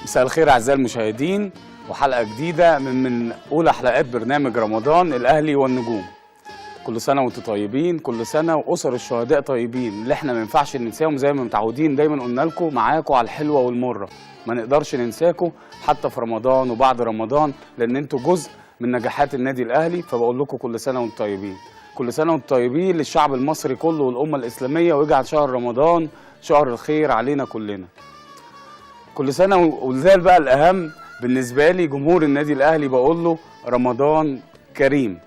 مساء الخير اعزائي المشاهدين، وحلقه جديده من اولى حلقات برنامج رمضان الاهلي والنجوم. كل سنه وانتم طيبين، كل سنه واسر الشهداء طيبين اللي احنا ما ينفعش ننساهم زي ما متعودين. دايما قلنا لكم معاكم على الحلوه والمره، ما نقدرش ننساكم حتى في رمضان وبعد رمضان، لان انتوا جزء من نجاحات النادي الاهلي. فبقول لكم كل سنه وانتم طيبين، كل سنه وانتم طيبين للشعب المصري كله والامه الاسلاميه، ويجعل شهر رمضان شهر الخير علينا كلنا. كل سنه ولذلك بقى الاهم بالنسبه لي جمهور النادي الاهلي بقول له رمضان كريم،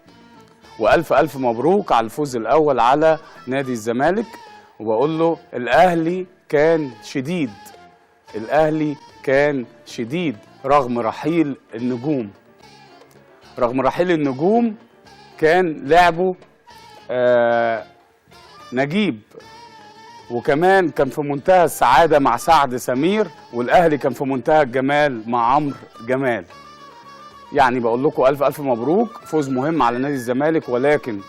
والف الف مبروك على الفوز الاول على نادي الزمالك. وبقول له الاهلي كان شديد، الاهلي كان شديد رغم رحيل النجوم، رغم رحيل النجوم كان لعبه نجيب، وكمان كان في منتهى السعادة مع سعد سمير، والأهلي كان في منتهى الجمال مع عمرو جمال. يعني بقول لكم ألف ألف مبروك، فوز مهم على نادي الزمالك، ولكن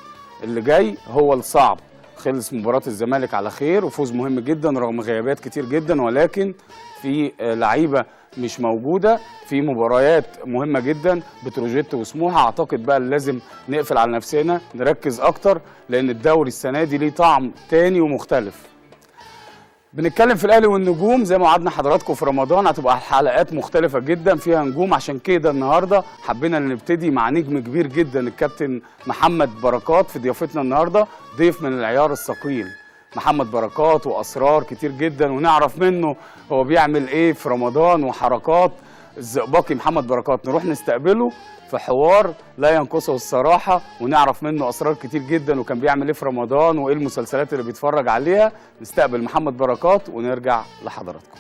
اللي جاي هو الصعب. خلص مباراة الزمالك على خير وفوز مهم جدا رغم غيابات كتير جدا، ولكن في لعيبة مش موجودة في مباريات مهمة جدا، بتروجيت وسموحة. أعتقد بقى لازم نقفل على نفسنا، نركز أكتر، لأن الدوري السنة دي ليه طعم تاني ومختلف. بنتكلم في الاهلي والنجوم زي ما وعدنا حضراتكم في رمضان، هتبقى حلقات مختلفه جدا فيها نجوم. عشان كده النهارده حبينا نبتدي مع نجم كبير جدا، الكابتن محمد بركات في ضيافتنا النهارده، ضيف من العيار الثقيل. محمد بركات واسرار كتير جدا، ونعرف منه هو بيعمل ايه في رمضان وحركات الزئبقي. محمد بركات نروح نستقبله في حوار لا ينقصه الصراحه، ونعرف منه اسرار كتير جدا، وكان بيعمل ايه في رمضان وايه المسلسلات اللي بيتفرج عليها. نستقبل محمد بركات ونرجع لحضراتكم.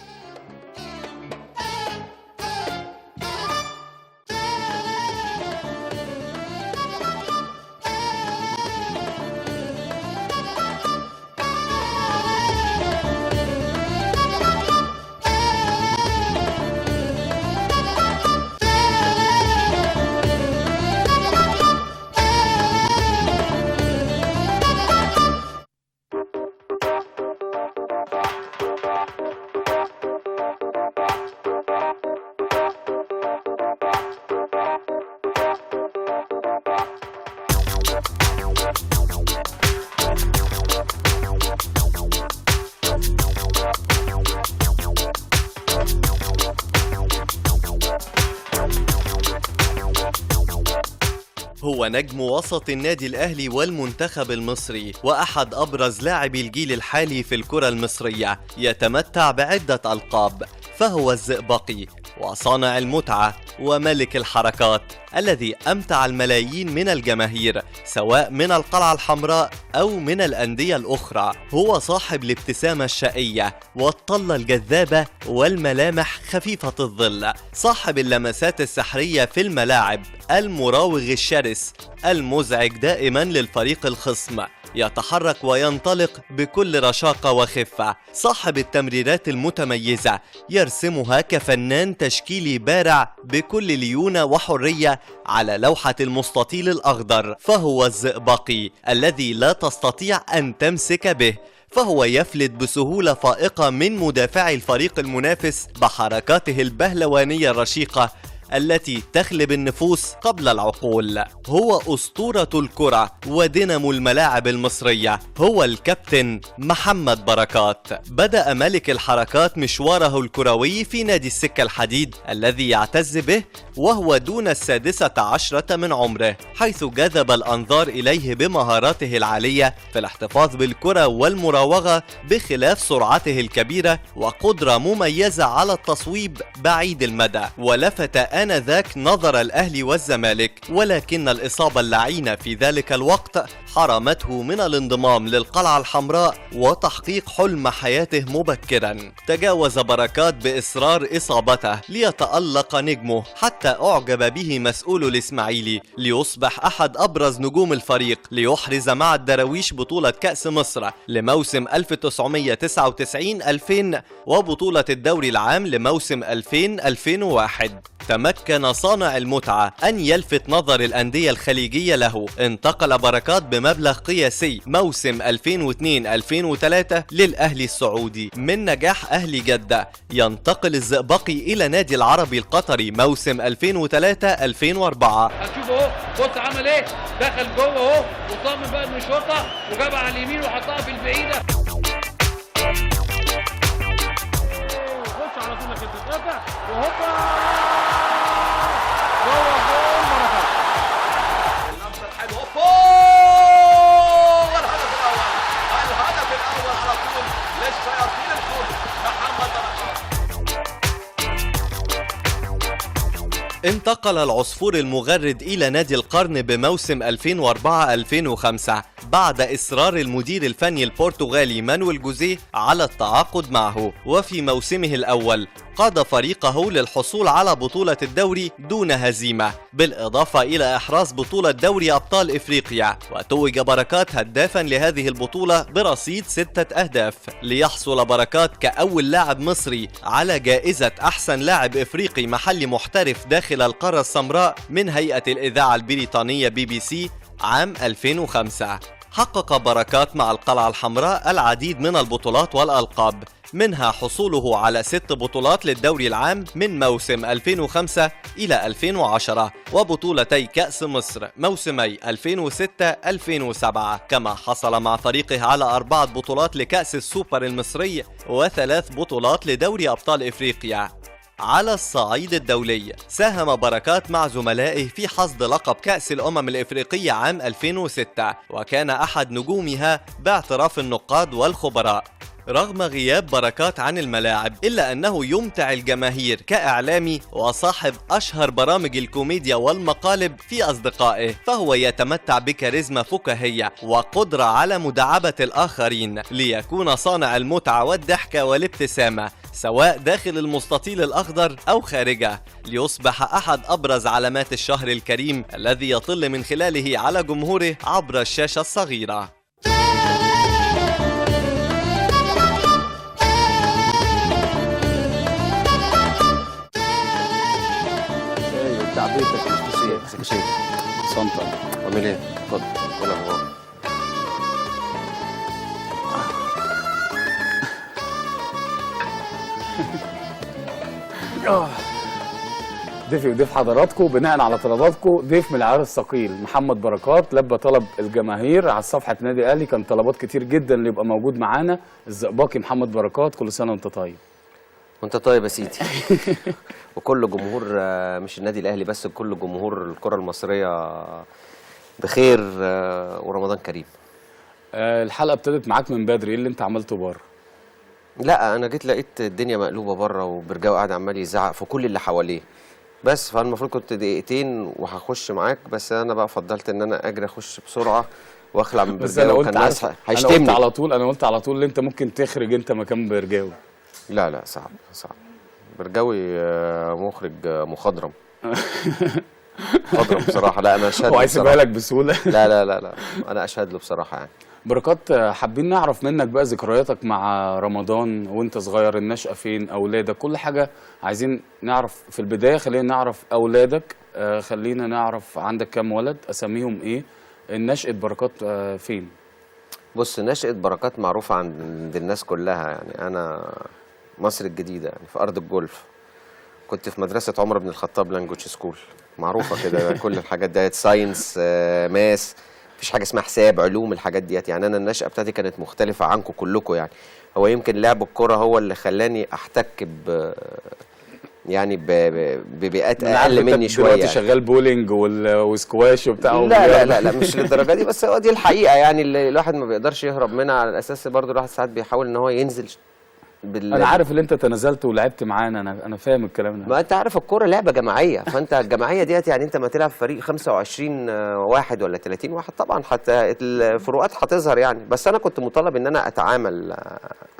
هو نجم وسط النادي الأهلي والمنتخب المصري، وأحد أبرز لاعبي الجيل الحالي في الكرة المصرية، يتمتع بعدة ألقاب، فهو الزئبقي وصانع المتعة وملك الحركات الذي أمتع الملايين من الجماهير سواء من القلعة الحمراء أو من الأندية الأخرى. هو صاحب الابتسامة الشقية والطلة الجذابة والملامح خفيفة الظل، صاحب اللمسات السحرية في الملاعب، المراوغ الشرس المزعج دائما للفريق الخصم، يتحرك وينطلق بكل رشاقة وخفة، صاحب التمريرات المتميزة يرسمها كفنان تشكيلي بارع بكل ليونة وحرية على لوحة المستطيل الأخضر. فهو الزئبقي الذي لا تستطيع أن تمسك به، فهو يفلت بسهولة فائقة من مدافعي الفريق المنافس بحركاته البهلوانية الرشيقة التي تخلب النفوس قبل العقول. هو أسطورة الكرة ودينامو الملاعب المصرية، هو الكابتن محمد بركات. بدأ ملك الحركات مشواره الكروي في نادي السكة الحديد الذي يعتز به وهو دون 16 من عمره، حيث جذب الأنظار إليه بمهاراته العالية في الاحتفاظ بالكرة والمراوغة، بخلاف سرعته الكبيرة وقدرة مميزة على التصويب بعيد المدى. ولفت آنذاك نظر الأهلي والزمالك، ولكن الإصابة اللعينة في ذلك الوقت حرمته من الانضمام للقلعة الحمراء وتحقيق حلم حياته مبكرا. تجاوز بركات بإصرار إصابته ليتألق نجمه، حتى أعجب به مسؤول الإسماعيلي ليصبح أحد أبرز نجوم الفريق، ليحرز مع الدراويش بطولة كأس مصر لموسم 1999-2000 وبطولة الدوري العام لموسم 2000-2001. تمكن صانع المتعة أن يلفت نظر الأندية الخليجية له. انتقل بركات بمبلغ قياسي موسم 2002-2003 للأهلي السعودي. من نجاح أهلي جدة ينتقل الزئبقي إلى نادي العربي القطري موسم 2003-2004. هتشوف اهو، بص عمل ايه، دخل جوه اهو وصمم بقى انه يشوطها وجابها على اليمين وحطها في البعيده. خش على طول كده تتقطع وهوبا جوه جول بركات. اللمسه الحلوه هوبا والهدف الاول، الهدف الاول على طول للشياطين الحر محمد بركات. انتقل العصفور المغرد إلى نادي القرن بموسم 2004-2005 بعد إصرار المدير الفني البرتغالي مانويل جوزيه على التعاقد معه. وفي موسمه الأول قاد فريقه للحصول على بطولة الدوري دون هزيمة، بالإضافة إلى إحراز بطولة دوري أبطال إفريقيا. وتوج بركات هدافا لهذه البطولة برصيد 6 أهداف، ليحصل بركات كأول لاعب مصري على جائزة أحسن لاعب إفريقي محلي محترف داخل القارة السمراء من هيئة الإذاعة البريطانية BBC عام 2005. حقق بركات مع القلعة الحمراء العديد من البطولات والألقاب، منها حصوله على 6 بطولات للدوري العام من موسم 2005 إلى 2010 وبطولتي كأس مصر موسمي 2006-2007، كما حصل مع فريقه على 4 بطولات لكأس السوبر المصري و3 بطولات لدوري أبطال إفريقيا. على الصعيد الدولي ساهم بركات مع زملائه في حصد لقب كأس الأمم الإفريقية عام 2006 وكان أحد نجومها باعتراف النقاد والخبراء. رغم غياب بركات عن الملاعب إلا أنه يمتع الجماهير كإعلامي وصاحب أشهر برامج الكوميديا والمقالب في أصدقائه، فهو يتمتع بكاريزما فكاهية وقدرة على مداعبة الآخرين ليكون صانع المتعة والضحكة والابتسامة سواء داخل المستطيل الأخضر أو خارجه، ليصبح أحد أبرز علامات الشهر الكريم الذي يطل من خلاله على جمهوره عبر الشاشة الصغيرة. تعبيتك ازيك يا سنتر عامل ايه؟ اتفضل. ايه الاخبار؟ ضيفي وضيف حضراتكم بناء على طلباتكم ضيف من العيار الثقيل محمد بركات لبى طلب الجماهير على صفحه نادي الاهلي. كان طلبات كتير جدا اللي يبقى موجود معانا الزئبقي محمد بركات. كل سنه وانت طيب. وانت طيب يا سيدي. وكل جمهور مش النادي الاهلي بس، كل جمهور الكره المصريه بخير ورمضان كريم. الحلقه ابتدت معاك من بدري، ايه اللي انت عملته بره؟ لا انا جيت لقيت الدنيا مقلوبه بره وبرجاوي قاعد عمال يزعق في كل اللي حواليه، بس فانا المفروض كنت دقيقتين وهخش معاك، بس انا بقى فضلت ان انا اجري اخش بسرعه واخلع من بس انا برجاوي. قلت وكان الناس هيشتمني. انا قلت على طول ان انت ممكن تخرج انت مكان برجاوي. لا صعب برجاوي مخرج مخضرم. مخضرم بصراحه. لا انا اشهد له. هو هيسيبها لك بسهوله؟ لا انا اشهد له بصراحه يعني. بركات، حابين نعرف منك بقى ذكرياتك مع رمضان وانت صغير، النشأة فين، اولادك، كل حاجه عايزين نعرف. في البدايه خلينا نعرف اولادك، خلينا نعرف عندك كام ولد، اساميهم ايه، نشأة بركات فين؟ بص، نشأة بركات معروفة عند الناس كلها يعني. أنا مصر الجديدة يعني في أرض الجولف. كنت في مدرسة عمر بن الخطاب لانجوج سكول، معروفة كده. كل الحاجات ديت ساينس ماس، مفيش حاجة اسمها حساب علوم، الحاجات ديت يعني. أنا النشأة بتاعتي كانت مختلفة عنكم كلكم يعني. هو يمكن لعب الكرة هو اللي خلاني أحتك يعني ببيئات اقل مني شويه. دلوقتي يعني شغال بولينج وسكواش وبتاع. لا مش للدرجه دي، بس هو دي الحقيقه يعني اللي الواحد ما بيقدرش يهرب منها. على الاساس برضو الواحد ساعات بيحاول ان هو ينزل انا عارف ان انت تنازلت ولعبت معانا، انا فاهم الكلام ده. ما انت عارف الكوره لعبه جماعيه، فانت الجماعيه ديت يعني انت ما تلعب فريق 25 واحد ولا 30 واحد طبعا حتى الفروقات هتظهر يعني. بس انا كنت مطالب ان انا اتعامل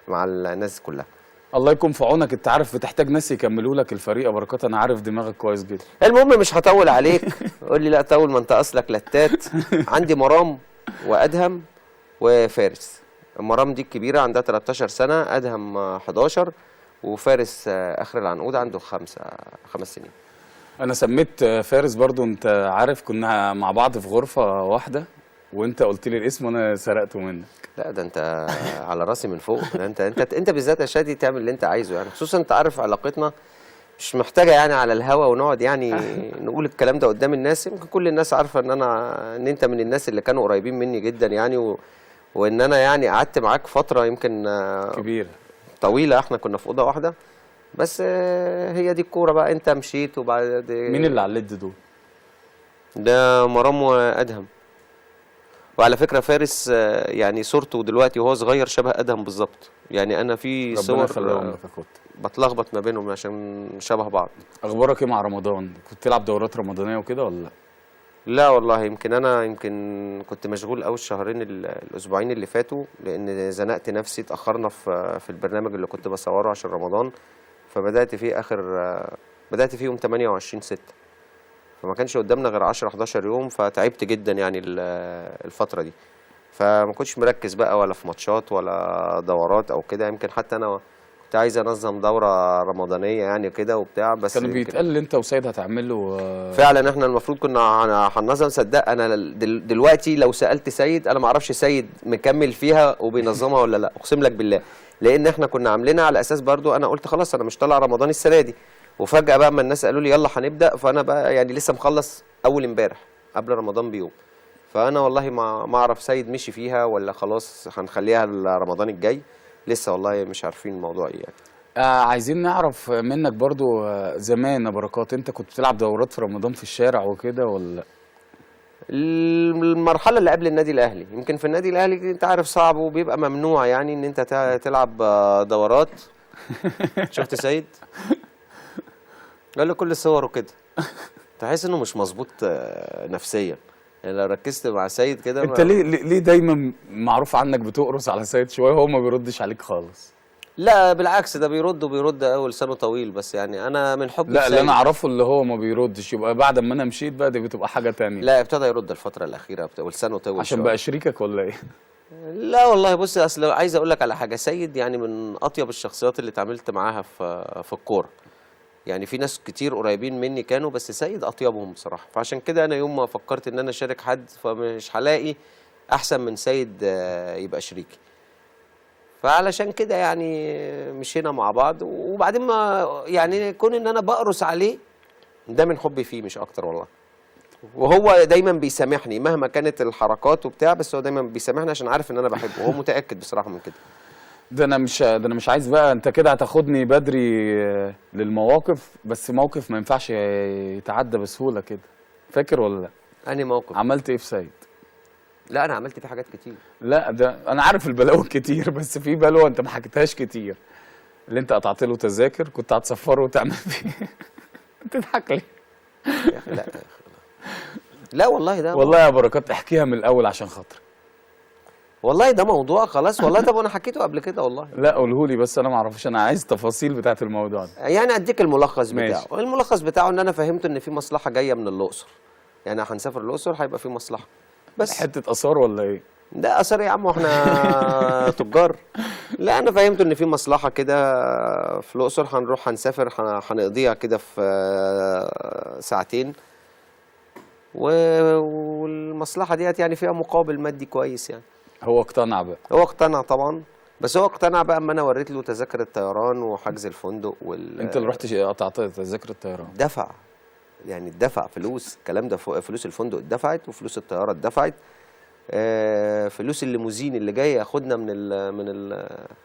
مع الناس كلها. الله يكون في عونك. انت عارف بتحتاج ناس يكملوا لك الفريق يا بركات، انا عارف دماغك كويس جدا. المهم مش هطول عليك. قول لي لا طول، ما انت اصلك لتات. عندي مرام وادهم وفارس. مرام دي الكبيره عندها 13 سنه، ادهم 11، وفارس اخر العنقود عنده 5 سنين. انا سميت فارس برضو، انت عارف كنا مع بعض في غرفه واحده وانت قلت لي الاسم وانا سرقته منك. لا ده انت على راسي من فوق. ده انت بالذات يا شادي تعمل اللي انت عايزه يعني، خصوصا انت عارف علاقتنا مش محتاجه يعني على الهوا ونقعد يعني نقول الكلام ده قدام الناس. يمكن كل الناس عارفه ان انت من الناس اللي كانوا قريبين مني جدا يعني، وان انا يعني قعدت معاك فتره يمكن كبيره طويله، احنا كنا في اوضه واحده. بس هي دي الكوره بقى، انت مشيت وبعد. مين اللي على الليد دول؟ ده مرام وادهم. وعلى فكره فارس يعني صورته دلوقتي وهو صغير شبه ادهم بالظبط يعني. انا في صور يخليهم لك يا كوت. بتلخبط ما بينهم عشان شبه بعض. اخبارك ايه مع رمضان؟ كنت تلعب دورات رمضانيه وكده ولا لا؟ لا والله، يمكن كنت مشغول قوي الشهرين الاسبوعين اللي فاتوا، لان زنقت نفسي، اتاخرنا في البرنامج اللي كنت بصوره عشان رمضان. فبدات فيه بدات فيه يوم 28/6، فما كانش قدامنا غير 10-11 يوم، فتعبت جدا يعني الفتره دي. فما كنتش مركز بقى ولا في ماتشات ولا دورات او كده. يمكن حتى انا كنت عايز انظم دوره رمضانيه يعني كده وبتاع، بس كانوا بيتقال انت وسيد هتعملوا فعلا احنا المفروض كنا هننظم. صدق انا دلوقتي لو سالت سيد، انا ما اعرفش سيد مكمل فيها وبينظمها ولا لا، اقسم لك بالله. لان احنا كنا عاملينها على اساس برضو، انا قلت خلاص انا مش طالع رمضان السنه دي، وفجاه بقى اما الناس قالوا لي يلا هنبدا، فانا بقى يعني لسه مخلص اول امبارح قبل رمضان بيوم. فانا والله ما اعرف سيد مشي فيها ولا خلاص هنخليها رمضان الجاي، لسه والله مش عارفين الموضوع ايه يعني. عايزين نعرف منك برضو زمان يا بركات، انت كنت بتلعب دورات في رمضان في الشارع وكده ولا؟ المرحله اللي قبل النادي الاهلي، يمكن في النادي الاهلي انت عارف صعب وبيبقى ممنوع يعني ان انت تلعب دورات. شفت سيد قال له كل صوره كده، تحس انه مش مظبوط نفسيا يعني. لو ركزت مع سيد كده انت ليه دايما معروف عنك بتقرص على سيد شويه وهو ما بيردش عليك خالص؟ لا بالعكس، ده بيرد اول سنه طويل، بس يعني انا من حب لا اللي انا اعرفه اللي هو ما بيردش، يبقى بعد ما انا مشيت بقى دي بتبقى حاجه تانية. لا ابتدى يرد الفتره الاخيره ولسانه طويل عشان بقى شريكك ولا ايه؟ لا والله بص، اصل عايز اقول لك على حاجه. سيد يعني من اطيب الشخصيات اللي اتعاملت معاها في الكوره يعني. في ناس كتير قريبين مني كانوا، بس سيد اطيبهم بصراحه. فعشان كده انا يوم ما فكرت ان انا اشارك حد، فمش هلاقي احسن من سيد يبقى شريكي. فعلشان كده يعني مشينا مع بعض. وبعدين ما يعني كون ان انا بقرص عليه ده من حبي فيه مش اكتر والله. وهو دايما بيسامحني مهما كانت الحركات وبتاع، بس هو دايما بيسامحني عشان عارف ان انا بحبه، وهو متاكد بصراحه من كده. ده انا مش عايز بقى، انت كده هتاخدني بدري للمواقف، بس موقف ما ينفعش يتعدى بسهوله كده، فاكر ولا لا؟ انهي موقف؟ عملت ايه في سيد؟ لا انا عملت فيه حاجات كتير. لا ده انا عارف البلاوي كتير، بس في بلوه انت ما حكيتهاش كتير، اللي انت قطعت له تذاكر كنت هتسفره وتعمل فيه. تضحك ليه؟ يا اخي لا يا اخي لا والله ده والله يا بركات احكيها من الاول عشان خاطري. والله ده موضوع خلاص والله. طب انا حكيته قبل كده والله. لا قوله لي بس، انا ما اعرفش، انا عايز تفاصيل بتاعت الموضوع ده. يعني اديك الملخص ماشي. بتاعه. الملخص بتاعه ان انا فهمت ان في مصلحه جايه من الاقصر، يعني هنسافر الاقصر هيبقى في مصلحه. بس حته اثار ولا ايه؟ ده اثر يا عم واحنا تجار. لا انا فهمت ان في مصلحه كده في الاقصر، هنروح هنسافر هنقضيها كده في ساعتين، والمصلحه ديت يعني فيها مقابل مادي كويس يعني. هو اقتنع بقى؟ هو اقتنع طبعا، بس هو اقتنع بقى اما انا وريت له تذاكر الطيران وحجز الفندق انت اللي رحت قطعت تذاكر الطيران؟ دفع يعني، اتدفع فلوس. الكلام ده فلوس الفندق اتدفعت، وفلوس الطياره اتدفعت، فلوس الليموزين اللي جاي ياخدنا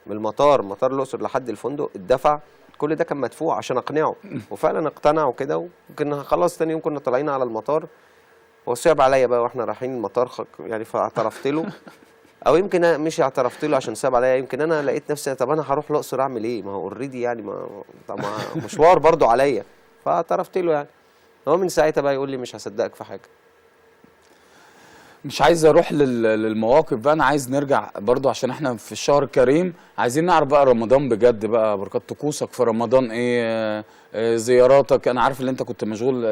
من مطار الاقصر لحد الفندق اتدفع. كل ده كان مدفوع عشان اقنعه، وفعلا اقتنع وكده. وكنا خلاص تاني يوم كنا طالعين على المطار، وصعب عليا بقى واحنا رايحين المطار يعني، فاعترفت له، او يمكن مش اعترفت له عشان صعب عليا، يمكن انا لقيت نفسي طب انا هروح الاقصر اعمل ايه؟ ما هو اوريدي يعني ما مشوار برضو عليا. فاعترفت له يعني. هو من ساعتها بقى يقول لي مش هصدقك في حاجه. مش عايز اروح للمواقف بقى، انا عايز نرجع برضو عشان احنا في الشهر الكريم. عايزين نعرف بقى رمضان بجد بقى، بركات طقوسك في رمضان ايه؟ زياراتك. انا عارف ان انت كنت مشغول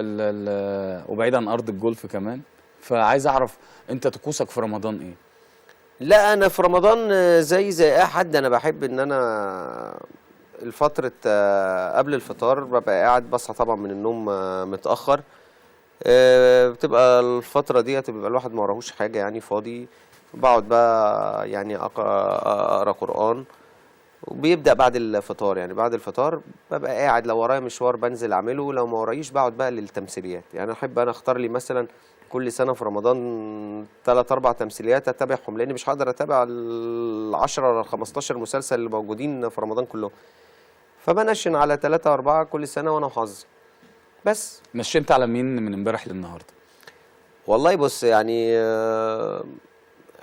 وبعيد عن ارض الجولف كمان، فعايز اعرف انت طقوسك في رمضان ايه؟ لا انا في رمضان زي اي حد، انا بحب ان انا الفترة قبل الفطار ببقى قاعد بصحى طبعا من النوم متأخر. بتبقى الفترة دي بيبقى الواحد ما وراهوش حاجة يعني فاضي، بقعد بقى يعني أقرأ قرآن. وبيبدأ بعد الفطار، يعني بعد الفطار ببقى قاعد، لو ورايا مشوار بنزل أعمله، لو ما ورايش بقعد بقى للتمثيليات. يعني أحب أنا أختار لي مثلا كل سنة في رمضان 3-4 تمثيليات أتابعهم، لأني مش هقدر أتابع ال10 ولا ال15 مسلسل اللي موجودين في رمضان كلهم، فبنشن على 3-4 كل سنة وأنا وحظي. بس نشنت على مين من امبارح للنهارده؟ والله بص يعني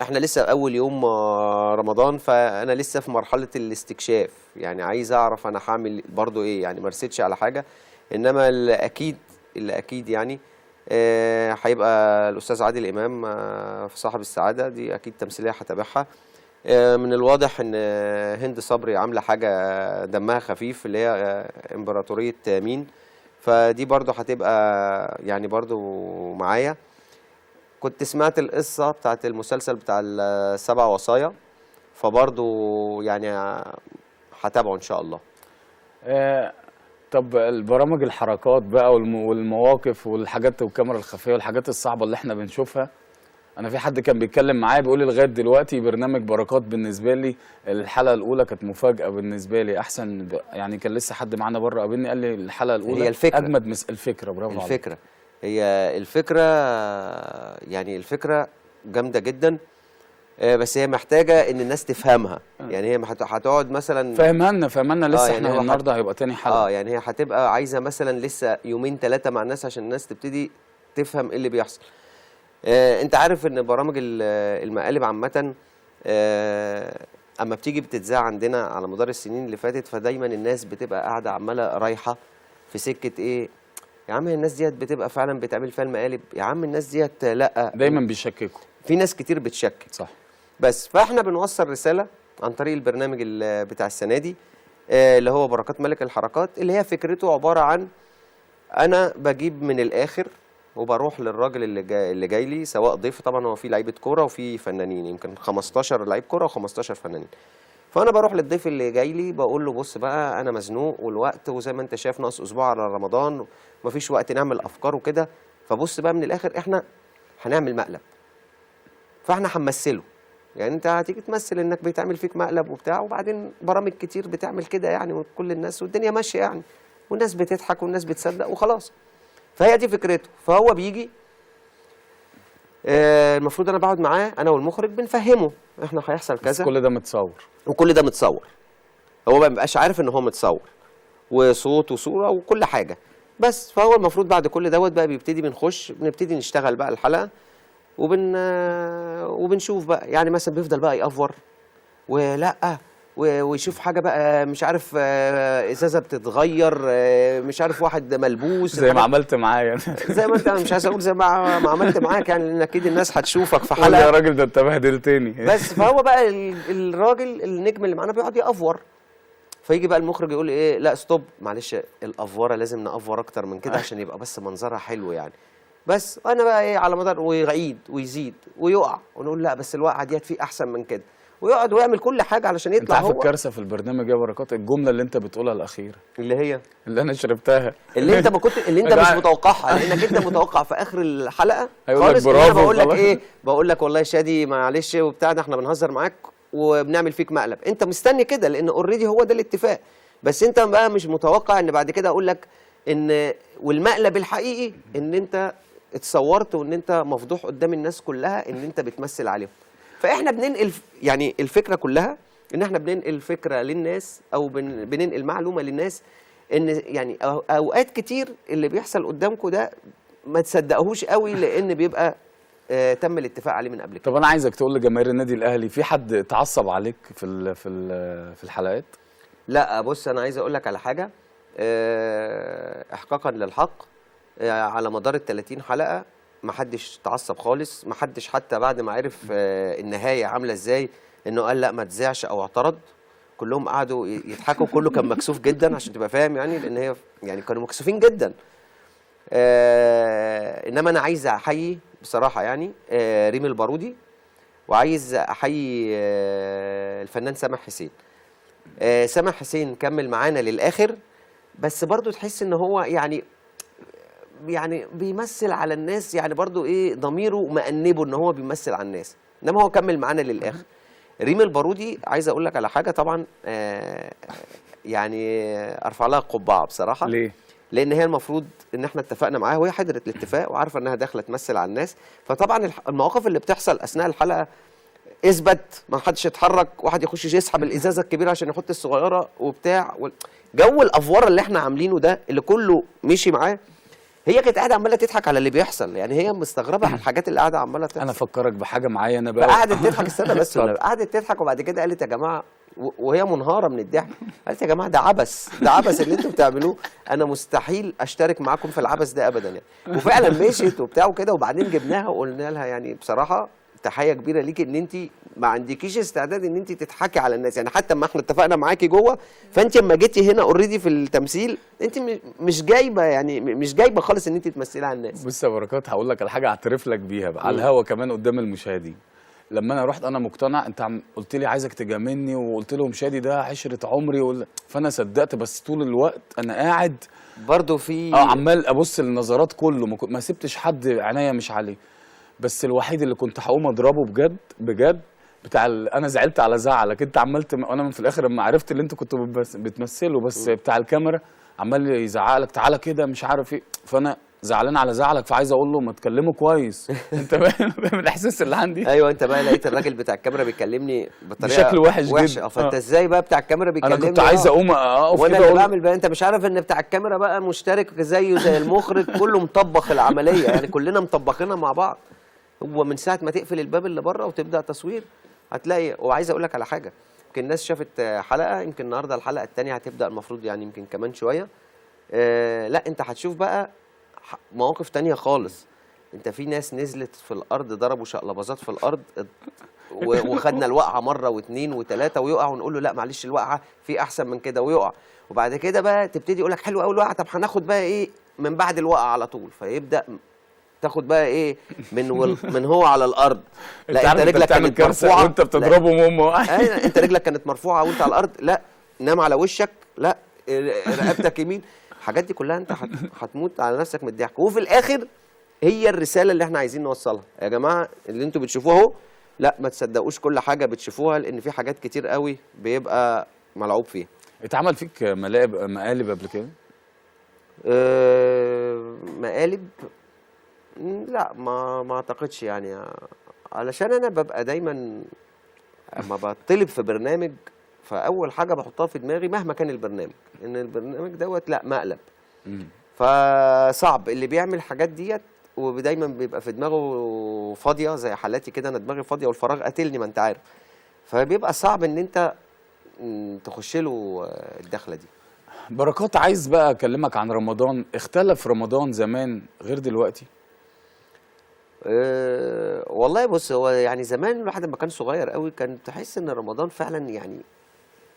احنا لسه اول يوم رمضان، فانا لسه في مرحله الاستكشاف، يعني عايز اعرف انا هعمل برضو ايه، يعني ما رسيتش على حاجه. انما اللي اكيد يعني هيبقى الاستاذ عادل امام في صاحب السعاده، دي اكيد تمثيليه هتابعها. من الواضح ان هند صبري عامله حاجه دمها خفيف، اللي هي امبراطوريه مين، فدي برضو هتبقى يعني برضو معايا. كنت سمعت القصة بتاعت المسلسل بتاع ال7 وصايا، فبرضو يعني هتابعه إن شاء الله. طب البرامج الحركات بقى والمواقف والحاجات والكاميرا الخفية والحاجات الصعبة اللي احنا بنشوفها، أنا في حد كان بيتكلم معايا بيقول لي لغاية دلوقتي برنامج بركات بالنسبة لي الحلقة الأولى كانت مفاجأة بالنسبة لي أحسن، يعني كان لسه حد معانا بره قابلني قال لي الحلقة الأولى هي الفكرة أجمد الفكرة. برافو عليك. الفكرة هي الفكرة، يعني الفكرة جامدة جدا، بس هي محتاجة إن الناس تفهمها. يعني هي هتقعد مثلا فهمنا لسه يعني احنا النهارده هيبقى تاني حلقة. يعني هي هتبقى عايزة مثلا لسه 2-3 مع الناس عشان الناس تبتدي تفهم ايه اللي بيحصل. انت عارف ان برامج المقالب عامة اما بتيجي بتتذاع عندنا على مدار السنين اللي فاتت، فدايما الناس بتبقى قاعدة عمالة رايحة في سكة ايه، يا عم الناس ديت بتبقى فعلا بتعمل فيها المقالب، يا عم الناس ديت لا، دايما بيشككوا، في ناس كتير بتشكك. صح. بس فاحنا بنوصل رسالة عن طريق البرنامج بتاع السنة دي اللي هو بركات ملك الحركات، اللي هي فكرته عبارة عن انا بجيب من الاخر وبروح للراجل اللي جاي لي، سواء ضيف، طبعا هو في لعيبه كوره وفي فنانين، يمكن 15 لعيب كوره و15 فنانين. فانا بروح للضيف اللي جاي لي بقول له بص بقى انا مزنوق والوقت، وزي ما انت شايف ناقص اسبوع على رمضان ومفيش وقت نعمل افكار وكده، فبص بقى من الاخر احنا هنعمل مقلب، فاحنا هنمثله. يعني انت هتيجي تمثل انك بيتعمل فيك مقلب وبتاع، وبعدين برامج كتير بتعمل كده يعني، وكل الناس والدنيا ماشيه يعني، والناس بتضحك والناس بتصدق وخلاص. فهي دي فكرته. فهو بيجي المفروض انا بقعد معاه انا والمخرج بنفهمه احنا هيحصل كذا، كل ده متصور وكل ده متصور، هو ما بيبقاش عارف ان هو متصور، وصوت وصوره وكل حاجه. بس فهو المفروض بعد كل دوت بقى بنبتدي نشتغل بقى الحلقه، وبنشوف بقى، يعني مثلا بيفضل بقى يأفور ولا ويشوف حاجه بقى مش عارف ازازه بتتغير، مش عارف واحد ملبوس زي ما عملت معايا زي ما انت، مش عايز اقول زي ما عملت معاك، يعني لان اكيد الناس هتشوفك في يا حلقه. راجل ده انت بهدلتني. بس فهو بقى الراجل النجم اللي معانا بيقعد يأفور، فيجي بقى المخرج يقول ايه، لا ستوب معلش، الافوره لازم نأفور اكتر من كده عشان يبقى بس منظرها حلو يعني. بس انا بقى ايه على مدار، ويعيد ويزيد ويقع، ونقول لا بس الوقعه ديت في احسن من كده، ويقعد ويعمل كل حاجه علشان انت يطلع عارف هو. الكارثه في البرنامج يا بركات الجمله اللي انت بتقولها الاخيره، اللي هي اللي انا شربتها، اللي انت مش متوقعها، لانك انت متوقع في اخر الحلقه هيقول لك خالص. انا برافو بقول لك خلاص. ايه، بقول لك والله شادي معلش وبتاع ده، احنا بنهزر معاك وبنعمل فيك مقلب، انت مستني كده لان اوريدي هو ده الاتفاق. بس انت بقى مش متوقع ان بعد كده اقول لك ان والمقلب الحقيقي ان انت اتصورت وان انت مفضوح قدام الناس كلها ان انت بتمثل عليهم. فاحنا بننقل يعني الفكره كلها ان احنا بننقل فكره للناس، او بننقل معلومه للناس، ان يعني اوقات كتير اللي بيحصل قدامكم ده ما تصدقوهوش قوي، لان بيبقى تم الاتفاق عليه من قبل كده. طب انا عايزك تقول لجماهير النادي الاهلي، في حد اتعصب عليك في الحلقات؟ لا بص، انا عايز اقول لك على حاجه احقاقا للحق، على مدار ال30 حلقه ما حدش اتعصب خالص، ما حدش حتى بعد ما عرف النهايه عامله ازاي انه قال لا ما تذاعش او اعترض. كلهم قعدوا يضحكوا، كله كان مكسوف جدا عشان تبقى فاهم يعني، لان هي يعني كانوا مكسوفين جدا. انما انا عايز احيي بصراحه يعني ريم البارودي، وعايز احيي الفنان سامح حسين. سامح حسين كمل معانا للاخر، بس برضو تحس ان هو يعني بيمثل على الناس، يعني برضو ايه ضميره مأنبه ان هو بيمثل على الناس، انما هو كمل معانا للاخر. ريم البارودي عايز اقول لك على حاجه طبعا، يعني ارفع لها القبعه بصراحه. ليه؟ لان هي المفروض ان احنا اتفقنا معاها وهي حضرت الاتفاق وعارفه انها داخله تمثل على الناس، فطبعا المواقف اللي بتحصل اثناء الحلقه اثبت ما حدش يتحرك، واحد يخش يسحب الازازه الكبيره عشان يحط الصغيره وبتاع جو الافوار اللي احنا عاملينه ده اللي كله مشي معاه. هي كانت قاعده عماله تضحك على اللي بيحصل، يعني هي مستغربه الحاجات اللي قاعده عماله تحصل. انا افكرك بحاجه معينه بقى. فقعدت تضحك، استنى بس، قعدت تضحك وبعد كده قالت يا جماعه، وهي منهاره من الضحك، قالت يا جماعه ده عبث، ده عبث اللي انتوا بتعملوه، انا مستحيل اشترك معاكم في العبث ده ابدا يعني. وفعلا مشيت وبتاع وكده، وبعدين جبناها وقلنا لها يعني بصراحه تحيه كبيره ليكي ان انت ما عندكيش استعداد ان انت تضحكي على الناس، يعني حتى اما احنا اتفقنا معاكي جوه، فانت اما جيتي هنا اوريدي في التمثيل انت مش جايبه، يعني مش جايبه خالص ان انت تمثلي على الناس. بص يا بركات، هقول لك على حاجه اعترف لك بيها بقى على الهوا كمان قدام المشاهدين. لما انا رحت انا مقتنع، انت قلت لي عايزك تجاملني، وقلت لهم شادي ده عشره عمري فانا صدقت، بس طول الوقت انا قاعد برضه في عمال ابص للنظرات كله، ما سبتش حد عينيا مش عليه. بس الوحيد اللي كنت هقوم اضربه بجد بجد انا زعلت على زعلك انت، عملت انا في الاخر لما عرفت اللي انت كنت بتمثله، بس بتاع الكاميرا عمال يزعق لك تعالى كده مش عارف ايه، فانا زعلان على زعلك، فعايز اقول له ما تكلمه كويس. انت فاهم الاحساس اللي عندي؟ ايوه، انت بقى لقيت الراجل بتاع الكاميرا بيكلمني بطريقه بشكل وحش جدا. فانت ازاي بقى بتاع الكاميرا بيكلمني؟ انا كنت عايز اقوم اقف وانا كده اللي بعمل بقى، انت مش عارف ان بتاع الكاميرا بقى مشترك زيه زي المخرج، كله مطبخ العمليه، يعني كلنا مطبخينها مع بعض. هو من ساعه ما تقفل الباب اللي بره وتبدا تصوير هتلاقي. وعايز اقول لك على حاجه، يمكن الناس شافت حلقه، يمكن النهارده الحلقه الثانيه هتبدا المفروض، يعني يمكن كمان شويه. لا انت هتشوف بقى مواقف تانية خالص. انت في ناس نزلت في الارض ضربوا شقلباظات في الارض، وخدنا الوقعه مره واثنين وثلاثه ويقع، ونقول له لا معلش الوقعه في احسن من كده ويقع، وبعد كده بقى تبتدي يقول لك حلو قوي الوقعه، طب هناخد بقى ايه من بعد الوقعه على طول، فيبدا تاخد بقى ايه من هو على الارض. لا انت رجلك كانت مرفوعه وانت بتضربه انت رجلك كانت مرفوعه وانت على الارض، لا نام على وشك، لا رقبتك يمين، الحاجات دي كلها انت هتموت على نفسك من الضحك. وفي الاخر هي الرساله اللي احنا عايزين نوصلها يا جماعه، اللي انتوا بتشوفوه اهو، لا ما تصدقوش كل حاجه بتشوفوها، لان في حاجات كتير قوي بيبقى ملعوب فيها. اتعمل فيك مقالب قبل كده؟ مقالب؟ لا ما اعتقدش، يعني علشان انا ببقى دايما اما بطلب في برنامج، فاول حاجه بحطها في دماغي مهما كان البرنامج، ان البرنامج دوت لا مقلب. فصعب اللي بيعمل الحاجات ديت ودايما بيبقى في دماغه فاضيه، زي حالاتي كده انا دماغي فاضيه والفراغ قاتلني، ما انت عارف، فبيبقى صعب ان انت تخش له الدخله دي. بركات، عايز بقى اكلمك عن رمضان. اختلف رمضان زمان غير دلوقتي؟ والله بص، هو يعني زمان الواحد لما كان صغير قوي كان تحس ان رمضان فعلا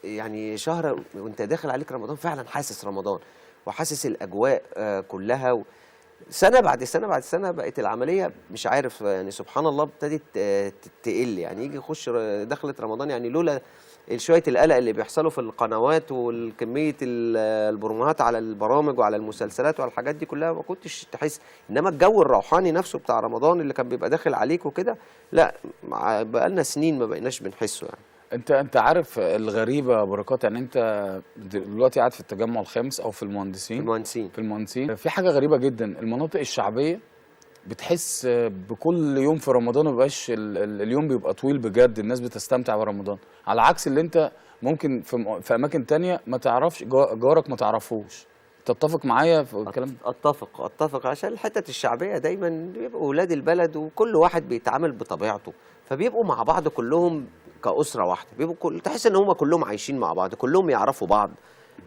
يعني شهر وانت داخل عليك رمضان فعلا حاسس رمضان وحاسس الاجواء كلها. سنه بعد سنه بعد سنه بقت العمليه مش عارف، يعني سبحان الله ابتدت تقل، يعني يجي يخش دخلة رمضان، يعني لولا شويه القلق اللي بيحصلوا في القنوات والكميه البروموهات على البرامج وعلى المسلسلات وعلى الحاجات دي كلها ما كنتش تحس. انما الجو الروحاني نفسه بتاع رمضان اللي كان بيبقى داخل عليك وكده، لا بقالنا سنين ما بقيناش بنحسه يعني. انت عارف الغريبه يا بركات، يعني انت دلوقتي قاعد في التجمع الخامس او في المهندسين في حاجه غريبه جدا، المناطق الشعبيه بتحس بكل يوم في رمضان ما بيبقاش اليوم بيبقى طويل بجد، الناس بتستمتع برمضان، على عكس اللي انت ممكن في اماكن تانية ما تعرفش جارك ما تعرفوش. تتفق معايا في الكلام؟ اتفق عشان الحتة الشعبيه دايما بيبقوا اولاد البلد وكل واحد بيتعامل بطبيعته، فبيبقوا مع بعض كلهم كأسرة واحدة، بيبقوا تحس ان هم كلهم عايشين مع بعض، كلهم يعرفوا بعض.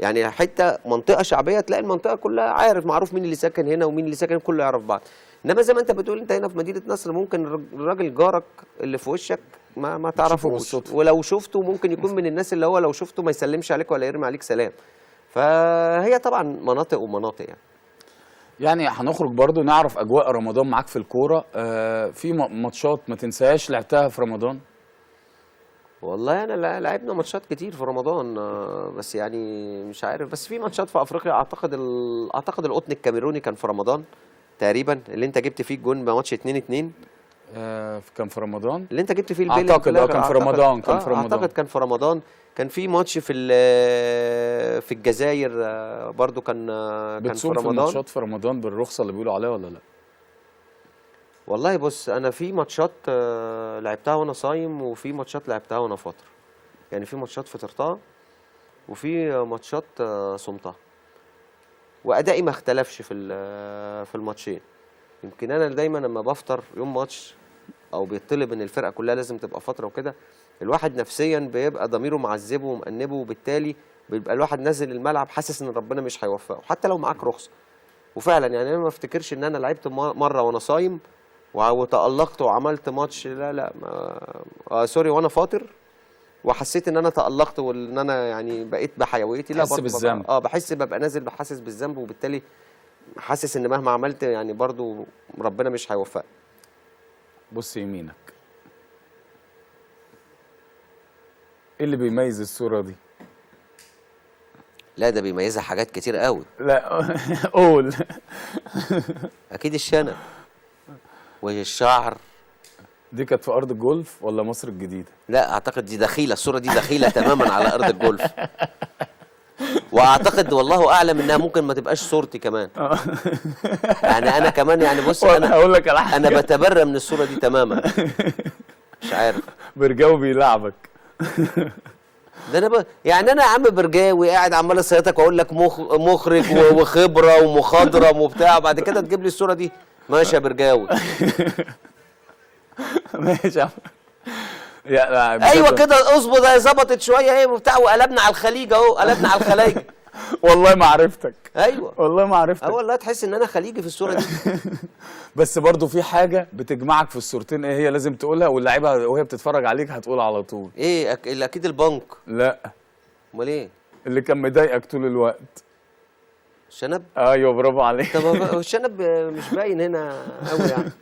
يعني حتة منطقة شعبية تلاقي المنطقة كلها معروف مين اللي ساكن هنا ومين اللي ساكن، كله يعرف بعض. انما زي ما انت بتقول، انت هنا في مدينة نصر ممكن الراجل جارك اللي في وشك ما تعرفوش، ولو شفته ممكن يكون من الناس اللي هو لو شفته ما يسلمش عليك ولا يرمي عليك سلام. فهي طبعا مناطق ومناطق يعني هنخرج برضو نعرف اجواء رمضان معاك في الكوره. في ماتشات ما تنساهاش لعبتها في رمضان؟ والله انا لعبنا ماتشات كتير في رمضان، بس يعني مش عارف، بس في ماتشات في افريقيا اعتقد اعتقد القطن الكاميروني كان في رمضان تقريبا، اللي انت جبت فيه الجون بماتش 2-2. كان في رمضان اللي انت جبت فيه البيلي اعتقد. كان في رمضان. كان في رمضان اعتقد كان في رمضان. كان في ماتش في الجزائر برضو كان في بتصوم في رمضان. الماتشات في رمضان بالرخصه اللي بيقولوا عليها ولا لا؟ والله بص، انا في ماتشات لعبتها وانا صايم، وفي ماتشات لعبتها وانا فاطر. يعني في ماتشات فطرتها وفي ماتشات صمتها، وادائي ما اختلفش في الماتشين. يمكن انا دايما لما بفطر يوم ماتش او بيطلب ان الفرقه كلها لازم تبقى فتره وكده، الواحد نفسيا بيبقى ضميره معذبه ومأنبه، وبالتالي بيبقى الواحد نازل الملعب حاسس ان ربنا مش هيوفقه حتى لو معاك رخصه. وفعلا يعني انا ما افتكرش ان انا لعبت مره وانا صايم وتألقت وعملت ماتش، لا سوري، وانا فاطر وحسيت ان انا تألقت وان انا يعني بقيت بحيويتي. لا، بحس بالذنب. بحس، ببقى نازل بحاسس بالذنب، وبالتالي حاسس ان مهما عملت يعني برضو ربنا مش هيوفقني. بص يمينك، ايه اللي بيميز الصوره دي؟ لا، ده بيميزها حاجات كتير قوي. لا قول. اكيد الشنب والشعر. دي كانت في ارض الجولف ولا مصر الجديده؟ لا، اعتقد دي دخيله، الصوره دي دخيله تماما على ارض الجولف. واعتقد والله اعلم انها ممكن ما تبقاش صورتي كمان. يعني انا كمان، يعني بص، انا هقول لك على حاجه، انا بتبرى من الصوره دي تماما. مش عارف، برجاوي بيلعبك. ده انا يعني انا يا عم برجاوي قاعد عمال اصيطك واقول لك مخرج وخبره ومخضرم وبتاع، وبعد كده تجيب لي الصوره دي. ماشي يا برجاوي. ماشي يا عم. ايوه كده، اظبط، هي ظبطت شويه ايه وبتاع، وقلبنا على الخليج اهو، قلبنا على الخلايج. والله ما عرفتك. ايوه والله ما عرفتك. والله تحس ان انا خليجي في الصوره دي. بس برضو في حاجه بتجمعك في الصورتين، ايه هي لازم تقولها، واللعيبه وهي بتتفرج عليك هتقول على طول. ايه اللي اكيد البنك. لا، امال ايه؟ اللي كان مضايقك طول الوقت. الشنب. ايوه برافو عليك. طب الشنب مش باين هنا قوي يعني.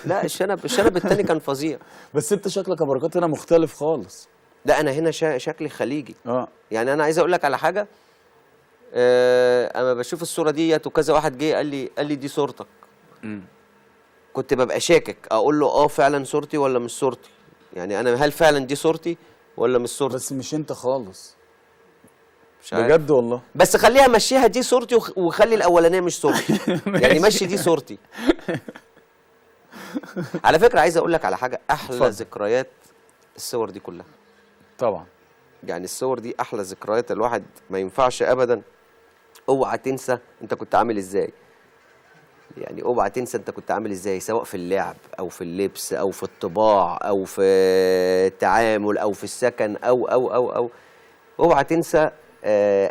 لا، الشنب التاني كان فظيع. بس انت شكلك يا بركات هنا مختلف خالص. لا، انا هنا شكلي خليجي. يعني انا عايز اقول لك على حاجه. اما بشوف الصوره ديت وكذا واحد جه قال لي دي صورتك. كنت ببقى شاكك، اقول له فعلا صورتي ولا مش صورتي. يعني انا هل فعلا دي صورتي ولا مش صورتي؟ بس مش انت خالص. مش عارف. بجد والله. بس خليها مشيها دي صورتي وخلي الاولانيه مش صورتي. يعني مشي دي صورتي. على فكره عايز اقول لك على حاجه، احلى فضل. ذكريات الصور دي كلها. طبعا. يعني الصور دي احلى ذكريات، الواحد ما ينفعش ابدا. اوعى تنسى انت كنت عامل ازاي. يعني اوعى تنسى انت كنت عامل ازاي، سواء في اللعب او في اللبس او في الطباع او في التعامل او في السكن او اوعى تنسى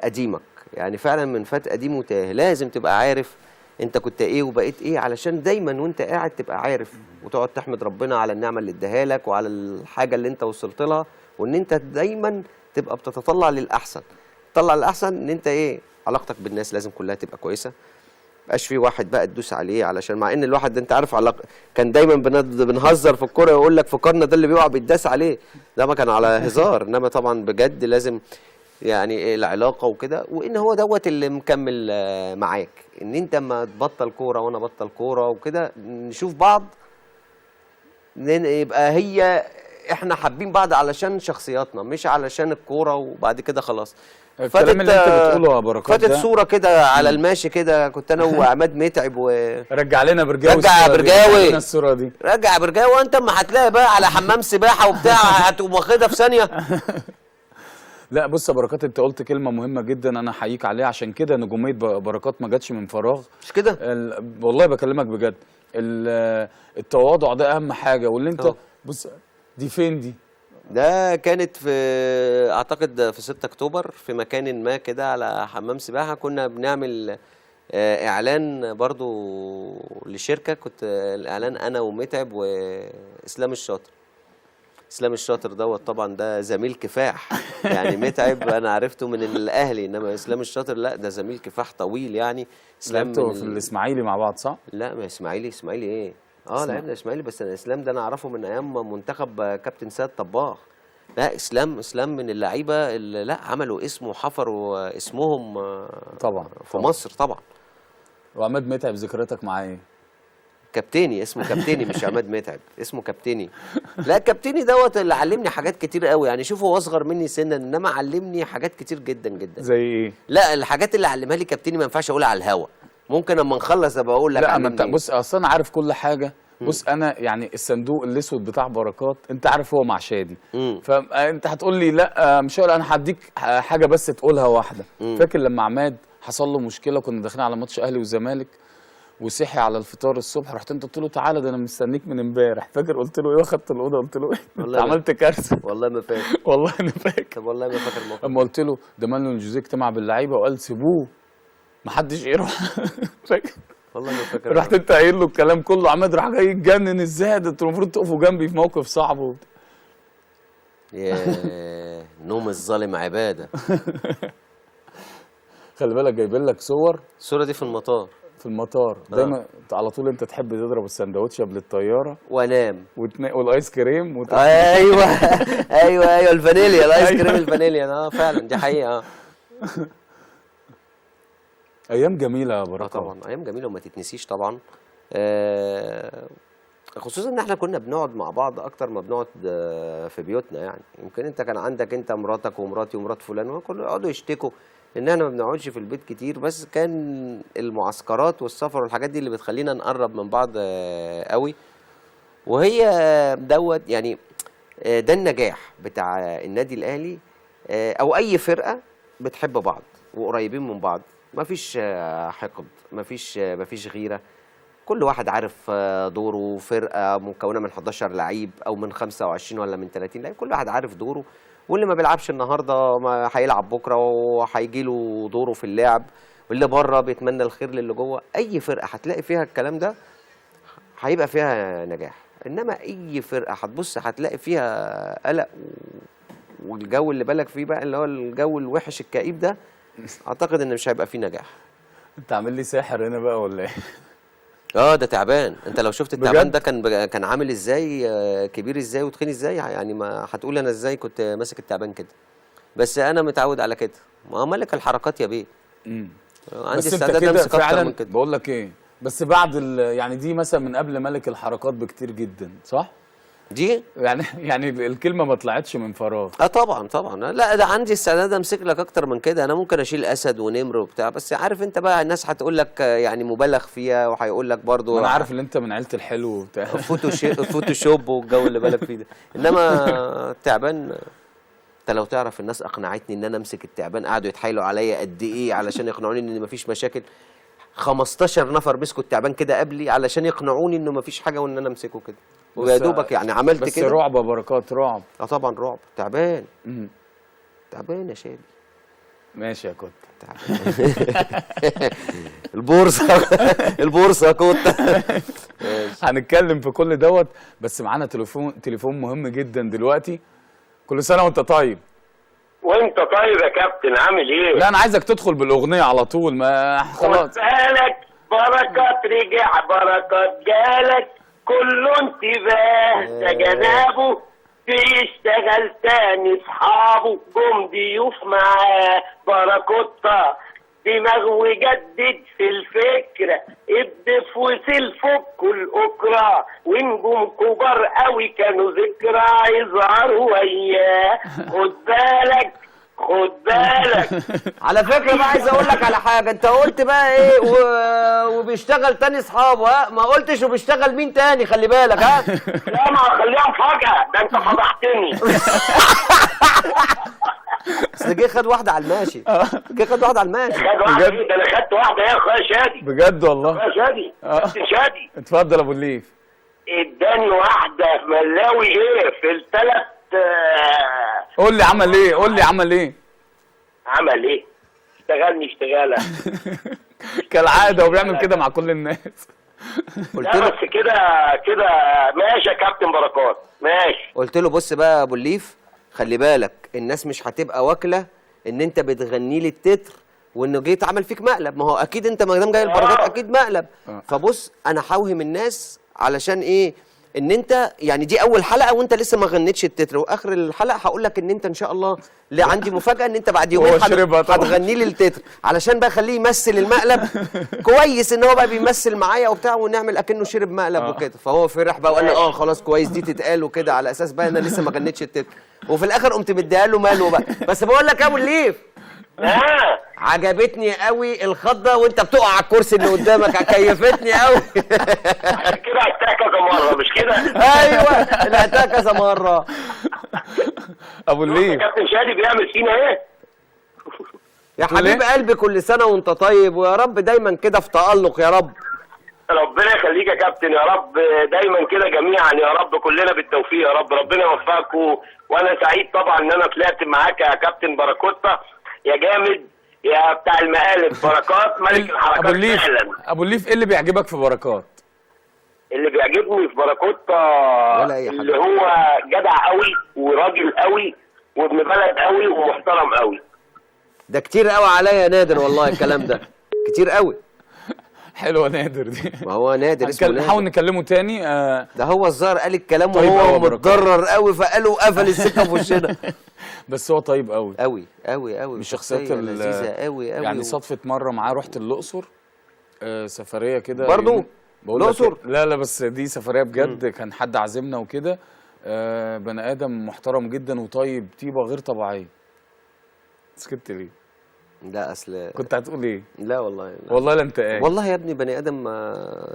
قديمك. يعني فعلا من فات قديم وتاه، لازم تبقى عارف انت كنت ايه وبقيت ايه، علشان دايما وانت قاعد تبقى عارف وتقعد تحمد ربنا على النعمه اللي اداها لك وعلى الحاجه اللي انت وصلت لها، وان انت دايما تبقى بتتطلع للاحسن. تطلع للاحسن ان انت ايه، علاقتك بالناس لازم كلها تبقى كويسه. مبقاش في واحد بقى تدوس عليه، علشان مع ان الواحد ده انت عارف كان دايما بنهزر في الكوره ويقول لك فكرنا ده اللي بيقع بيتداس عليه، ده ما كان على هزار، انما طبعا بجد لازم يعني العلاقه وكده، وان هو دوت اللي مكمل معاك، ان انت اما تبطل كوره وانا بطل كوره وكده نشوف بعض، يبقى هي احنا حابين بعض علشان شخصياتنا مش علشان الكوره، وبعد كده خلاص. الكلام اللي انت بتقوله يا بركات فاتت صوره كده على الماشي كده، كنت انا وعماد متعب رجع لنا برجاوي. رجع برجاوي الصوره دي. رجع برجاوي، وانت اما هتلاقي بقى على حمام سباحه وبتاع هتقوم واخدها في ثانيه. لا بص يا بركات، انت قلت كلمه مهمه جدا انا احييك عليها، عشان كده نجوميه بركات ما جاتش من فراغ. مش كده؟ والله بكلمك بجد، التواضع ده اهم حاجه. واللي انت بص دي فين دي؟ ده كانت في اعتقد في 6 اكتوبر في مكان ما كده على حمام سباحه، كنا بنعمل اعلان برضو لشركه، كنت الاعلان انا ومتعب واسلام الشاطر. اسلام الشاطر دوت طبعا ده زميل كفاح. يعني متعب انا عرفته من الاهلي، انما اسلام الشاطر لا، ده زميل كفاح طويل. يعني لعبتوا في الاسماعيلي مع بعض صح؟ لا، ما اسماعيلي ايه، لعبنا اسماعيلي، بس انا اسلام ده انا اعرفه من ايام منتخب كابتن سيد طباخ. لا اسلام من اللعيبه اللي لا عملوا اسم وحفروا اسمهم طبعا في مصر طبعا. وعماد متعب ذكرياتك معاه ايه؟ كابتني، اسمه كابتني مش عماد متعب، اسمه كابتني. لا كابتني دوت اللي علمني حاجات كتير قوي يعني. شوف هو اصغر مني سنا انما علمني حاجات كتير جدا جدا. زي ايه؟ لا الحاجات اللي علمها لي كابتني ما ينفعش اقولها على الهوا، ممكن اما نخلص ابقى اقول لك. لا ما انت بص، اصل انا عارف كل حاجه. بص انا يعني الصندوق الاسود بتاع بركات انت عارف هو مع شادي، فانت هتقول لي لا مش هقول، انا هديك حاجه بس تقولها واحده. فاكر لما عماد حصل له مشكله كنا داخلين على ماتش اهلي والزمالك وصحي على الفطار الصبح، رحت انت قلت له تعالى ده انا مستنيك من امبارح. فاكر قلت له ايه؟ واخدت الاوضه قلت له ايه؟ انت عملت كارثه. والله ما فاكر. والله انا فاكر. طب والله ما فاكر الموقف. اما قلت له ده مانويل جوزيه اجتمع باللعيبه وقال سيبوه ما حدش يروح. فاكر؟ والله ما فاكر. رحت انت قايل له الكلام كله، عماد راح جاي يتجنن ازاي ده انتوا المفروض تقفوا جنبي في موقف صعب وبتاع. ياه نوم الظالم عباده. خلي بالك جايبين لك صور. الصوره دي في المطار. في المطار دايما على طول انت تحب تضرب السندوتش قبل الطياره وانام والايس كريم ايوه ايوه الفانيليا، الايس كريم الفانيليا. فعلا دي حقيقه. ايام جميله يا بركات. طبعا ايام جميله وما تتنسيش طبعا. خصوصا ان احنا كنا بنقعد مع بعض اكتر ما بنقعد في بيوتنا يعني. يمكن انت كان عندك انت مراتك ومراتي ومرات فلان وكانوا يقعدوا يشتكوا ان احنا ما بنقعدش في البيت كتير، بس كان المعسكرات والسفر والحاجات دي اللي بتخلينا نقرب من بعض قوي. وهي دوت يعني ده النجاح بتاع النادي الاهلي او اي فرقه بتحب بعض وقريبين من بعض. مفيش حقد، مفيش غيره، كل واحد عارف دوره. فرقه مكونه من 11 لعيب او من 25 ولا من 30 لعيب، كل واحد عارف دوره، واللي ما بيلعبش النهارده ما هيلعب بكره وهيجي له دوره في اللعب، واللي بره بيتمنى الخير للي جوه. اي فرقه هتلاقي فيها الكلام ده هيبقى فيها نجاح. انما اي فرقه هتبص هتلاقي فيها قلق والجو اللي بالك فيه بقى اللي هو الجو الوحش الكئيب ده، اعتقد ان مش هيبقى فيه نجاح. انت عامل لي ساحر هنا بقى ولا ايه؟ ده تعبان. انت لو شفت التعبان ده كان عامل ازاي، كبير ازاي وتخين ازاي، يعني ما هتقول انا ازاي كنت ماسك التعبان كده. بس انا متعود على كده، ما ملك الحركات يا بيه. عندي استعداد امسك اكتر من كده. بقول لك ايه، بس بعد يعني دي مثلا من قبل ملك الحركات بكتير جدا صح؟ دي يعني الكلمه ما طلعتش من فراغ. طبعا. لا ده عندي استعداد امسك لك اكتر من كده. انا ممكن اشيل اسد ونمر وبتاع، بس عارف انت بقى الناس هتقول لك يعني مبالغ فيها، وهيقول لك برضو انا عارف ان انت من عيله الحلو وبتاع. فوتوشوب والجو اللي بالك فيه ده. انما التعبان انت لو تعرف الناس اقنعتني ان انا امسك التعبان، قعدوا يتحايلوا عليا قد ايه علشان يقنعوني ان مفيش مشاكل. 15 نفر مسكوا التعبان كده قبلي علشان يقنعوني انه مفيش حاجه وان انا امسكه كده، ويا دوبك يعني عملت كده. بس رعب يا بركات، رعب. طبعا رعب. تعبان. تعبان يا شادي. ماشي يا كوت. البورصه يا كوت. هنتكلم في كل دوت، بس معانا تليفون مهم جدا دلوقتي. كل سنه وانت طيب. وانت طيب يا كابتن، عامل ايه؟ لا انا عايزك تدخل بالاغنيه على طول، ما خلاص. خد بالك بركات رجع، بركات جالك كله انتباه، ده جنابه بيشتغل تاني، اصحابه جم ضيوف معاه. بركوتا دماغ وجدد في الفكرة، ابدف وسيل فك الأكرة، ونجوم كبار قوي كانوا ذكرى يظهروا وياه. خد بالك على فكرة بقى عايز اقول لك على حاجة. انت قلت بقى ايه وبيشتغل تاني اصحابه، ما قلتش وبيشتغل مين تاني، خلي بالك. لا ما هخليها مفاجأة، ده انت فضحتني. بس جه خد واحدة على الماشي. خد واحدة ده انا خدت واحدة يا اخويا شادي. بجد والله. يا شادي. شادي. اتفضل يا ابو الليف. اداني واحدة ملاوي في الثلاث. قول لي عمل ايه؟ عمل ايه؟ اشتغالة. كالعادة وبيعمل كده مع كل الناس. لا بس كده ماشي يا كابتن بركات، ماشي. قلت له بص بقى يا ابو الليف، خلي بالك الناس مش هتبقى واكله ان انت بتغني لي التتر وانه جيت عمل فيك مقلب. ما هو اكيد انت ما دام جاي البركات اكيد مقلب. فبص انا هوهم الناس علشان ايه، ان انت يعني دي اول حلقه وانت لسه ما غنيتش التتر، واخر الحلقه هقول لك ان انت ان شاء الله عندي مفاجاه ان انت بعد يومين هتغني لي التتر، علشان بقى خليه يمثل المقلب كويس، ان هو بقى بيمثل معايا وبتاع، ونعمل اكنه شرب مقلب وكده. فهو فرح بقى وقال لي خلاص كويس دي تتقال وكده، على اساس بقى انا لسه ما غنيتش التتر. وفي الاخر قمت مديها له ماله بقى. بس بقول لك يا ابو الليف، عجبتني قوي الخضه وانت بتقع على الكرسي اللي قدامك، كيفتني قوي. عشان كده عدتها كذا مره مش كده؟ ايوه لقيتها كذا مره. ابو الليف كابتن شادي بيعمل فينا ايه؟ يا حبيب قلبي كل سنه وانت طيب، ويا رب دايما كده في تألق يا رب. ربنا يخليك يا كابتن، يا رب دايما كده جميعا، يا رب كلنا بالتوفيق يا رب، ربنا يوفقك. وانا سعيد طبعا ان انا طلعت معاك يا كابتن باراكوتا يا جامد يا بتاع المقالب. بركات ملك الحركات. ابو الليف ايه اللي بيعجبك في بركات؟ اللي بيعجبني في باراكوتا اللي هو جدع قوي وراجل قوي وابن بلد قوي ومحترم قوي. ده كتير قوي عليا يا نادر والله الكلام ده كتير قوي. حلوه نادر دي. ما هو نادر اسمه نادر. نحاول نكلمه تاني. ده هو الظاهر قال الكلام طيب وهو متضرر قوي، فقالوا قفل السكه في وشنا. بس هو طيب قوي قوي قوي قوي، من الشخصيات لذيذه قوي قوي. يعني صدفه مره معاه رحت الاقصر سفريه كده برضو الاقصر. لا بس دي سفريه بجد. كان حد عازمنا وكده. بني ادم محترم جدا وطيب، طيبه غير طبيعيه. سكت ليه؟ لا اصل كنت هتقول ايه؟ لا والله لا. والله لا انت قايل. والله يا ابني بني ادم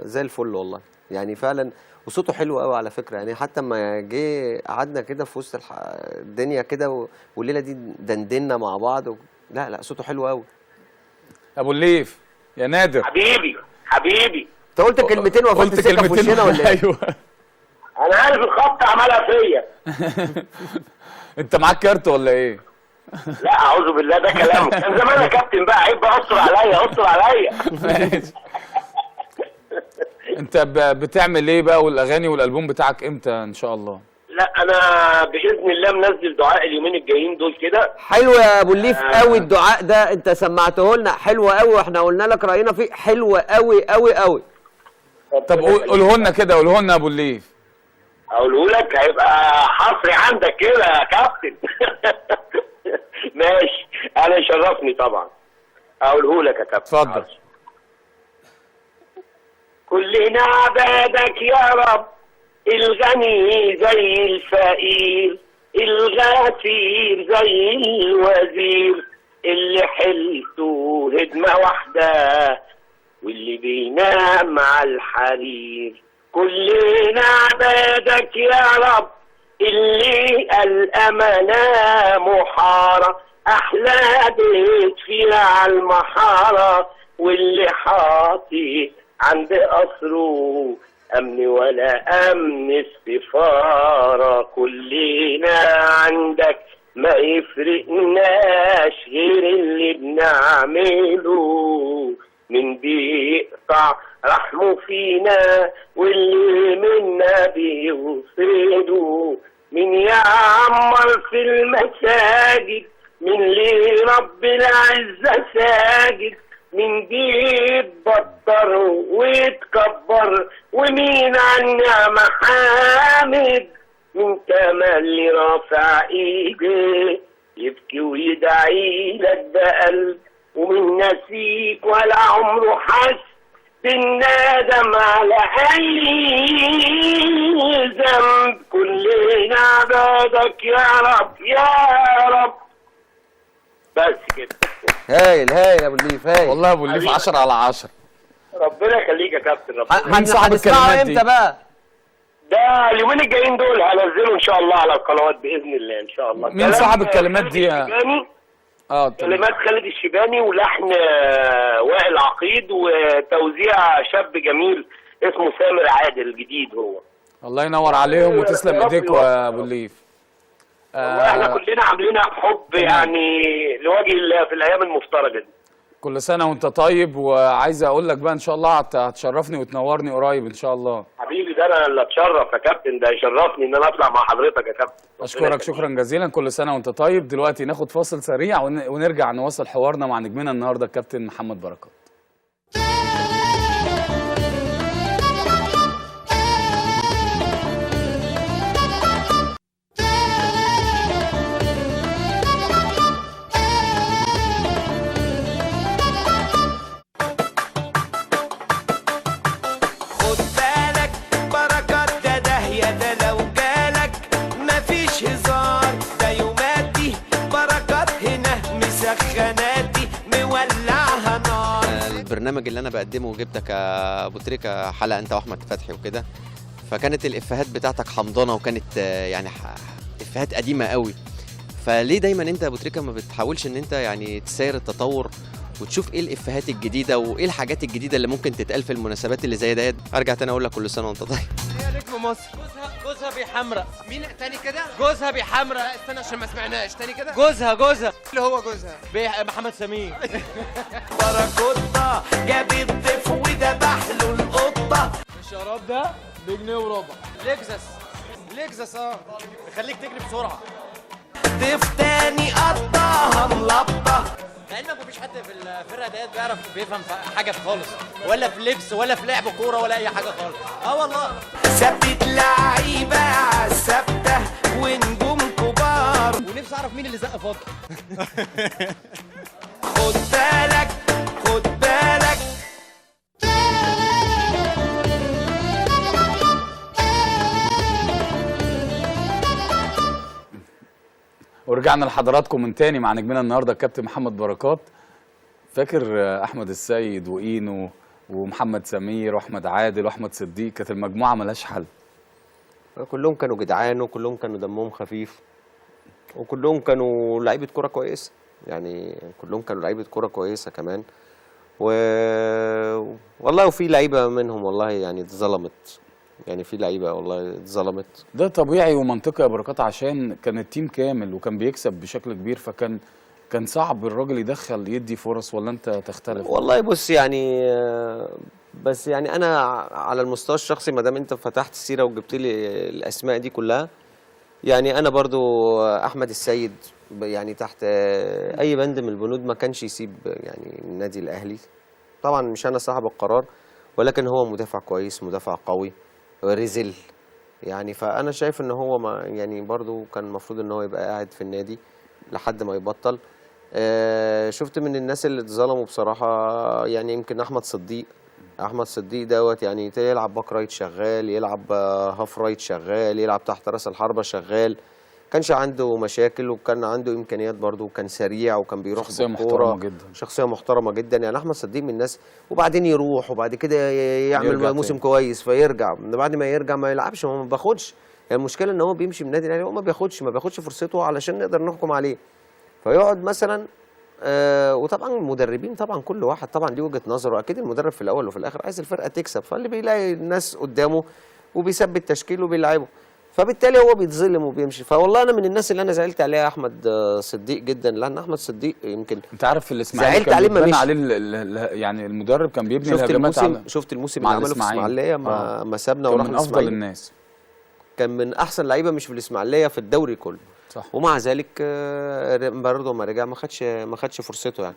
زي الفل والله، يعني فعلا. وصوته حلو قوي على فكره، يعني حتى لما جه قعدنا كده في وسط الدنيا كده والليله دي دندنا مع بعض لا صوته حلو قوي. ابو الليف يا نادر حبيبي انت قلت كلمتين وقفلت السكه في وشنا ولا ايه؟ ايوه انا عارف الخط عملها فيا. انت معاك كارت ولا ايه؟ لا اعوذ بالله، ده كلام كان زمان يا كابتن بقى، عيب بقى استر عليا. ماشي. انت بتعمل ايه بقى، والاغاني والالبوم بتاعك امتى ان شاء الله؟ لا انا باذن الله منزل دعاء اليومين الجايين دول كده. حلو يا ابو الليف قوي الدعاء ده، انت سمعته لنا حلو قوي، واحنا قلنا لك راينا فيه حلو قوي قوي قوي. طب قوله لنا كده، قوله لنا يا ابو الليف. اقوله لك هيبقى حصري عندك كده يا كابتن. ماشي، انا يشرفني طبعا اقوله لك يا كابتن. اتفضل. كلنا عبادك يا رب، الغني زي الفقير، الغفير زي الوزير، اللي حلته هدمة واحدة واللي بينام على الحرير. كلنا عبادك يا رب، اللي الأمانة محارة، أحلى بيت فيها على المحارة، واللي حاطي عند قصره أمن ولا أمن استفارة. كلنا عندك ما يفرقناش غير اللي بنعمله، من بيقطع رحمه فينا واللي منا بيوصله، من يعمر في المساجد من لرب العزة ساجد، من بيتبطر ويتكبر ومين عن نعمة حامد، من تملي رافع ايديه يبكي ويدعي لك بقلب، ومن نسيك ولا عمره حس بالندم على اي ذنب. كلنا عبادك يا رب يا رب. بس كده. هايل يا ابو الليف، هايل والله يا ابو الليف 10 على 10. ربنا يخليك يا كابتن. ربنا هنصاحب الكلمات دي امتى بقى؟ ده اليومين الجايين دول هنزله ان شاء الله على القنوات باذن الله ان شاء الله. مين صاحب الكلمات دي؟ كلمات خالد الشيباني ولحن وائل عقيد وتوزيع شاب جميل اسمه سامر عادل جديد هو. الله ينور عليهم وتسلم ايديك يا ابو الليف. والله احنا كلنا عاملينها بحب يعني لوجه الله في الايام المفترجه دي. كل سنه وانت طيب، وعايز اقول لك بقى ان شاء الله هتشرفني وتنورني قريب ان شاء الله. حبيبي ده انا اللي اتشرف يا كابتن، ده يشرفني ان انا اطلع مع حضرتك يا كابتن. اشكرك شكرا جزيلا، كل سنه وانت طيب. دلوقتي ناخد فاصل سريع ونرجع نواصل حوارنا مع نجمنا النهارده الكابتن محمد بركات. البرنامج اللي انا بقدمه وجبتك يا ابو تريكه حلقه انت واحمد فتحي وكده، فكانت الافيهات بتاعتك حمضانه وكانت يعني افيهات قديمه قوي. فليه دايما انت يا ابو تريكه ما بتحاولش ان انت يعني تسير التطور وتشوف ايه الافيهات الجديده وايه الحاجات الجديده اللي ممكن تتقال في المناسبات اللي زي ديت؟ ارجع تاني اقول لك كل سنه وانت طيب. هي نجم مصر. جوزها بيحمرق. مين تاني كده؟ جوزها بيحمرق. استنى عشان ما سمعناش تاني كده. جوزها اللي هو جوزها محمد سمير. باراكوتا جاب الضيف وذبح له القطه. الشراب ده بجنيه وربع. لكزس بيخليك تجري بسرعه. ضيف تاني قطعها ملطه. لعلمك مفيش حد في الفرقه ديت بيفهم في حاجه خالص، ولا في لبس ولا في لعب كوره ولا اي حاجه خالص. والله ثبت لعيبه عالثابته ونجوم كبار. ونفسي اعرف مين اللي زق فاضي. خد بالك خد بالك. ورجعنا لحضراتكم من تاني مع نجمنا النهارده الكابتن محمد بركات. فاكر احمد السيد واينو ومحمد سمير واحمد عادل واحمد صديق؟ كانت المجموعه ملهاش حل. كلهم كانوا جدعان وكلهم كانوا دمهم خفيف وكلهم كانوا لعيبه كوره كويسه، يعني كلهم كانوا لعيبه كوره كويسه كمان. والله وفي لعيبه منهم والله يعني اتظلمت، يعني في لعيبه والله اتظلمت. ده طبيعي ومنطقي يا بركات، عشان كان التيم كامل وكان بيكسب بشكل كبير، فكان صعب الراجل يدخل يدي فرص. ولا انت تختلف؟ والله بص يعني بس يعني انا على المستوى الشخصي ما دام انت فتحت السيره وجبت لي الاسماء دي كلها، يعني انا برضو احمد السيد يعني تحت اي بند من البنود ما كانش يسيب يعني النادي الاهلي. طبعا مش انا صاحب القرار، ولكن هو مدافع كويس، مدافع قوي، رزل يعني. فانا شايف ان هو ما يعني برضو كان المفروض ان هو يبقى قاعد في النادي لحد ما يبطل. شفت من الناس اللي اتظلموا بصراحه يعني يمكن احمد صديق دوت، يعني يلعب باك رايت شغال، يلعب هاف رايت شغال، يلعب تحت راس الحربه شغال، كانش عنده مشاكل وكان عنده امكانيات برضه وكان سريع وكان بيروح شخصيه بالكوره. محترمه جدا، شخصيه محترمه جدا. يعني احمد صديق من الناس وبعدين يروح وبعد كده يعمل موسم تاني كويس فيرجع، بعد ما يرجع ما يلعبش، هو ما بياخدش. يعني المشكله ان هو بيمشي من النادي الاهلي هو ما بياخدش فرصته علشان نقدر نحكم عليه، فيقعد مثلا. وطبعا المدربين طبعا كل واحد طبعا ليه وجهه نظره، اكيد المدرب في الاول وفي الاخر عايز الفرقه تكسب، فاللي بيلاقي الناس قدامه وبيثبت تشكيله وبيلعبه، فبالتالي هو بيتظلم وبيمشي. فوالله انا من الناس اللي انا زعلت عليها احمد صديق جدا، لان احمد صديق يمكن انت عارف في الاسماعيلي زعلت كان عليه ما بيتبنى مشي. عليه يعني المدرب كان بيبني الهجمات شفت الموسم اللي عمله في الاسماعيليه ما سابنا وراح من افضل الناس، كان من احسن لعيبه مش في الاسماعيليه في الدوري كله. صح. ومع ذلك برضه ما رجع ما خدش فرصته يعني.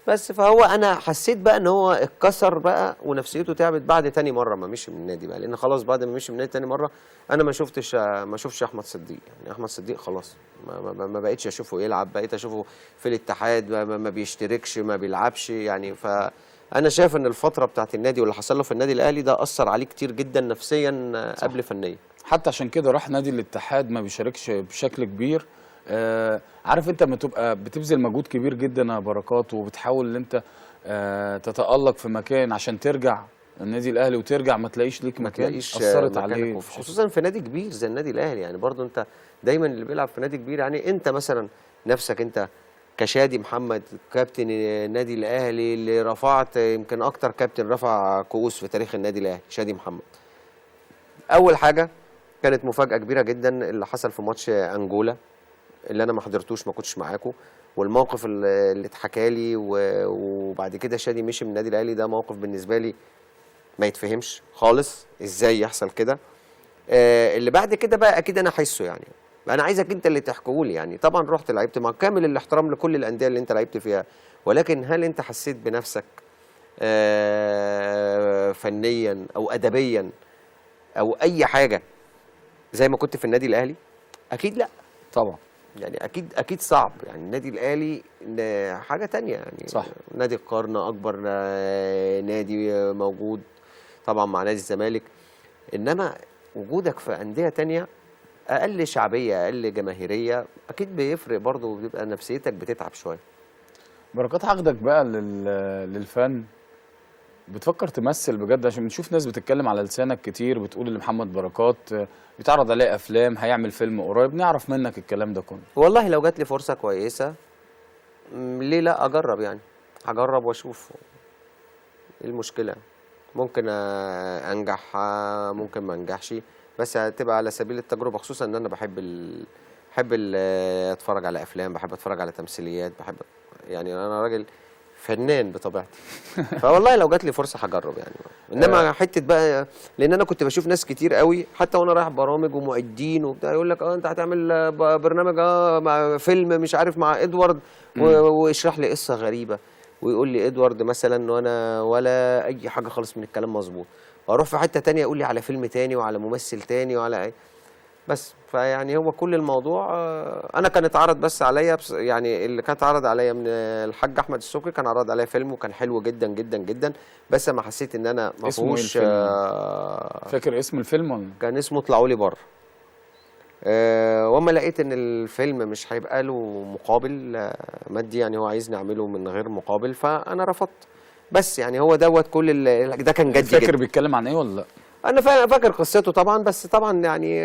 بس فهو انا حسيت بقى ان هو اتكسر بقى ونفسيته تعبت بعد تاني مره ما مشي من النادي بقى، لان خلاص بعد ما مشي من النادي تاني مره انا ما شفتش احمد صديق. يعني احمد صديق خلاص ما بقتش اشوفه يلعب، بقيت اشوفه في الاتحاد ما بيشتركش ما بيلعبش يعني. فانا شايف ان الفتره بتاعت النادي واللي حصل له في النادي الاهلي ده اثر عليه كتير جدا نفسيا قبل فنيا. حتى عشان كده راح نادي الاتحاد ما بيشاركش بشكل كبير. عارف انت لما تبقى بتبذل مجهود كبير جدا يا بركات وبتحاول ان انت تتألق في مكان عشان ترجع النادي الاهلي وترجع ما تلاقيش ليك مكان، اثرت عليه خصوصا في نادي كبير زي النادي الاهلي. يعني برضو انت دايما اللي بيلعب في نادي كبير، يعني انت مثلا نفسك انت كشادي محمد كابتن النادي الاهلي اللي رفعت يمكن اكتر كابتن رفع كؤوس في تاريخ النادي الاهلي، شادي محمد. اول حاجه كانت مفاجاه كبيره جدا اللي حصل في ماتش انجولا اللي انا ما حضرتوش، ما كنتش معاكم، والموقف اللي اتحكى لي وبعد كده شادي مشي من النادي الاهلي، ده موقف بالنسبه لي ما يتفهمش خالص ازاي يحصل كده. اللي بعد كده بقى اكيد انا حاسه، يعني انا عايزك انت اللي تحكوا لي. يعني طبعا رحت لعبت مع كامل الاحترام لكل الانديه اللي انت لعبت فيها، ولكن هل انت حسيت بنفسك فنيا او ادبيا او اي حاجه زي ما كنت في النادي الاهلي؟ اكيد لا طبعا. يعني اكيد صعب. يعني النادي الاهلي حاجه تانية، يعني صح. نادي القرن اكبر نادي موجود طبعا مع نادي الزمالك، انما وجودك في انديه تانية اقل شعبيه اقل جماهيريه اكيد بيفرق برضه، وبيبقى نفسيتك بتتعب شويه. بركات هاخدك بقى للفن بتفكر تمثل بجد؟ عشان بنشوف ناس بتتكلم على لسانك كتير، بتقول ان محمد بركات بيتعرض عليه افلام، هيعمل فيلم قريب، نعرف منك الكلام ده كله. والله لو جات لي فرصه كويسه ليه لا اجرب يعني، هجرب واشوف ايه المشكله. ممكن انجح ممكن ما انجحش، بس هتبقى على سبيل التجربه، خصوصا ان انا بحب اتفرج على افلام، بحب اتفرج على تمثيليات، يعني انا راجل فنان بطبيعتي. فوالله لو جات لي فرصه هجرب يعني. انما حته بقى، لان انا كنت بشوف ناس كتير قوي حتى وانا رايح برامج ومعدين وبتاع، يقول لك انت هتعمل برنامج مع فيلم مش عارف مع ادوارد واشرح لي قصه غريبه، ويقول لي ادوارد مثلا وانا ولا اي حاجه خالص من الكلام مظبوط، واروح في حته تانية يقول لي على فيلم تاني وعلى ممثل تاني وعلى ايه. بس فيعني هو كل الموضوع انا كان اتعرض بس عليا يعني اللي كان اتعرض عليا من الحاج احمد السبكي، كان عرض عليا فيلم وكان حلو جدا جدا جدا، بس ما حسيت ان انا ما فيهوش. فاكر اسم الفيلم ولا؟ كان اسمه اطلعوا لي بره. وما لقيت ان الفيلم مش هيبقى له مقابل مادي، يعني هو عايزني اعمله من غير مقابل، فانا رفضت. بس يعني هو دوت كل ده كان جدي فاكر جدا. بيتكلم عن ايه ولا لا؟ انا فاكر قصته طبعا، بس طبعا يعني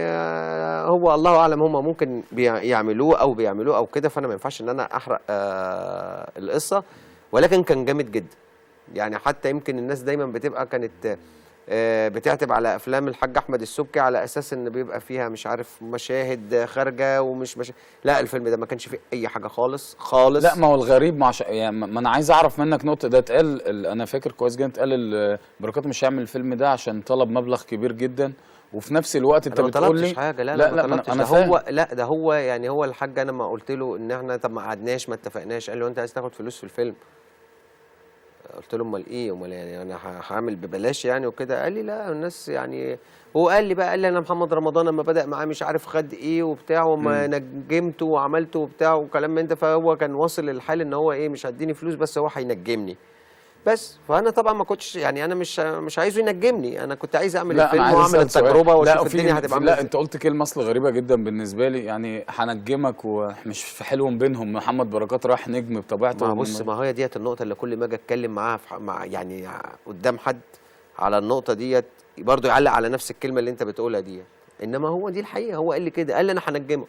هو الله اعلم هم ممكن يعملوه او كده، فانا ما ينفعش ان انا احرق القصه، ولكن كان جامد جدا يعني. حتى يمكن الناس دايما كانت بتعتب على افلام الحاج احمد السبكي على اساس ان بيبقى فيها مش عارف مشاهد خارجه ومش لا، الفيلم ده ما كانش فيه اي حاجه خالص خالص. لا، ما هو الغريب يعني ما انا عايز اعرف منك نقطه. ده اتقال، انا فاكر كويس جدا، اتقال بركات مش هيعمل الفيلم ده عشان طلب مبلغ كبير جدا، وفي نفس الوقت انت بتقول لي حاجه. لا انا هو ده هو يعني هو الحاج، انا ما قلت له ان احنا طب ما قعدناش ما اتفقناش، قال له انت عايز تاخد فلوس في الفيلم؟ قلت له امال ايه؟ امال يعني انا هعمل ببلاش يعني وكده؟ قال لي لا الناس يعني. هو قال لي انا محمد رمضان لما بدأ معاه مش عارف خد ايه وبتاع، وما نجمته وعملته وبتاع وكلام من ده، فهو كان واصل للحال ان هو ايه مش هيديني فلوس بس هو هينجمني بس. فانا طبعا ما كنتش يعني انا مش عايزه ينجمني، انا كنت عايز اعمل الفيلم واعمل التجربه واشوف الدنيا هتبقى عامله لا انت قلت كلمه اصل غريبه جدا بالنسبه لي، يعني هنجمك ومش في حلو بينهم. محمد بركات راح نجم بطبيعته. بص، ما هي ديت النقطه اللي كل ما اجي اتكلم معاها مع يعني قدام حد على النقطه ديت برضه يعلق على نفس الكلمه اللي انت بتقولها دي. انما هو دي الحقيقه، هو قال لي كده، قال لي انا هنجمك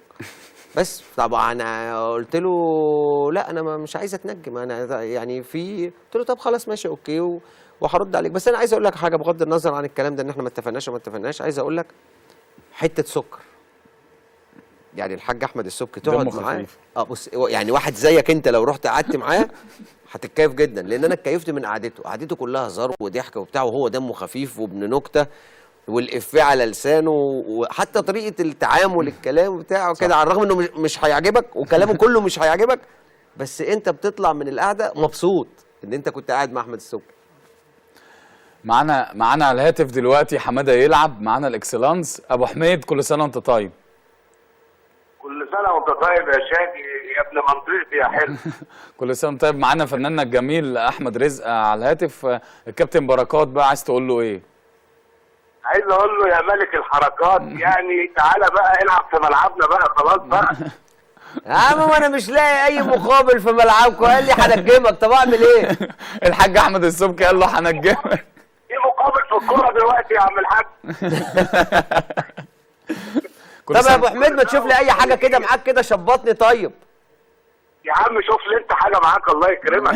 بس. طبعا انا قلت له لا انا مش عايز اتنجم انا يعني قلت له طب خلاص ماشي اوكي وهرد عليك. بس انا عايز اقول لك حاجه بغض النظر عن الكلام ده ان احنا ما اتفقناش عايز اقول لك حته سكر. يعني الحاج احمد السبكي تقعد معاه بص يعني واحد زيك انت لو رحت قعدت معاه هتتكيف جدا، لان انا اتكيفت من قعدته كلها هزار وضحك وبتاع، وهو دمه خفيف وابن نكته والإفيه على لسانه، وحتى طريقة التعامل الكلام بتاعه كده، على الرغم انه مش هيعجبك وكلامه كله مش هيعجبك، بس انت بتطلع من القعدة مبسوط ان انت كنت قاعد مع احمد السبكي. معانا على الهاتف دلوقتي حماده يلعب معانا الاكسلانس. ابو حميد كل سنه وانت طيب. كل سنه وانت طيب يا شادي يا ابن منطقتي يا حلو. كل سنه وانت طيب. معانا فناننا الجميل احمد رزق على الهاتف. الكابتن بركات بقى عايز تقول له ايه؟ عايز اقول له يا ملك الحركات يعني تعالى بقى العب في ملعبنا بقى خلاص بقى. يا عم وانا مش لاقي اي مقابل في ملعبكم، قال لي هنجمك. طب اعمل ايه؟ الحاج احمد السبكي قال له هنجمك. ايه مقابل في الكوره دلوقتي يا عم الحاج؟ طب يا ابو حميد ما تشوف لي اي حاجه كده معاك كده شبطني طيب. يا عم شوف لي انت حاجه معاك الله يكرمك.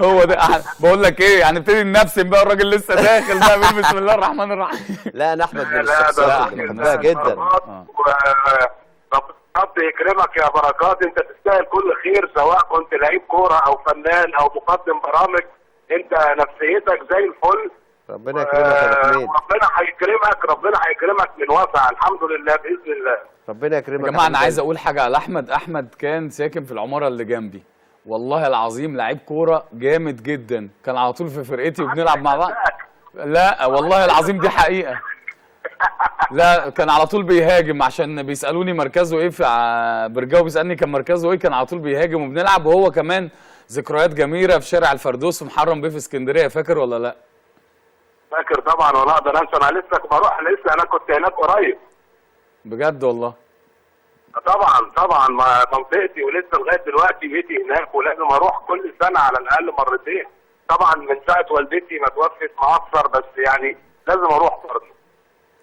هو ده بقول لك ايه، هنبتدي ننفسن بقى، الراجل لسه داخل بقى بيقول بسم الله الرحمن الرحيم. لا انا احمد من الشخصيات بحبها جدا. ربنا يكرمك يا بركات، انت تستاهل كل خير سواء كنت لعيب كوره او فنان او مقدم برامج، انت نفسيتك زي الفل. ربنا يكرمك يا ابو حميد. ربنا هيكرمك من واسع الحمد لله باذن الله. ربنا يكرمك يا جماعه. انا عايز اقول حاجه على احمد. احمد كان ساكن في العماره اللي جنبي، والله العظيم لعيب كوره جامد جدا، كان على طول في فرقتي وبنلعب مع بعض. لا والله العظيم دي حقيقه. لا كان على طول بيهاجم، عشان بيسالوني مركزه ايه في برجاوي، بيسالني كان مركزه ايه، كان على طول بيهاجم وبنلعب. وهو كمان ذكريات جميله في شارع الفردوس في محرم بيه في اسكندريه، فاكر ولا لا؟ فاكر طبعا، ولا اقدر انسى. انا لسه انا كنت هناك قريب. بجد والله؟ طبعا منطقتي، ولسه لغايه دلوقتي بيتي هناك، ولازم اروح كل سنه على الاقل مرتين. طبعا من ساعه والدتي ما توفت مقصر، بس يعني لازم اروح برضه.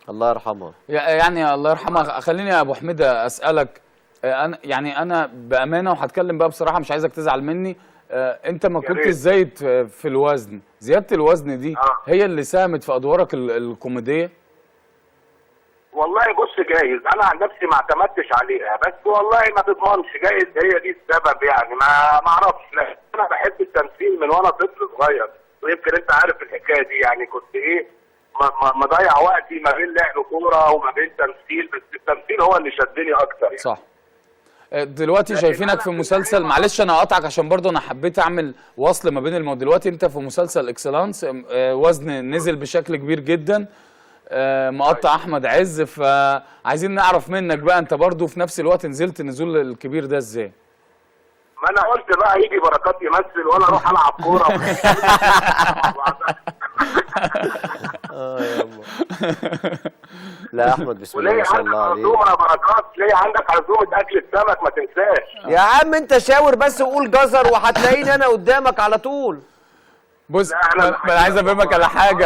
الله يرحمها. يعني الله يرحمها. خليني يا ابو حميد اسالك، انا يعني انا بامانه وهتكلم بقى بصراحه، مش عايزك تزعل مني، انت ما كنتش زايد في الوزن، زياده الوزن دي هي اللي ساهمت في ادوارك الكوميديه؟ والله بص، جايز انا عن نفسي ما اعتمدتش عليها، بس والله ما تضمنش، جايز هي دي السبب يعني، ما اعرفش. لا انا بحب التمثيل من وانا طفل صغير، ويمكن انت عارف الحكايه دي، يعني كنت ايه مضيع وقتي ما بين لعب كوره وما بين تمثيل، بس التمثيل هو اللي شدني اكتر يعني. صح. دلوقتي شايفينك في مسلسل، معلش انا قاطعك عشان برضه انا حبيت اعمل وصل ما بين دلوقتي انت في مسلسل اكسلانس، وزن نزل بشكل كبير جدا، مقطع احمد عز، فعايزين نعرف منك بقى انت برضه في نفس الوقت نزلت النزول الكبير ده ازاي؟ ما انا قلت بقى يجي بركات يمثل وانا اروح العب كوره يابا. لا احمد بسم الله ما شاء الله عليه. وليه عندك عزومه يا بركات، ليه عندك عزومه اكل السمك ما تنساش. يا عم انت شاور بس وقول جزر وهتلاقيني انا قدامك على طول. بص انا عايز افهمك على حاجه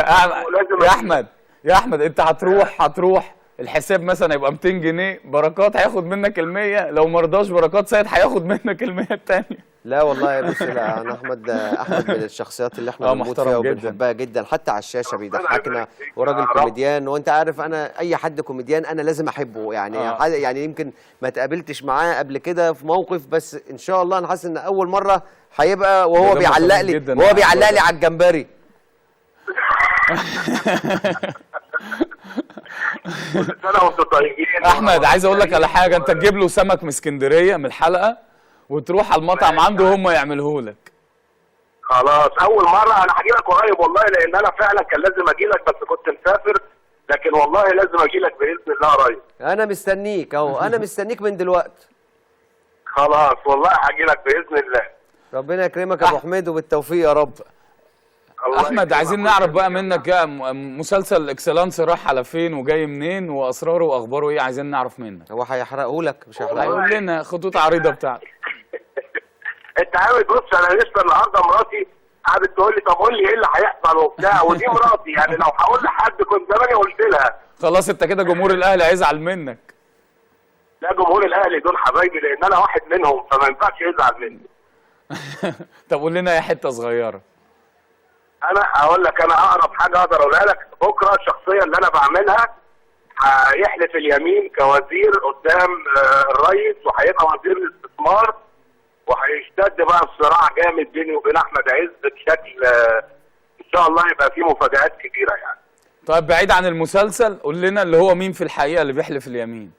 يا احمد انت هتروح الحساب مثلا يبقى 200 جنيه، بركات هياخد منك ال100، لو ما رضاش بركات سيد هياخد منك ال100 الثانيه. لا والله يا بص، لا انا احمد من الشخصيات اللي احنا بنموت فيها وبنحبها جدا، حتى على الشاشه بيضحكنا وراجل كوميديان، وانت عارف انا اي حد كوميديان انا لازم احبه يعني. يعني يمكن ما تقابلتش معاه قبل كده في موقف، بس ان شاء الله انا حاسس ان اول مره هيبقى وهو بيعلق لي على الجمبري. احمد عايز اقول لك على حاجه، انت تجيب له سمك من اسكندريه من الحلقه وتروح على المطعم عنده هم يعملوه لك. خلاص اول مره انا هجي لك قريب والله، لان انا فعلا كان لازم اجي لك بس كنت مسافر، لكن والله لازم اجي لك باذن الله قريب. انا مستنيك اهو، انا مستنيك من دلوقتي. خلاص والله هجي لك باذن الله. ربنا يكرمك يا ابو حميد وبالتوفيق يا رب. احمد عايزين نعرف بقى منك مسلسل اكسلانس راح على فين وجاي منين واسراره واخباره ايه، عايزين نعرف منك. هو هيحرقه لك مش هيحرقه؟ هيقول لنا خطوط عريضه بتاعتك. انت عارف بص، انا لسه النهارده مراتي قعدت تقول لي طب قول لي ايه اللي هيحصل وبتاع، ودي مراتي يعني لو هقول لحد كنت زماني قلت لها. خلاص انت كده جمهور الاهلي هيزعل منك. لا جمهور الاهلي دول حبايبي، لان انا واحد منهم فما ينفعش يزعل مني. طب قول لنا ايه حته صغيره. انا هقول لك، انا اقرب حاجه اقدر اقولها لك، بكره الشخصيه اللي انا بعملها هيحلف اليمين كوزير قدام الرئيس، وهيبقى وزير الاستثمار، وهيشتد بقى الصراع جامد بيني وبين احمد عز بشكل ان شاء الله يبقى فيه مفاجآت كبيره يعني. طيب بعيد عن المسلسل قول لنا اللي هو مين في الحقيقه اللي بيحلف اليمين؟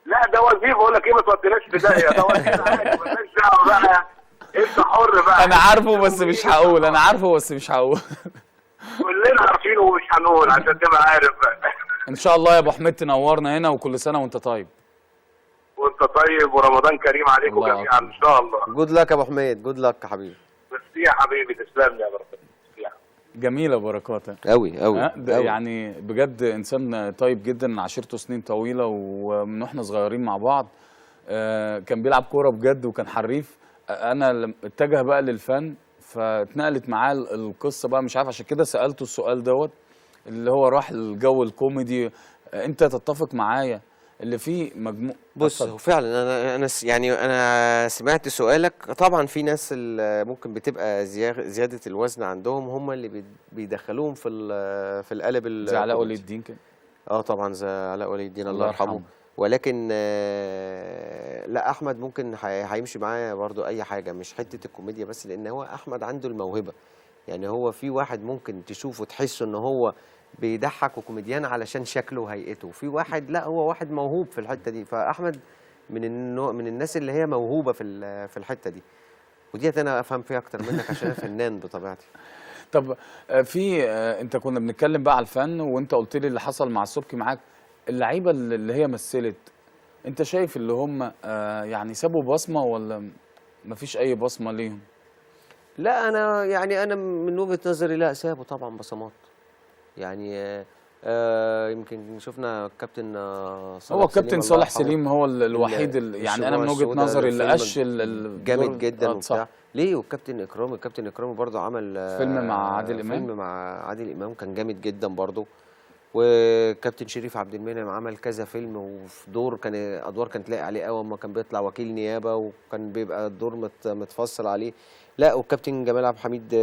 لا ده وزير، بقول لك ايه ما توديناش في داهيه، ده وزير عادي مالناش دعوه بقى، انت حر بقى. انا عارفه بس مش هقول. كلنا عارفينه ومش هنقول عشان تبقى عارف بقى. ان شاء الله يا ابو حميد تنورنا هنا، وكل سنه وانت طيب. وانت طيب ورمضان كريم عليكم جميعا ان شاء الله. جود لك يا ابو حميد، جود لك يا حبيبي. ميرسي يا حبيبي، تسلم لي يا بركات. جميله بركات قوي يعني بجد انسان طيب جدا، عشرته سنين طويله ومن واحنا صغيرين مع بعض. كان بيلعب كوره بجد وكان حريف. انا اتجه بقى للفن فاتنقلت معاه القصه بقى، مش عارف عشان كده سالته السؤال دوت اللي هو راح الجو الكوميدي. انت تتفق معايا اللي فيه مجموع؟ بص هو فعلا انا يعني انا سمعت سؤالك. طبعا في ناس اللي ممكن بتبقى زياده الوزن عندهم هم اللي بيدخلوهم في القالب زي علاء ولي الدين كده. طبعا زي علاء ولي الدين الله يرحمه. ولكن لا احمد ممكن هيمشي معايا برضو اي حاجه، مش حته الكوميديا بس، لان هو احمد عنده الموهبه. يعني هو في واحد ممكن تشوفه تحسه ان هو بيضحك وكوميديان علشان شكله وهيئته، في واحد لا هو واحد موهوب في الحته دي. فاحمد من الناس اللي هي موهوبه في الحته دي، وديت انا افهم فيها اكتر منك عشان انا فنان بطبيعتي. طب انت كنا بنتكلم بقى على الفن، وانت قلت لي اللي حصل مع السبكي معاك. اللعيبه اللي هي مثلت، انت شايف اللي هم يعني سابوا بصمه ولا مفيش اي بصمه ليهم؟ لا انا من وجهه نظري لا سابوا طبعا بصمات. يعني يمكن شفنا الكابتن هو الكابتن صالح سليم هو الوحيد يعني انا من وجهه نظري اللي قش جامد جدا وبتاع. ليه؟ والكابتن اكرامي، الكابتن اكرامي برضه عمل فيلم مع عادل امام. فيلم مع عادل امام كان جامد جدا برضه. وكابتن شريف عبد المنعم عمل كذا فيلم، وفي دور كان ادوار كانت لاقي عليه قوي، اما كان بيطلع وكيل نيابه وكان بيبقى الدور متفصل عليه. لا، والكابتن جمال عبد الحميد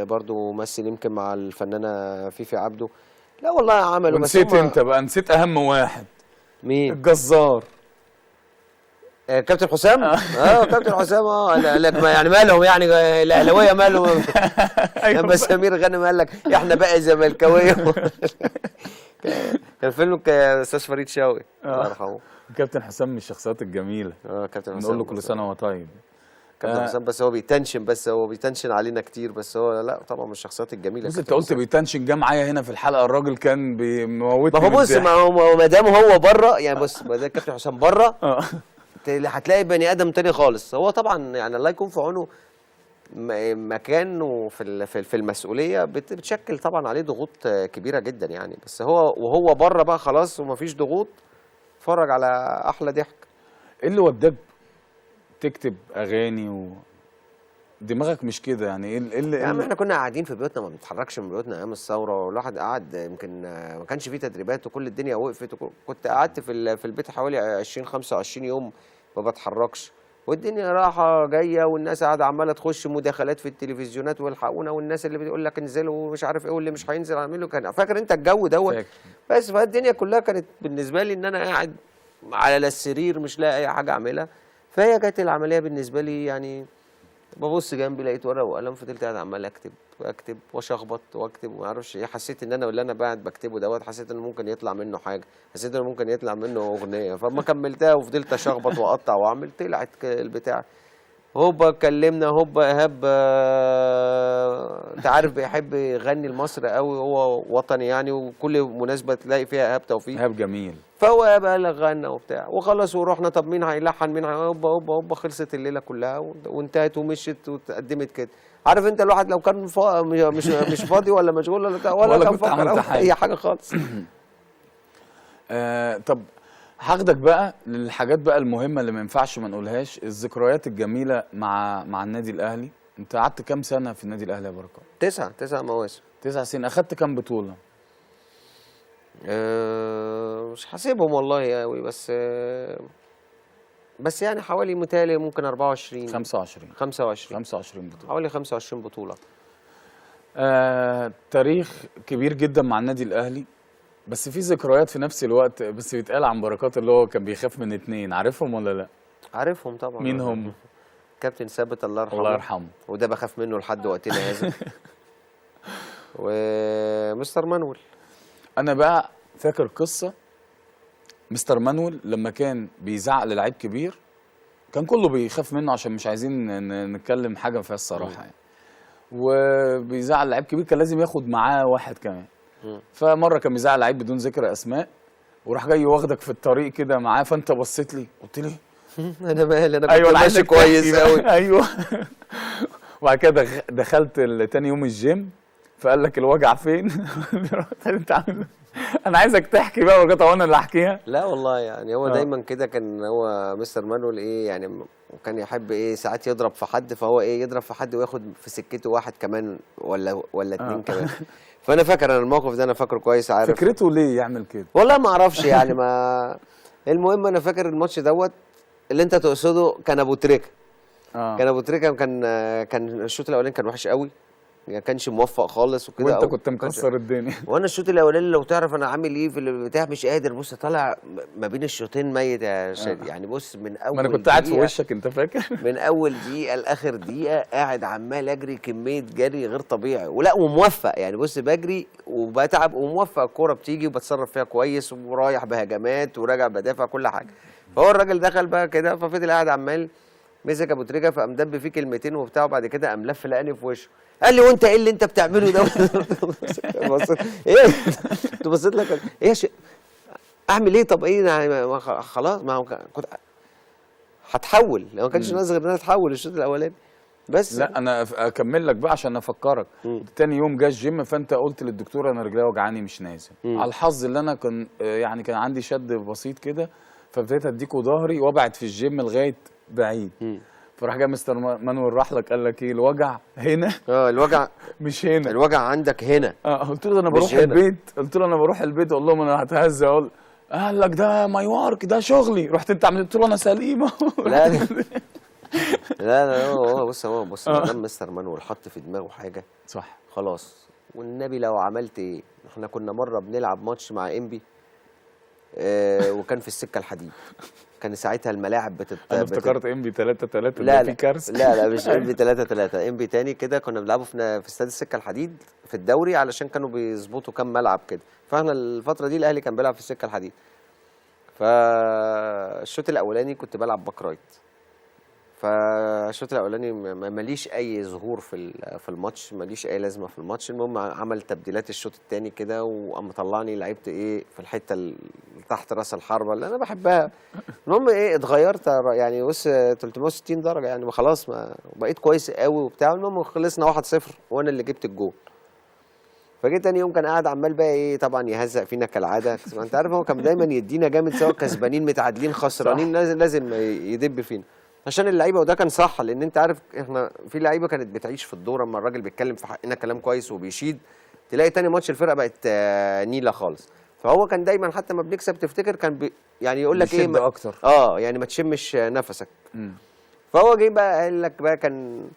برضه مثل يمكن مع الفنانه فيفي عبده. لا والله عملوا. ونسيت انت بقى، نسيت اهم واحد. مين؟ الجزار. كابتن حسام. كابتن حسام. قال لك يعني مالهم يعني الاهلاويه مالهم. لما سمير غانم قال لك احنا بقى زملكاويه. كان فيلم استاذ فريد شوقي الله يرحمه. كابتن حسام من الشخصيات الجميله. كابتن حسام نقول له كل سنه وهو طيب. كابتن حسام بس هو بيتنشن على علينا كتير، بس هو لا طبعا من الشخصيات الجميله. بص انت قلت بيتنشن، جه معايا هنا في الحلقه الراجل كان بيموتني. ما هو بص، ما دام هو بره يعني، بص ما دام كابتن حسام بره هتلاقي بني ادم تاني خالص. هو طبعا يعني الله يكون في عونه، مكانه في المسؤوليه بتشكل طبعا عليه ضغوط كبيره جدا يعني. بس وهو بره بقى خلاص ومفيش ضغوط، اتفرج على احلى ضحك. ايه اللي وداك تكتب اغاني دماغك مش كده يعني؟ ايه اللي يعني احنا كنا قاعدين في بيوتنا، ما بنتحركش من بيوتنا ايام الثوره، والواحد قعد يمكن ما كانش فيه تدريبات وكل الدنيا وقفت، كنت قعدت في البيت حوالي 20-25 يوم ما بتحركش، والدنيا رايحه جايه، والناس قاعده عماله تخش مداخلات في التلفزيونات والحقونا، والناس اللي بتقول لك انزلوا ومش عارف ايه، واللي مش هينزل اعمله. كان فاكر انت الجو دوت. بس فالدنيا كلها كانت بالنسبه لي ان انا قاعد على السرير مش لاقي اي حاجه اعملها. فهي كانت العمليه بالنسبه لي يعني، ببص جنبي لقيت ورقه وقلم، فضلت قاعد عمال اكتب واشخبط واكتب وما اعرفش ايه. حسيت ان انا واللي انا قاعد بكتبه دوت، حسيت ان ممكن يطلع منه حاجه، حسيت ان ممكن يطلع منه اغنيه، فما كملتها وفضلت اشخبط واقطع واعمل. طلعت البتاع هوبا كلمنا هوبا ايهاب. انت عارف بيحب يغني لمصر قوي، هو وطني يعني، وكل مناسبه تلاقي فيها ايهاب توفيق. ايهاب جميل. فهو بقى غنى وبتاع وخلص ورحنا. طب مين هيلحن مين هوبا هوبا هوبا، خلصت الليله كلها وانتهت ومشيت واتقدمت كده. عارف انت الواحد لو كان مش فاضي ولا مشغول ولا كان فكر اي حاجه خالص. طب هاخدك بقى للحاجات بقى المهمه اللي ما ينفعش ما نقولهاش، الذكريات الجميله مع النادي الاهلي. انت قعدت كام سنه في النادي الاهلي يا بركات؟ 9 مواسم. 9 سنين. اخدت كام بطوله؟ مش حاسبهم والله قوي، بس يعني حوالي متهيألي ممكن 24 25 بطوله. حوالي 25 بطوله. تاريخ كبير جدا مع النادي الاهلي، بس في ذكريات في نفس الوقت. بس بيتقال عن بركات اللي هو كان بيخاف من 2، عارفهم ولا لا؟ عارفهم طبعا. مين هم؟ كابتن ثابت الله يرحمه. الله يرحمه. وده بخاف منه لحد وقتنا هذا. ومستر مانويل. انا بقى فاكر قصه مستر مانويل لما كان بيزعق للعيب كبير، كان كله بيخاف منه عشان مش عايزين نتكلم حاجه فيها الصراحه يعني. وبيزعق للعيب كبير، كان لازم ياخد معاه واحد كمان. فمره كان بيزعق لعيب بدون ذكر اسماء، وراح جاي واخدك في الطريق كده معاه، فانت بصيت لي قلت لي انا مالي، انا كنت ماشي كويس قوي. ايوه. وبعد كده دخلت تاني يوم الجيم، فقال لك الوجع فين؟ انت عامل انا عايزك تحكي بقى ورجعت وانا اللي احكيها. لا والله يعني هو دايما كده كان هو مستر مانويل ايه يعني، كان يحب ايه ساعات يضرب في حد، فهو ايه يضرب في حد وياخد في سكته واحد كمان ولا 2 كمان. فانا فاكر انا الموقف ده، انا فاكره كويس. عارف فكرته ليه يعمل كده؟ والله ما اعرفش يعني. ما المهم انا فاكر الماتش دوت اللي انت تقصده كان ابو تريكه. كان ابو تريكه كان الشوط الاولاني كان وحش قوي، ما كانش موفق خالص وكده. وانت كنت مكسر الدنيا. وانا الشوط الاولاني لو تعرف انا عامل ايه في البتاع، مش قادر. بص طالع ما بين الشوطين ميت يا شادي يعني. بص من اول ما انا كنت قاعد في وشك، انت فاكر؟ من اول دقيقه لاخر دقيقه قاعد عمال اجري كميه جري غير طبيعي، ولا وموفق يعني. بص بجري وبتعب وموفق، الكوره بتيجي وبتصرف فيها كويس، ورايح بهجمات وراجع بدافع كل حاجه. فهو الراجل دخل بقى كده، ففضل قاعد عمال مسك ابو تريكه، فقام دب فيه كلمتين وبتاع، وبعد كده قام لف لقاني في وشه، قال لي وانت ايه اللي انت بتعمله ده؟ بصيت ايه؟ كنت بصيت لك ايه اعمل ايه؟ طب ايه خلاص، ما كنت هتحول، لو ما كانش ناقص غير ان انا اتحول الشوط الاولاني بس. لا انا اكمل لك بقى عشان افكرك. تاني يوم جه الجيم، فانت قلت للدكتور انا رجلي وجعاني مش نازل. على الحظ اللي انا كان عندي شد بسيط كده، فابتديت اديكوا ظهري وابعد في الجيم لغايه بعيد. فراح جاي مستر مانويل راح لك قال لك ايه الوجع هنا الوجع مش هنا. الوجع عندك هنا. قلت له انا بروح هنا. البيت، اقول لهم انا هتهز اقول قال لك ده ماي ورك ده شغلي، رحت انت عملت له انا سليمه. لا لا هو بص ما دام مستر مانويل حط في دماغه حاجه صح خلاص. والنبي لو عملت ايه، احنا كنا مره بنلعب ماتش مع انبي وكان في السكه الحديد، كان ساعتها الملاعب انا افتكرت انبي 3-3 لا في كارثه. لا مش انبي 3-3، انبي تاني كده كنا بنلعبه في استاد السكه الحديد في الدوري، علشان كانوا بيظبطوا كام ملعب كده. فاحنا الفتره دي الاهلي كان بيلعب في السكه الحديد. فالشوط الاولاني كنت بلعب باك رايت، فالشوط الاولاني ماليش اي ظهور في الماتش، ماليش اي لازمه في الماتش. المهم عمل تبديلات الشوط الثاني كده وقام مطلعني لعبت ايه في الحته اللي تحت راس الحربه اللي انا بحبها. المهم ايه اتغيرت يعني بص 360 درجه يعني، خلاص ما بقيت كويس قوي وبتاع. المهم خلصنا 1-0 وانا اللي جبت الجول. فجيت تاني يوم كان قاعد عمال بقى ايه طبعا يهزق فينا كالعاده، انت عارف هو كان دايما يدينا جامد سواء كسبانين متعادلين خسرانين لازم يدب فينا عشان اللعيبه. وده كان صح، لان انت عارف احنا في لعيبه كانت بتعيش في الدور اما الراجل بيتكلم في حقنا كلام كويس وبيشيد، تلاقي تاني ماتش الفرقه بقت نيله خالص. فهو كان دايما حتى ما بنكسب تفتكر كان يعني يقول لك ايه اكتر يعني ما تشمش نفسك. فهو جه بقى قال لك بقى كان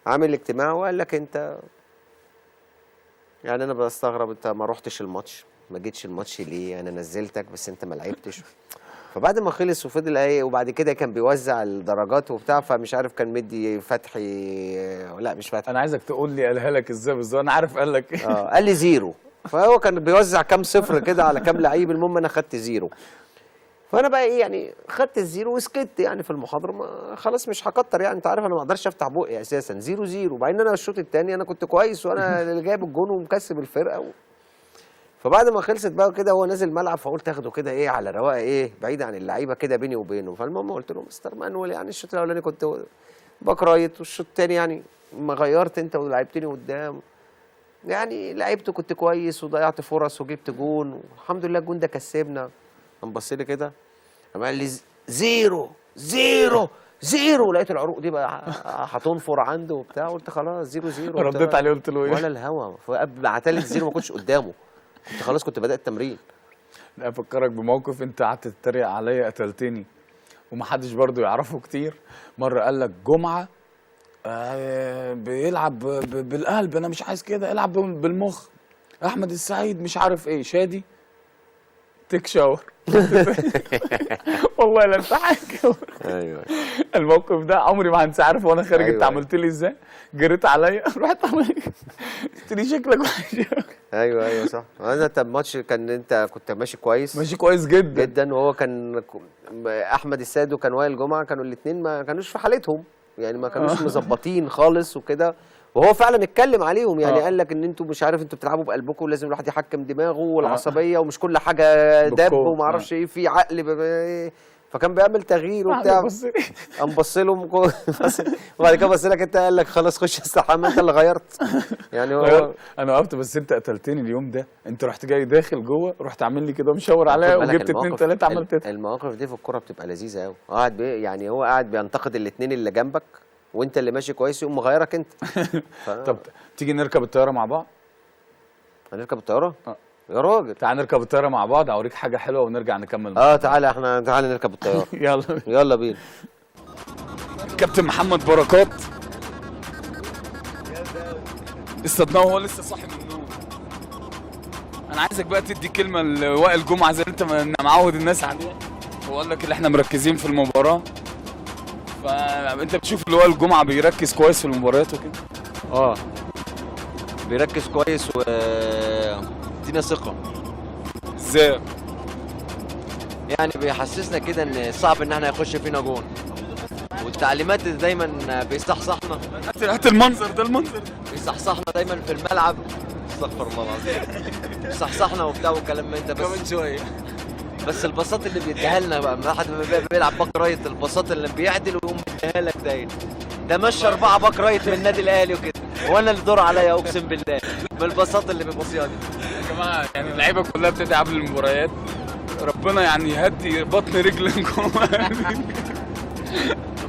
عامل اجتماع وقال لك انت يعني انا بستغرب انت ما رحتش الماتش، ما جيتش الماتش ليه؟ انا نزلتك بس انت ما لعبتش. فبعد ما خلص وفضل ايه وبعد كده كان بيوزع الدرجات وبتاع، فمش عارف كان مدي فتحي لا مش فتحي، انا عايزك تقول لي قالها لك ازاي بالظبط، انا عارف قال لك ايه. قال لي 0. فهو كان بيوزع كام صفر كده على كام لعيب، المهم انا خدت 0. فانا بقى ايه يعني خدت ال0 وسكت يعني في المحاضره، ما خلاص مش هكتر يعني، انت عارف انا ما اقدرش افتح بقي اساسا 0-0. وبعدين انا الشوط الثاني انا كنت كويس وانا اللي جايب الجون ومكسب الفرقه فبعد ما خلصت بقى كده هو نازل الملعب، فقلت اخده كده ايه على رواقه ايه بعيد عن اللعيبه كده بيني وبينه. فالمهم قلت له مستر مانويل يعني الشوط الاولاني كنت باك رايت والشوط الثاني يعني ما غيرت انت ولعبتني قدام، يعني لعبت كنت كويس وضيعت فرص وجبت جون والحمد لله الجون ده كسبنا. قام بص لي كده قام قال لي 0-0 لقيت العروق دي بقى هتنفر عنده وبتاع، قلت خلاص 0-0. رديت عليه قلت له ايه؟ ولا الهوا. مع ثالث 0 ما كنتش قدامه، كنت خلاص كنت بدات التمرين. لا افكرك بموقف انت قعدت تتريق عليا قتلتني ومحدش برضو يعرفه كتير. مره قال لك جمعه بيلعب بالقلب، انا مش عايز كده، العب بالمخ. احمد السعيد مش عارف ايه، شادي تيك شاور. والله لا انت حاجه. ايوه الموقف ده عمري ما هنسى. عارف وانا خارج انت عملت لي ازاي؟ جريت عليا رحت قلت لي شكلك وحش. ايوه صح. انا الماتش كان انت كنت ماشي كويس جدا وهو كان احمد السيد وكان وائل جمعه كانوا الاثنين ما كانوش في حالتهم يعني، ما كانوش مظبطين خالص وكده. وهو فعلا اتكلم عليهم يعني قال لك ان انتوا مش عارف انتوا بتلعبوا بقلبكم ولازم الواحد يحكم دماغه والعصبيه ومش كل حاجه دب وما اعرفش ايه في عقل فكان بيعمل تغيير وبتاع. قام بص لهم وبعد كده بص لك انت قال لك خلاص خش استحمى انت اللي غيرت يعني. هو انا وقفت بس انت قتلتني اليوم ده. انت رحت جاي داخل جوه رحت عامل لي كده مشاور عليا وجبت 2-3 عملت كده. المواقف دي في الكوره بتبقى لذيذه قوي. قاعد يعني هو قاعد بينتقد الاثنين اللي جنبك وانت اللي ماشي كويس يقوم مغيرك انت. طب تيجي نركب الطياره مع بعض؟ هنركب الطياره؟ يا راجل تعال نركب الطياره مع بعض، اوريك حاجه حلوه ونرجع نكمل. تعالى نركب الطياره. يلا بينا. كابتن محمد بركات استضناه وهو لسه صاحي من النوم. انا عايزك بقى تدي كلمه لوائل جمعه زي انت معود الناس عليها، وقال لك اللي احنا مركزين في المباراه. فانت بتشوف اللي وائل جمعه بيركز كويس في المباريات وكده؟ بيركز كويس وادينا ثقه. ازاي؟ يعني بيحسسنا كده ان صعب ان احنا يخش فينا جون، والتعليمات دايما بيصحصحنا. هات المنظر ده بيصحصحنا دايما في الملعب. استغفر الله العظيم. بيصحصحنا وبتاع والكلام ده. انت بس كمان شويه بس البساط اللي بيديها لنا بقى ما حد بيلعب باك رايت، البساط اللي بيعدل ويقوم بيديها لك ده مشى 4 باك رايت من النادي الاهلي وكده، وانا اللي دور عليا اقسم بالله بالبساط اللي بيبصيها دي. يا جماعه يعني اللعيبه كلها بتتعب قبل المباريات، ربنا يعني يهدي بطن رجلكم.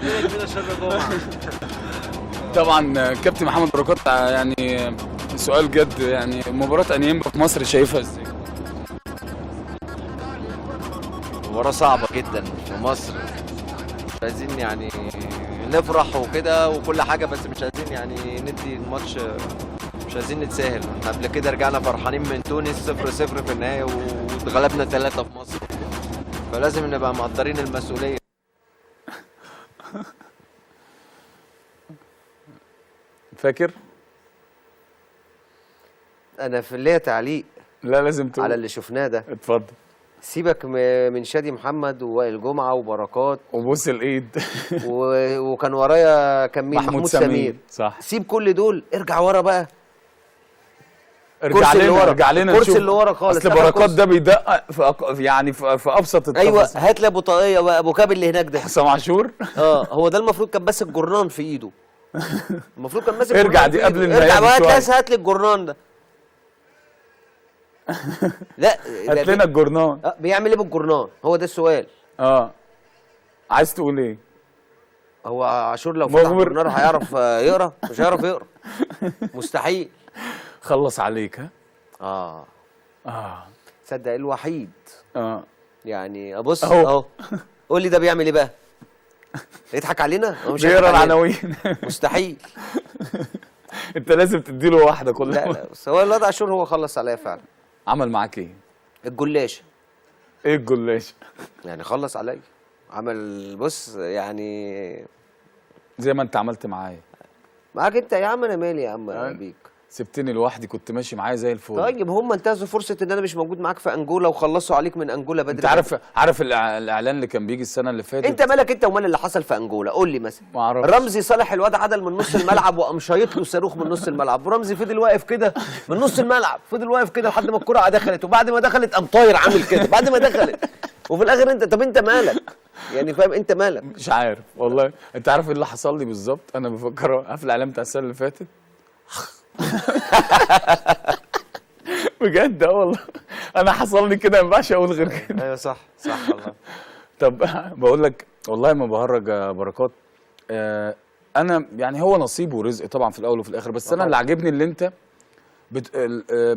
ربنا يكفينا شر جمعه. طبعا كابتن محمد بركات، يعني سؤال جد، يعني مباراه انيمبا في مصر شايفها ازاي؟ مباراة صعبة جدا في مصر، مش عايزين يعني نفرح وكده وكل حاجة، بس مش عايزين يعني ندي الماتش، مش عايزين نتساهل. احنا قبل كده رجعنا فرحانين من تونس 0-0 في النهاية واتغلبنا 3 في مصر، فلازم نبقى مقدرين المسؤولية. فاكر؟ انا في ليا تعليق لا لازم تقول على اللي شفناه ده. اتفضل. سيبك من شادي محمد ووائل جمعه وبركات وبوس الايد وكان ورايا كان مين؟ محمود سمير. صح. سيب كل دول، ارجع ورا بقى. ارجع لنا ارجع لنا الكرسي اللي ورا خالص. اصل بركات ده بيدقق يعني في ابسط التفاصيل. ايوه، هات لي ابو طاقيه بقى، ابو كاب اللي هناك ده، حسام عاشور. هو ده المفروض كان ماسك جرنان في ايده. المفروض كان ماسك ارجع دي قبل النهايه. ارجع بقى هات لي الجرنان ده. لا هات لنا الجرنان. بيعمل ايه بالجرنان؟ هو ده السؤال. عايز تقول ايه؟ هو عاشور لو فتح الجرنان هيعرف يقرا؟ مش هيعرف يقرا، مستحيل. خلص عليك. تصدق الوحيد يعني ابص اهو. قول لي ده بيعمل ايه بقى؟ يضحك علينا؟ هو مش بيقرا العناوين. مستحيل. انت لازم تديله واحده كلها. لا بس هو الواد عاشور هو خلص عليا فعلا. عمل معاك ايه؟ الجلاشه. ايه الجلاشه؟ يعني خلص عليا، عمل بص يعني زي ما انت عملت معايا. معاك انت يا عم، انا مالي يا عم بيك؟ سبتني لوحدي، كنت ماشي معايا زي الفل. طيب هم انتهزوا فرصه ان انا مش موجود معاك في انجولا وخلصوا عليك من انجولا بدري. انت عارف الاعلان اللي كان بيجي السنه اللي فاتت؟ انت مالك انت ومال اللي حصل في انجولا؟ قول لي مثلا. ما اعرفش. رمزي صالح الواد عدل من نص الملعب وقام شايط له صاروخ من نص الملعب، ورمزي فضل واقف كده من نص الملعب، فضل واقف كده لحد ما الكره دخلت، وبعد ما دخلت قام طاير عامل كده بعد ما دخلت، وفي الاخر انت طب انت مالك؟ يعني فاهم انت مالك؟ مش عارف والله. انت عارف ايه اللي حصل لي بالظبط؟ انا بفكر في الاعلان بتاع السنه اللي فاتت. بجد والله انا حصل لي كده، ما ينفعش اقول غير كده. ايوه صح والله. طب بقول لك والله ما بهرج يا بركات. انا يعني هو نصيب ورزق طبعا في الاول وفي الاخر، بس انا اللي عاجبني اللي انت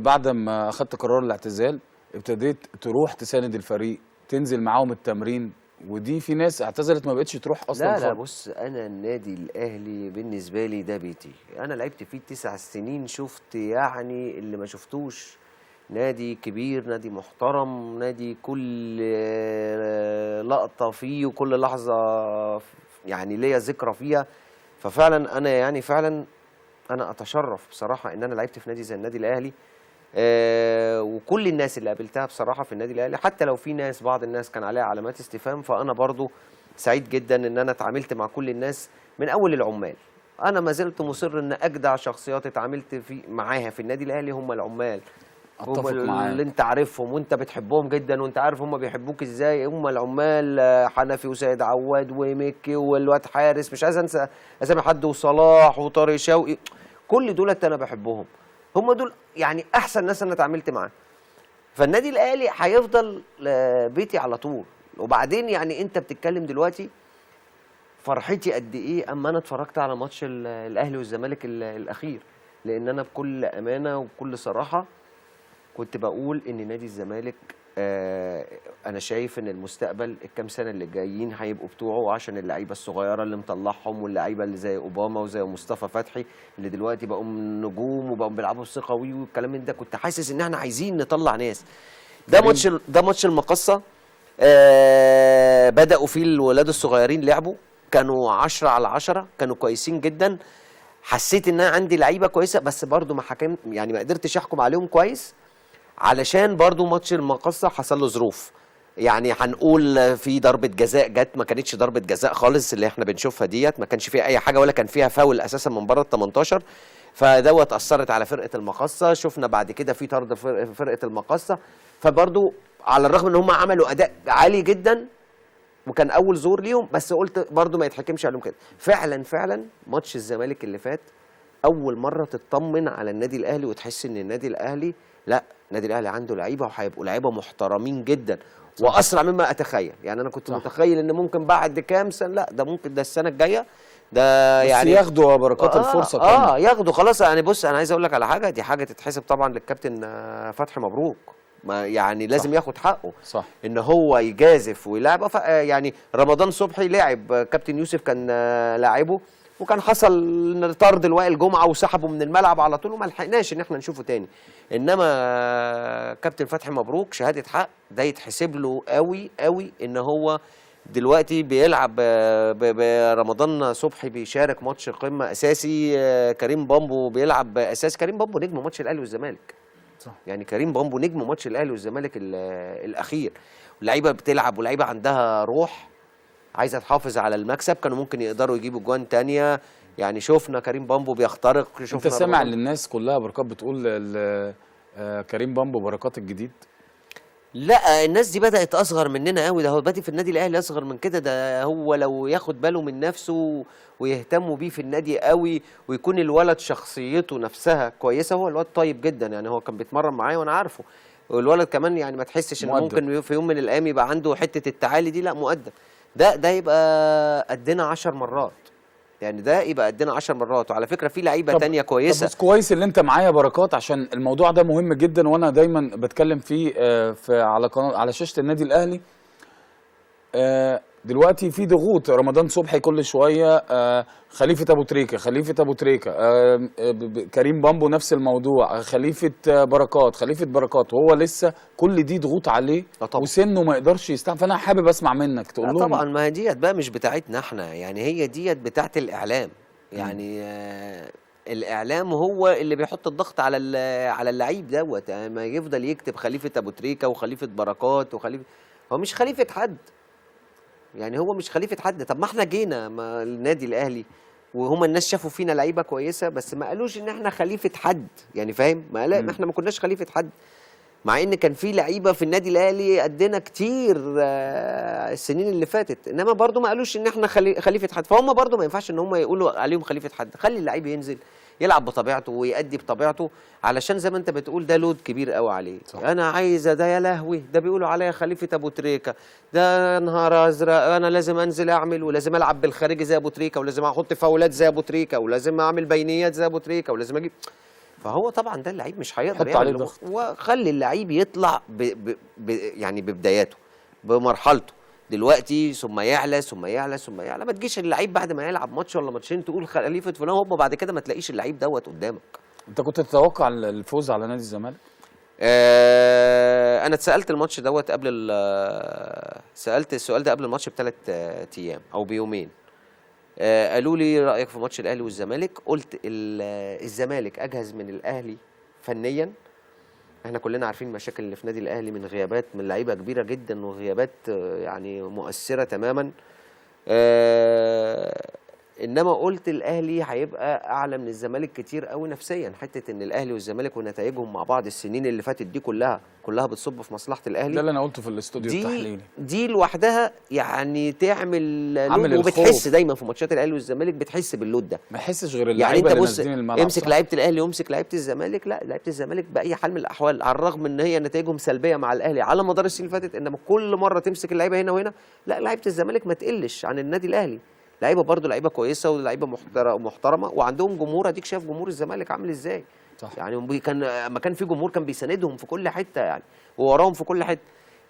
بعد ما اخدت قرار الاعتزال ابتديت تروح تساند الفريق، تنزل معاهم التمرين، ودي في ناس اعتزلت ما بقتش تروح اصلا. لا بص، انا النادي الاهلي بالنسبه لي ده بيتي. انا لعبت فيه 9 سنين، شفت يعني اللي ما شفتوش. نادي كبير، نادي محترم، نادي كل لقطه فيه وكل لحظه يعني ليا ذكرى فيها. ففعلا انا يعني فعلا انا اتشرف بصراحه ان انا لعبت في نادي زي النادي الاهلي. وكل الناس اللي قابلتها بصراحه في النادي الاهلي، حتى لو في بعض الناس كان عليها علامات استفهام، فانا برضو سعيد جدا ان انا اتعاملت مع كل الناس من اول العمال. انا ما زلت مصر ان اجدع شخصيات اتعاملت معاها في النادي الاهلي هم العمال. هم اللي انت عارفهم وانت بتحبهم جدا، وانت عارف هم بيحبوك ازاي. هم العمال حنفي وسيد عواد ومكي والواد حارس، مش عايز انسى اسامي حد، وصلاح وطارق شوقي، كل دولت انا بحبهم. هم دول يعني احسن ناس انا اتعاملت معاهم. فالنادي الاهلي هيفضل بيتي على طول. وبعدين يعني انت بتتكلم دلوقتي فرحتي قد ايه اما انا اتفرجت على ماتش الاهلي والزمالك الاخير، لان انا بكل امانه وبكل صراحه كنت بقول ان نادي الزمالك انا شايف ان المستقبل الكام سنه اللي جايين هيبقوا بتوعه، عشان اللعيبه الصغيره اللي مطلعهم، واللعيبه اللي زي اوباما وزي مصطفى فتحي اللي دلوقتي بقوا نجوم وبقوا بيلعبوا بثقه والكلام من ده. كنت حاسس ان احنا عايزين نطلع ناس. ده ماتش المقصه بداوا فيه الولاد الصغيرين لعبوا، كانوا 10 على 10، كانوا كويسين جدا. حسيت ان انا عندي لعيبه كويسه، بس برضو ما يعني ما قدرتش احكم عليهم كويس، علشان برضو ماتش المقصة حصل له ظروف. يعني هنقول في ضربة جزاء جت، ما كانتش ضربة جزاء خالص اللي احنا بنشوفها ديت، ما كانش فيها اي حاجة ولا كان فيها فاول اساسا من بره ال 18، فدوت اثرت على فرقة المقصة. شفنا بعد كده في طرد فرقة المقصة. فبرضو على الرغم ان هم عملوا اداء عالي جدا وكان اول ظهور ليهم، بس قلت برضو ما يتحكمش عليهم كده. فعلا ماتش الزمالك اللي فات اول مره تطمن على النادي الاهلي وتحس ان النادي الاهلي، لا، النادي الاهلي عنده لعيبه وهيبقوا لعيبه محترمين جدا واسرع مما اتخيل. يعني انا كنت متخيل ان ممكن بعد كام سنه، لا ده ممكن ده السنه الجايه ده يعني ياخدوا بركات الفرصه تاني. ياخدوا خلاص. يعني بص انا عايز اقول لك على حاجه، دي حاجه تتحسب طبعا للكابتن فتحي مبروك، ما يعني لازم ياخد حقه. صح. ان هو يجازف ويلعب. يعني رمضان صبحي لعب، كابتن يوسف كان لاعبه، وكان حصل طرد لوائل جمعه وسحبه من الملعب على طول وما لحقناش ان احنا نشوفه تاني. انما كابتن فتحي مبروك شهاده حق، ده يتحسب له قوي قوي ان هو دلوقتي بيلعب برمضان صبحي بيشارك ماتش قمه اساسي، كريم بامبو بيلعب اساسي. كريم بامبو نجم ماتش الاهلي والزمالك. صح. يعني كريم بامبو نجم ماتش الاهلي والزمالك الاخير. اللعيبه بتلعب ولعيبه عندها روح عايزه تحافظ على المكسب، كانوا ممكن يقدروا يجيبوا جوان تانية. يعني شفنا كريم بامبو بيخترق. شفنا انت سامع ان الناس كلها بركات بتقول كريم بامبو بركات الجديد؟ لا، الناس دي بدأت أصغر مننا قوي. ده هو بادئ في النادي الأهلي أصغر من كده. ده هو لو ياخد باله من نفسه ويهتموا بيه في النادي قوي، ويكون الولد شخصيته نفسها كويسة. هو الولد طيب جدا، يعني هو كان بيتمرن معايا وأنا عارفه. والولد كمان يعني ما تحسش إن ممكن في يوم من الأيام يبقى عنده حتة التعالي دي، لا مؤدب. ده يبقى قدنا 10 مرات. يعني ده يبقى قدنا 10 مرات. وعلى فكره في لعيبه تانية كويسه. بس كويس اللي انت معايا بركات، عشان الموضوع ده مهم جدا وانا دايما بتكلم فيه على قناه على شاشه النادي الاهلي. دلوقتي في ضغوط، رمضان صبحي كل شويه، خليفه ابو تريكه، كريم بامبو نفس الموضوع، خليفه بركات، وهو لسه كل دي ضغوط عليه وسنه ما يقدرش يستحمل. فانا حابب اسمع منك تقول لهم. طبعا ما هي ديت بقى مش بتاعتنا احنا، يعني هي ديت بتاعت الاعلام. يعني الاعلام هو اللي بيحط الضغط على اللعيب دوت. يعني ما يفضل يكتب خليفه ابو تريكه وخليفه بركات هو مش خليفه حد. يعني هو مش خليفه حد. طب ما احنا جينا النادي الاهلي وهم الناس شافوا فينا لعيبه كويسه، بس ما قالوش ان احنا خليفه حد. يعني فاهم؟ ما احنا ما كناش خليفه حد، مع ان كان في لعيبه في النادي الاهلي قدنا كتير السنين اللي فاتت، انما برضو ما قالوش ان احنا خليفه حد. فهم برضو ما ينفعش ان هم يقولوا عليهم خليفه حد. خلي اللعيب ينزل يلعب بطبيعته ويأدي بطبيعته، علشان زي ما انت بتقول ده لود كبير قوي عليه. صح. انا عايزه ده، يا لهوي ده بيقولوا عليا خليفه ابو تريكه، ده نهار ازرق، انا لازم انزل اعمل ولازم العب بالخارجي زي ابو تريكه ولازم احط فاولات زي ابو تريكه ولازم اعمل بينيات زي ابو تريكه ولازم اجيب. فهو طبعا ده اللعيب مش هيقدر يعمل. وخلي اللعيب يطلع يعني ببداياته بمرحلته دلوقتي، ثم يعلى ثم يعلى ثم يعلى. ما تجيش اللعيب بعد ما يلعب ماتش ولا ماتشين تقول خليفه فلان، هوب بعد كده ما تلاقيش اللعيب دوت قدامك. انت كنت تتوقع الفوز على نادي الزمالك؟ انا اتسالت الماتش دوت قبل سالت السؤال ده قبل الماتش ب3 ايام او بيومين. قالوا لي رايك في ماتش الاهلي والزمالك؟ قلت الزمالك اجهز من الاهلي فنيا. احنا كلنا عارفين المشاكل اللي في نادي الاهلي من غيابات، من لعيبه كبيره جدا وغيابات يعني مؤثره تماما. انما قلت الاهلي هيبقى اعلى من الزمالك كتير قوي نفسيا. حته ان الاهلي والزمالك ونتائجهم مع بعض السنين اللي فاتت دي كلها بتصب في مصلحه الاهلي. ده اللي انا قلته في الاستوديو التحليلي. دي لوحدها يعني تعمل لود، وبتحس دايما في ماتشات الاهلي والزمالك بتحس باللود ده. ما يحسش غير اللعيبه اللي نازلين الملعب. امسك لعيبه الاهلي وامسك لعيبه الزمالك، لا لعيبه الزمالك باي حال من الاحوال، على الرغم ان هي نتائجهم سلبيه مع الاهلي على مدار السنين اللي فاتت، انما كل مره تمسك اللعيبه هنا وهنا، لا لعيبه الزمالك ما تقلش عن النادي الاهلي. لعيبه برضه لعيبه كويسه ولعيبه محترمه وعندهم جمهور. اديك شايف جمهور الزمالك عامل ازاي. صح. يعني كان في جمهور كان بيساندهم في كل حته يعني ووراهم في كل حته.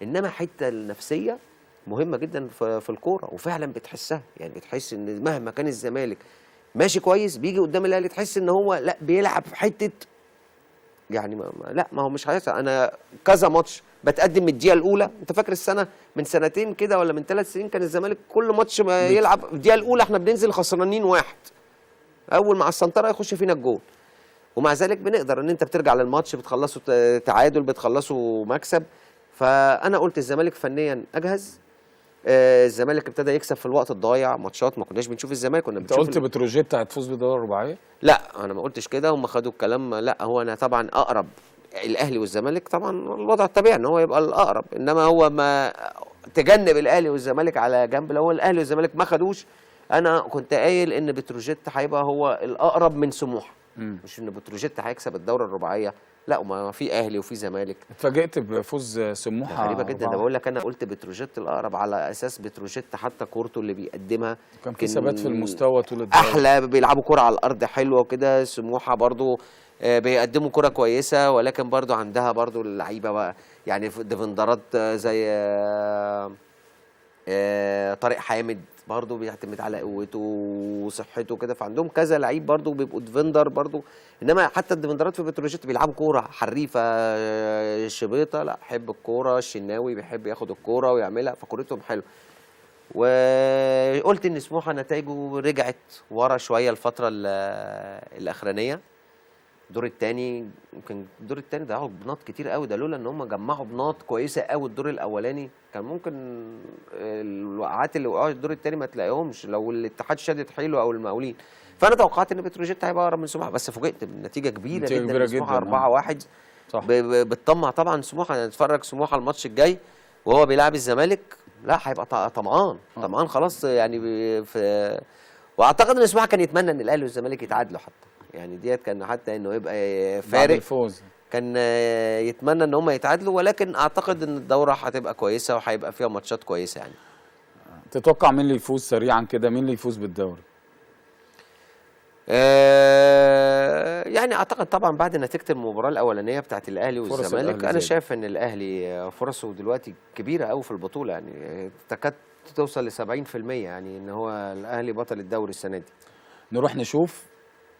انما حته النفسيه مهمه جدا في الكوره، وفعلا بتحسها. يعني بتحس ان مهما كان الزمالك ماشي كويس بيجي قدام الاهلي تحس ان هو لا بيلعب في حته يعني ما هو مش هيحصل. انا كذا ماتش بتقدم من الدقيقه الاولى. انت فاكر السنه من سنتين كده ولا من 3 سنين كان الزمالك كل ماتش ما يلعب الدقيقه الاولى احنا بننزل خسرانين 1، اول مع السنتره يخش فينا الجول، ومع ذلك بنقدر ان انت بترجع للماتش بتخلصوا تعادل بتخلصوا مكسب. فانا قلت الزمالك فنيا اجهز. الزمالك ابتدى يكسب في الوقت الضايع ماتشات ما كناش بنشوف الزمالك. كنا انت قلت بتروجيت هتفوز بالدوري الرباعيه؟ لا انا ما قلتش كده، هم خدوا الكلام. لا هو انا طبعا اقرب الاهلي والزمالك، طبعا الوضع الطبيعي ان هو يبقى الاقرب، انما هو ما تجنب الاهلي والزمالك على جنب. لو الاهلي والزمالك ما خدوش، انا كنت قايل ان بتروجيت هيبقى هو الاقرب من سموحه. مش ان بتروجيت هيكسب الدوره الرباعيه، لا ما في اهلي وفي زمالك. اتفاجئت بفوز سموحه غريبه جدا، 4. انا بقول لك انا قلت بتروجيت الاقرب على اساس بتروجيت حتى كورته اللي بيقدمها كان في ثبات في المستوى طول الدوري، احلى، بيلعبوا كرة على الارض حلوه وكده. سموحه برضو بيقدموا كرة كويسه، ولكن برضو عندها برضو اللعيبه بقى يعني ديفندرات زي طارق حامد برضو بيعتمد على قوته وصحته كده، فعندهم كذا لعيب برضو بيبقوا ديفندر برضو. انما حتى الديفندرات في بتروجيت بيلعبوا كوره حريفه. شبيطه لا بيحب الكوره، الشناوي بيحب ياخد الكوره ويعملها، فكورتهم حلوه. وقلت ان سموحه نتائجه رجعت ورا شويه الفتره الاخرانيه. الدور الثاني يمكن الدور الثاني ضيعوا بناط كتير قوي، ده لولا ان هم جمعوا بناط كويسه قوي الدور الاولاني كان ممكن الوقعات اللي وقعوا الدور الثاني ما تلاقيهمش لو الاتحاد شدت حيله او المقاولين. فانا توقعت ان بتروجيت هيبقى اقرب من سموحه، بس فوجئت بنتيجه كبيره جدا. سموحه 4-1 صح. بتطمع طبعا سموحه. نتفرج سموحه الماتش الجاي وهو بيلعب الزمالك، لا هيبقى طمعان خلاص يعني في. واعتقد ان سموحه كان يتمنى ان الاهلي والزمالك يتعادلوا حتى، يعني ديت كان حتى انه يبقى فارق الفوز كان يتمنى ان هم يتعادلوا، ولكن اعتقد ان الدوره هتبقى كويسه وهيبقى فيها ماتشات كويسه يعني. تتوقع مين اللي يفوز سريعا كده؟ مين اللي يفوز بالدوري؟ يعني اعتقد طبعا بعد نتيجه المباراه الاولانيه بتاعت الاهلي والزمالك انا شايف ان الاهلي فرصه دلوقتي كبيره قوي في البطوله، يعني تكاد توصل ل 70% يعني ان هو الاهلي بطل الدوري السنه دي. نروح نشوف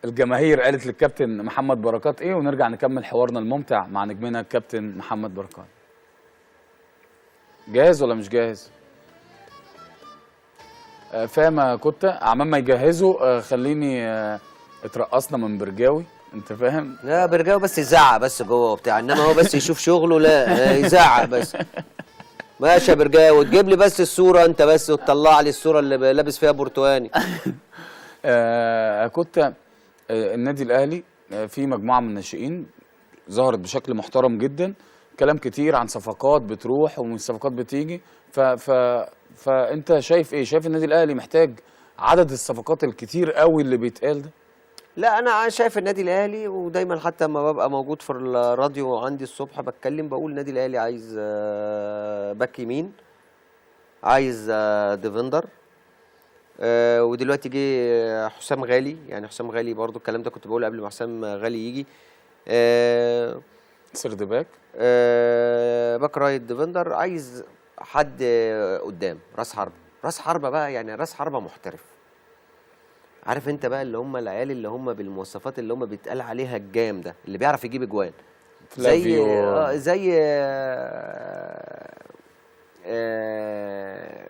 الجماهير قالت للكابتن محمد بركات ايه، ونرجع نكمل حوارنا الممتع مع نجمنا الكابتن محمد بركات. جاهز ولا مش جاهز؟ فاهم كنت عمال ما يجهزوا خليني اترقصنا من برجاوي، انت فاهم؟ لا برجاوي بس يزعق بس جوه وبتاع، انما هو بس يشوف شغله لا يزعق بس. ماشي يا برجاوي تجيب لي بس الصوره انت بس وتطلع لي الصوره اللي لابس فيها برتقاني. كنت النادي الاهلي في مجموعه من الناشئين ظهرت بشكل محترم جدا، كلام كتير عن صفقات بتروح ومن صفقات بتيجي، فانت شايف ايه؟ شايف النادي الاهلي محتاج عدد الصفقات الكتير قوي اللي بيتقال ده؟ لا انا شايف النادي الاهلي، ودايما حتى لما ببقى موجود في الراديو عندي الصبح بتكلم بقول النادي الاهلي عايز باك يمين، عايز ديفندر، ودلوقتي جه حسام غالي، يعني حسام غالي برضو الكلام ده كنت بقوله قبل ما حسام غالي يجي. سيرد باك، باك رايت ديفندر، عايز حد قدام راس حربة بقى، يعني راس حربة محترف. عارف انت بقى اللي هم العيال اللي هم بالمواصفات اللي هم بيتقال عليها الجام ده، اللي بيعرف يجيب اجوان زي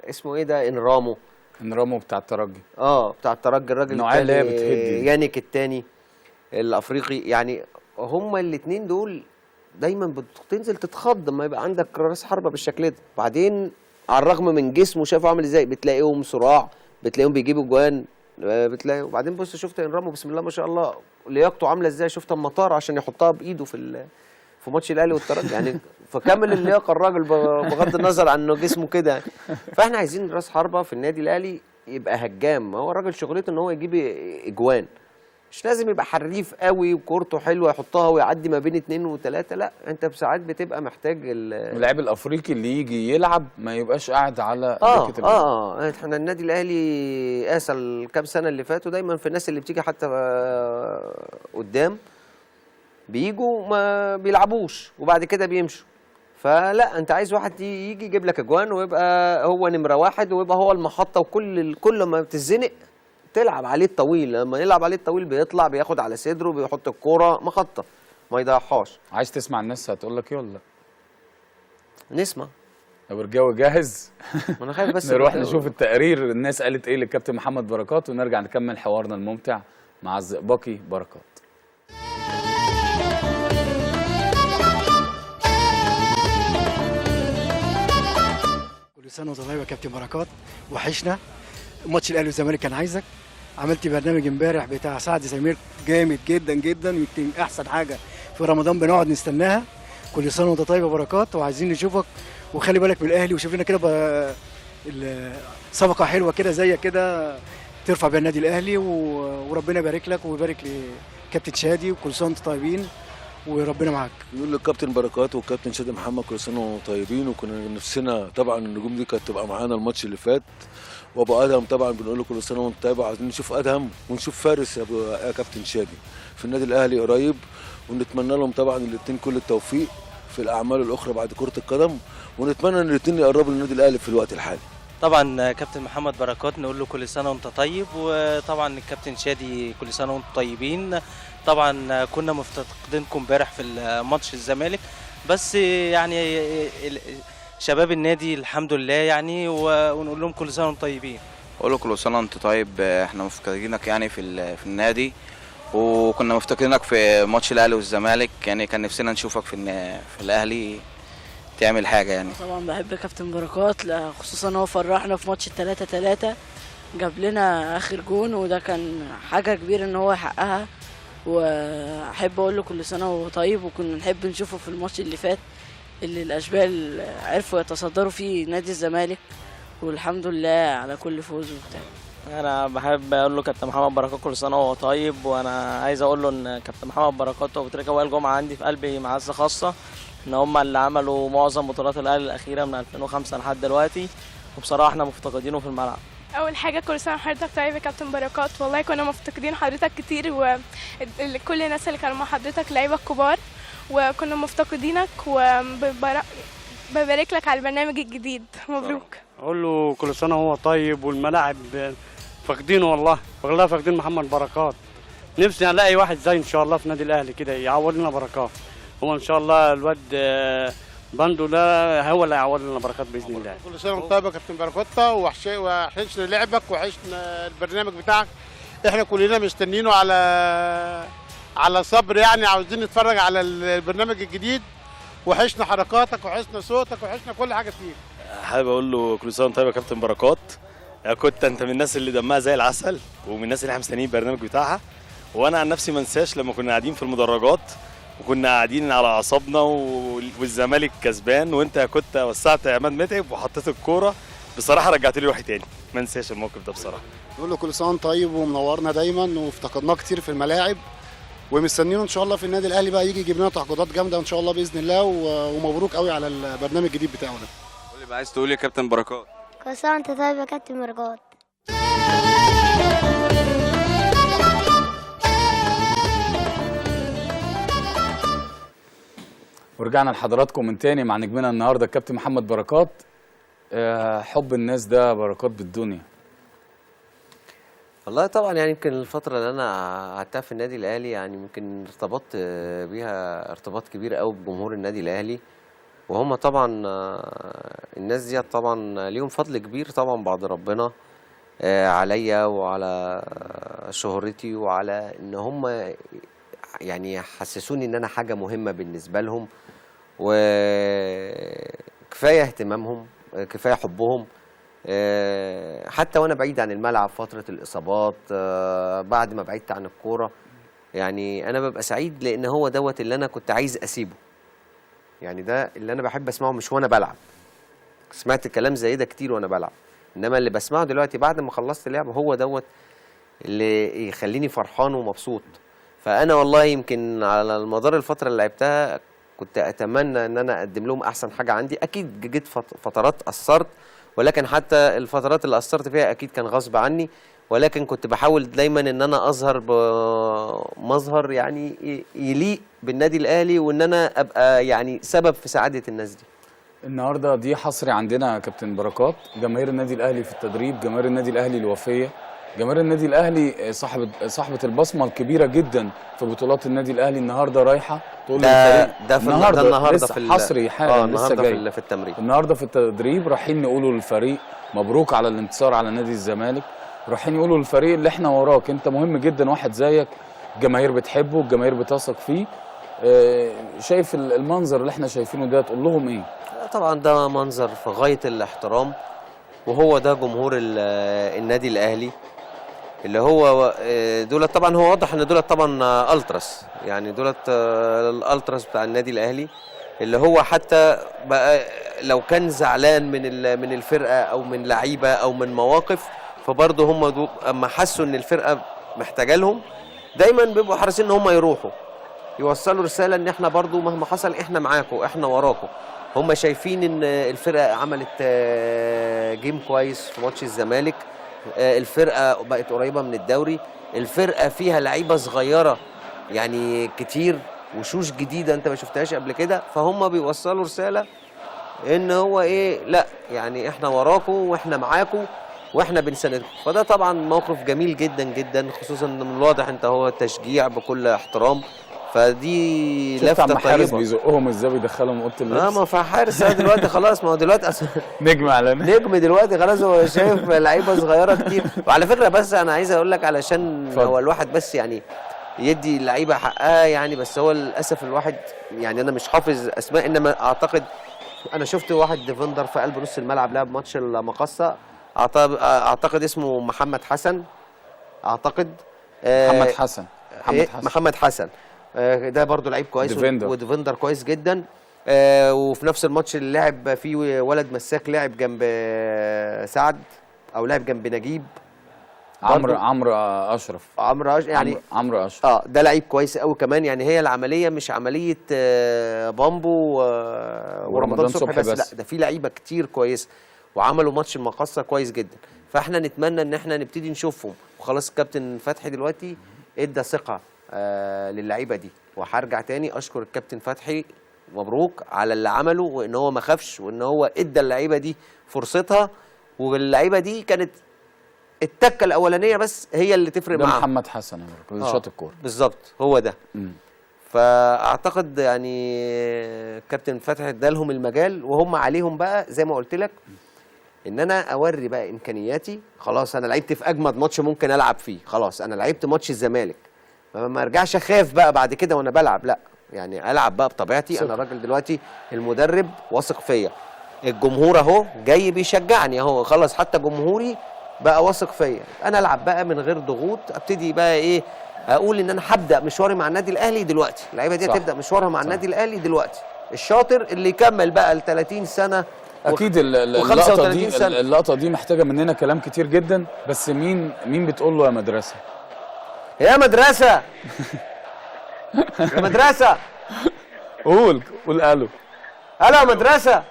اسمه ايه ده، انرامو بتاع الترجي. بتاع الترجي، الراجل التاني يانيك التاني الافريقي. يعني هما الاثنين دول دايما بتنزل تتخض لما يبقى عندك راس حربة بالشكل ده. بعدين على الرغم من جسمه شايفه عامل ازاي، بتلاقيهم صراع، بتلاقيهم بيجيبوا جوان، بتلاقي. وبعدين بص شفت انرامو بسم الله ما شاء الله لياقته عامله ازاي، شفت اما طار عشان يحطها بايده في ماتش الاهلي والترجي يعني فكمل اللياقه الراجل بغض النظر عن انه جسمه كده. فاحنا عايزين راس حربة في النادي الاهلي يبقى هجام، هو الراجل شغلته ان هو يجيب اجوان، مش لازم يبقى حريف قوي وكورته حلوه يحطها ويعدي ما بين 2 و3، لا انت بساعات بتبقى محتاج اللاعب الافريقي اللي يجي يلعب ما يبقاش قاعد على دكه احنا النادي الاهلي قاسى الكام سنه اللي فاتوا دايما في الناس اللي بتيجي حتى قدام بيجوا ما بيلعبوش وبعد كده بيمشوا. فلا انت عايز واحد يجي يجيب لك اجوان ويبقى هو نمره واحد ويبقى هو المحطه، وكل ما بتزنق تلعب عليه الطويل، لما يلعب عليه الطويل بيطلع بياخد على صدره بيحط الكوره محطه ما يضيعهاش. عايز تسمع الناس هتقول لك ايه ولا لا؟ نسمع. لو الجو جاهز انا خايف بس نروح نشوف التقرير الناس قالت ايه للكابتن محمد بركات، ونرجع نكمل حوارنا الممتع مع الزئبقي بركات. كل سنه وانت طيب يا كابتن بركات، وحشنا. ماتش الاهلي والزمالك كان عايزك، عملت برنامج امبارح بتاع سعد سمير جامد جدا جدا، يمكن احسن حاجه في رمضان بنقعد نستناها. كل سنه وانت طيب يا بركات، وعايزين نشوفك، وخلي بالك من الاهلي، وشوف لنا كده صفقه حلوه كده زي كده ترفع بيها النادي الاهلي، وربنا يبارك لك ويبارك كابتن شادي، وكل سنه وانتم طيبين وربنا معاك. يقول للكابتن بركات والكابتن شادي محمد كل سنه وانتم طيبين، وكنا نفسنا طبعا النجوم دي كانت تبقى معانا الماتش اللي فات. وابو ادهم طبعا بنقول له كل سنه وانت طيب، عايزين نشوف ادهم ونشوف فارس يا كابتن شادي في النادي الاهلي قريب، ونتمنى لهم طبعا الاثنين كل التوفيق في الاعمال الاخرى بعد كره القدم، ونتمنى ان الاثنين يقربوا للنادي الاهلي في الوقت الحالي. طبعا كابتن محمد بركات نقول له كل سنه وانت طيب، وطبعا الكابتن شادي كل سنه وانتم طيبين. طبعا كنا مفتقدينكم امبارح في ماتش الزمالك، بس يعني شباب النادي الحمد لله يعني، ونقول لهم كل سنه وانتم طيبين. اقول له كل سنه وانت طيب، احنا مفتقدينك يعني في النادي، وكنا مفتقدينك في ماتش الاهلي والزمالك، يعني كان نفسنا نشوفك في الاهلي تعمل حاجه يعني. طبعا بحب كابتن بركات، خصوصا هو فرحنا في ماتش 3-3، جاب لنا اخر جون، وده كان حاجه كبيره ان هو يحققها. واحب اقول له كل سنه وهو طيب، وكنا نحب نشوفه في الماتش اللي فات اللي الاشبال عرفوا يتصدروا فيه نادي الزمالك، والحمد لله على كل فوز وبتاع. انا بحب اقول له كابتن محمد بركات كل سنه وهو طيب، وانا عايز اقول له ان كابتن محمد بركات وابو تريكه وائل جمعه عندي في قلبي معزه خاصه، ان هم اللي عملوا معظم بطولات الاهلي الاخيره من 2005 لحد دلوقتي، وبصراحه احنا مفتقدينه في الملعب. اول حاجه كل سنه وحضرتك طيب يا كابتن بركات، والله كنا مفتقدين حضرتك كتير، وكل الناس اللي كانوا مع حضرتك لعيبه كبار، وكنا مفتقدينك، وببارك لك على البرنامج الجديد، مبروك. اقول له كل سنه وهو طيب، والملاعب فاقدينه والله فاقدين محمد بركات. نفسي الاقي واحد زي ان شاء الله في النادي الاهلي كده يعوض لنا بركات. هو ان شاء الله الواد باندو ده هو اللي هيعوض لنا بركات باذن الله. كل سنه وانت طيب يا كابتن بركوتا، وحشنا لعبك وحشنا البرنامج بتاعك، احنا كلنا مستنينه على صبر يعني، عاوزين نتفرج على البرنامج الجديد، وحشنا حركاتك وحشنا صوتك وحشنا كل حاجه فيك. حابب اقول له كل سنه وانت طيب يا كابتن بركات، كنت انت من الناس اللي دمها زي العسل، ومن الناس اللي احنا مستنيين البرنامج بتاعها. وانا عن نفسي ما انساش لما كنا قاعدين في المدرجات وكنا قاعدين على اعصابنا والزمالك كسبان، وانت كنت وسعت عماد متعب وحطيت الكوره، بصراحه رجعت لي روحي تاني، ما انساش الموقف ده بصراحه. نقول له كل سنه وانت طيب ومنورنا دايما، وافتقدناه كتير في الملاعب، ومستنيينه ان شاء الله في النادي الاهلي بقى يجي يجيب لنا تعاقدات جامده ان شاء الله باذن الله، ومبروك قوي على البرنامج الجديد بتاعه ده. قول لي بقى عايز تقول يا كابتن بركات. كل سنه وانت طيب يا كابتن بركات. ورجعنا لحضراتكم من تاني مع نجمنا النهارده الكابتن محمد بركات. حب الناس ده بركات بالدنيا. والله طبعا يعني يمكن الفترة اللي أنا قعدتها في النادي الأهلي يعني يمكن ارتبطت بيها ارتباط كبير قوي بجمهور النادي الأهلي، وهم طبعا الناس دي طبعا ليهم فضل كبير طبعا بعد ربنا عليا وعلى شهرتي، وعلى إن هم يعني حسسوني إن أنا حاجة مهمة بالنسبة لهم، وكفاية اهتمامهم كفاية حبهم. حتى وانا بعيد عن الملعب فتره الاصابات، بعد ما بعدت عن الكوره، يعني انا ببقى سعيد لان هو دوت اللي انا كنت عايز اسيبه، يعني ده اللي انا بحب اسمعه مش وانا بلعب. سمعت كلام زي ده كتير وانا بلعب، انما اللي بسمعه دلوقتي بعد ما خلصت اللعب هو دوت اللي يخليني فرحان ومبسوط. فانا والله يمكن على المدار الفتره اللي لعبتها كنت اتمنى ان انا اقدم لهم احسن حاجه عندي. اكيد جيت فترات قصرت، ولكن حتى الفترات اللي قصرت فيها اكيد كان غصب عني، ولكن كنت بحاول دايما ان انا اظهر بمظهر يعني يليق بالنادي الاهلي، وان انا ابقى يعني سبب في سعاده الناس دي. النهارده دي حصري عندنا يا كابتن بركات، جماهير النادي الاهلي في التدريب، جماهير النادي الاهلي الوفيه، جماهير النادي الاهلي صاحبه البصمه الكبيره جدا في بطولات النادي الاهلي، النهارده رايحه تقول ده النهارده في حصري حالا لسه جاي في التمرين، النهارده في التدريب رايحين نقولوا للفريق مبروك على الانتصار على نادي الزمالك، رايحين يقولوا للفريق اللي احنا وراك، انت مهم جدا، واحد زيك الجماهير بتحبه، الجماهير بتثق فيه. شايف المنظر اللي احنا شايفينه ده تقول لهم ايه؟ طبعا ده منظر في غايه الاحترام، وهو ده جمهور النادي الاهلي اللي هو دولت طبعا، هو واضح ان دولت طبعا التراس، يعني دولت الالتراس بتاع النادي الاهلي، اللي هو حتى بقى لو كان زعلان من الفرقه او من لعيبه او من مواقف، فبرضه هم اما حسوا ان الفرقه محتاجه لهم دايما بيبقوا حريصين ان هم يروحوا يوصلوا رساله ان احنا برضو مهما حصل احنا معاكم، احنا وراكم. هم شايفين ان الفرقه عملت جيم كويس في ماتش الزمالك، الفرقه بقت قريبه من الدوري، الفرقه فيها لعيبه صغيره يعني كتير، وشوش جديده انت ما شفتهاش قبل كده، فهم بيوصلوا رساله ان هو ايه، لا يعني احنا وراكم واحنا معاكم واحنا بنساندكم. فده طبعا موقف جميل جدا جدا، خصوصا ان من الواضح انت هو تشجيع بكل احترام، فدي لفته طيبه. حارس بيزقهم ازاي بيدخلهم اوضه اللبس؟ ما فحارس دلوقتي خلاص، ما هو دلوقتي نجم اعلامي، نجم دلوقتي خلاص، هو شايف لعيبه صغيره كتير. وعلى فكره بس انا عايز اقول لك علشان هو الواحد بس يعني يدي اللعيبه حقها يعني، بس هو للاسف الواحد يعني انا مش حافظ اسماء، انما اعتقد انا شفت واحد ديفندر في قلب نص الملعب لعب ماتش المقصه، اعتقد اسمه محمد حسن، اعتقد محمد حسن ده برضو لعيب كويس وديفندر كويس جدا. وفي نفس الماتش اللي لعب فيه ولد مساك لعب جنب سعد او لعب جنب نجيب، عمرو اشرف يعني عمرو اشرف ده لعيب كويس قوي كمان. يعني هي العمليه مش عمليه بامبو ورمضان صبحي بس، لا ده في لعيبه كتير كويس وعملوا ماتش المقصه كويس جدا. فاحنا نتمنى ان احنا نبتدي نشوفهم، وخلاص الكابتن فتحي دلوقتي ادى ثقه للعيبه دي. وهرجع تاني اشكر الكابتن فتحي، مبروك على اللي عمله، وان هو ما خافش، وان هو ادى اللعيبه دي فرصتها، واللعيبه دي كانت التكه الاولانيه بس هي اللي تفرق معاهم. محمد حسن شاط الكوره بالظبط، هو ده. فاعتقد يعني كابتن فتحي ادالهم المجال، وهم عليهم بقى زي ما قلت لك ان انا اوري بقى امكانياتي. خلاص انا لعبت في اجمد ماتش ممكن العب فيه، خلاص انا لعبت ماتش الزمالك، ما ارجعش اخاف بقى بعد كده وانا بلعب، لا يعني العب بقى بطبيعتي. انا راجل دلوقتي المدرب واثق فيا، الجمهور اهو جاي بيشجعني اهو، خلاص حتى جمهوري بقى واثق فيا، انا العب بقى من غير ضغوط، ابتدي بقى ايه، اقول ان انا هبدا مشواري مع النادي الاهلي دلوقتي. اللعيبه دي هتبدا مشوارها مع النادي الاهلي دلوقتي، الشاطر اللي يكمل بقى ال 30 سنه اكيد. اللقطه دي محتاجه مننا كلام كتير جدا، بس مين بتقول له يا مدرسه؟ يا مدرسه يا مدرسه قول الو يا مدرسه.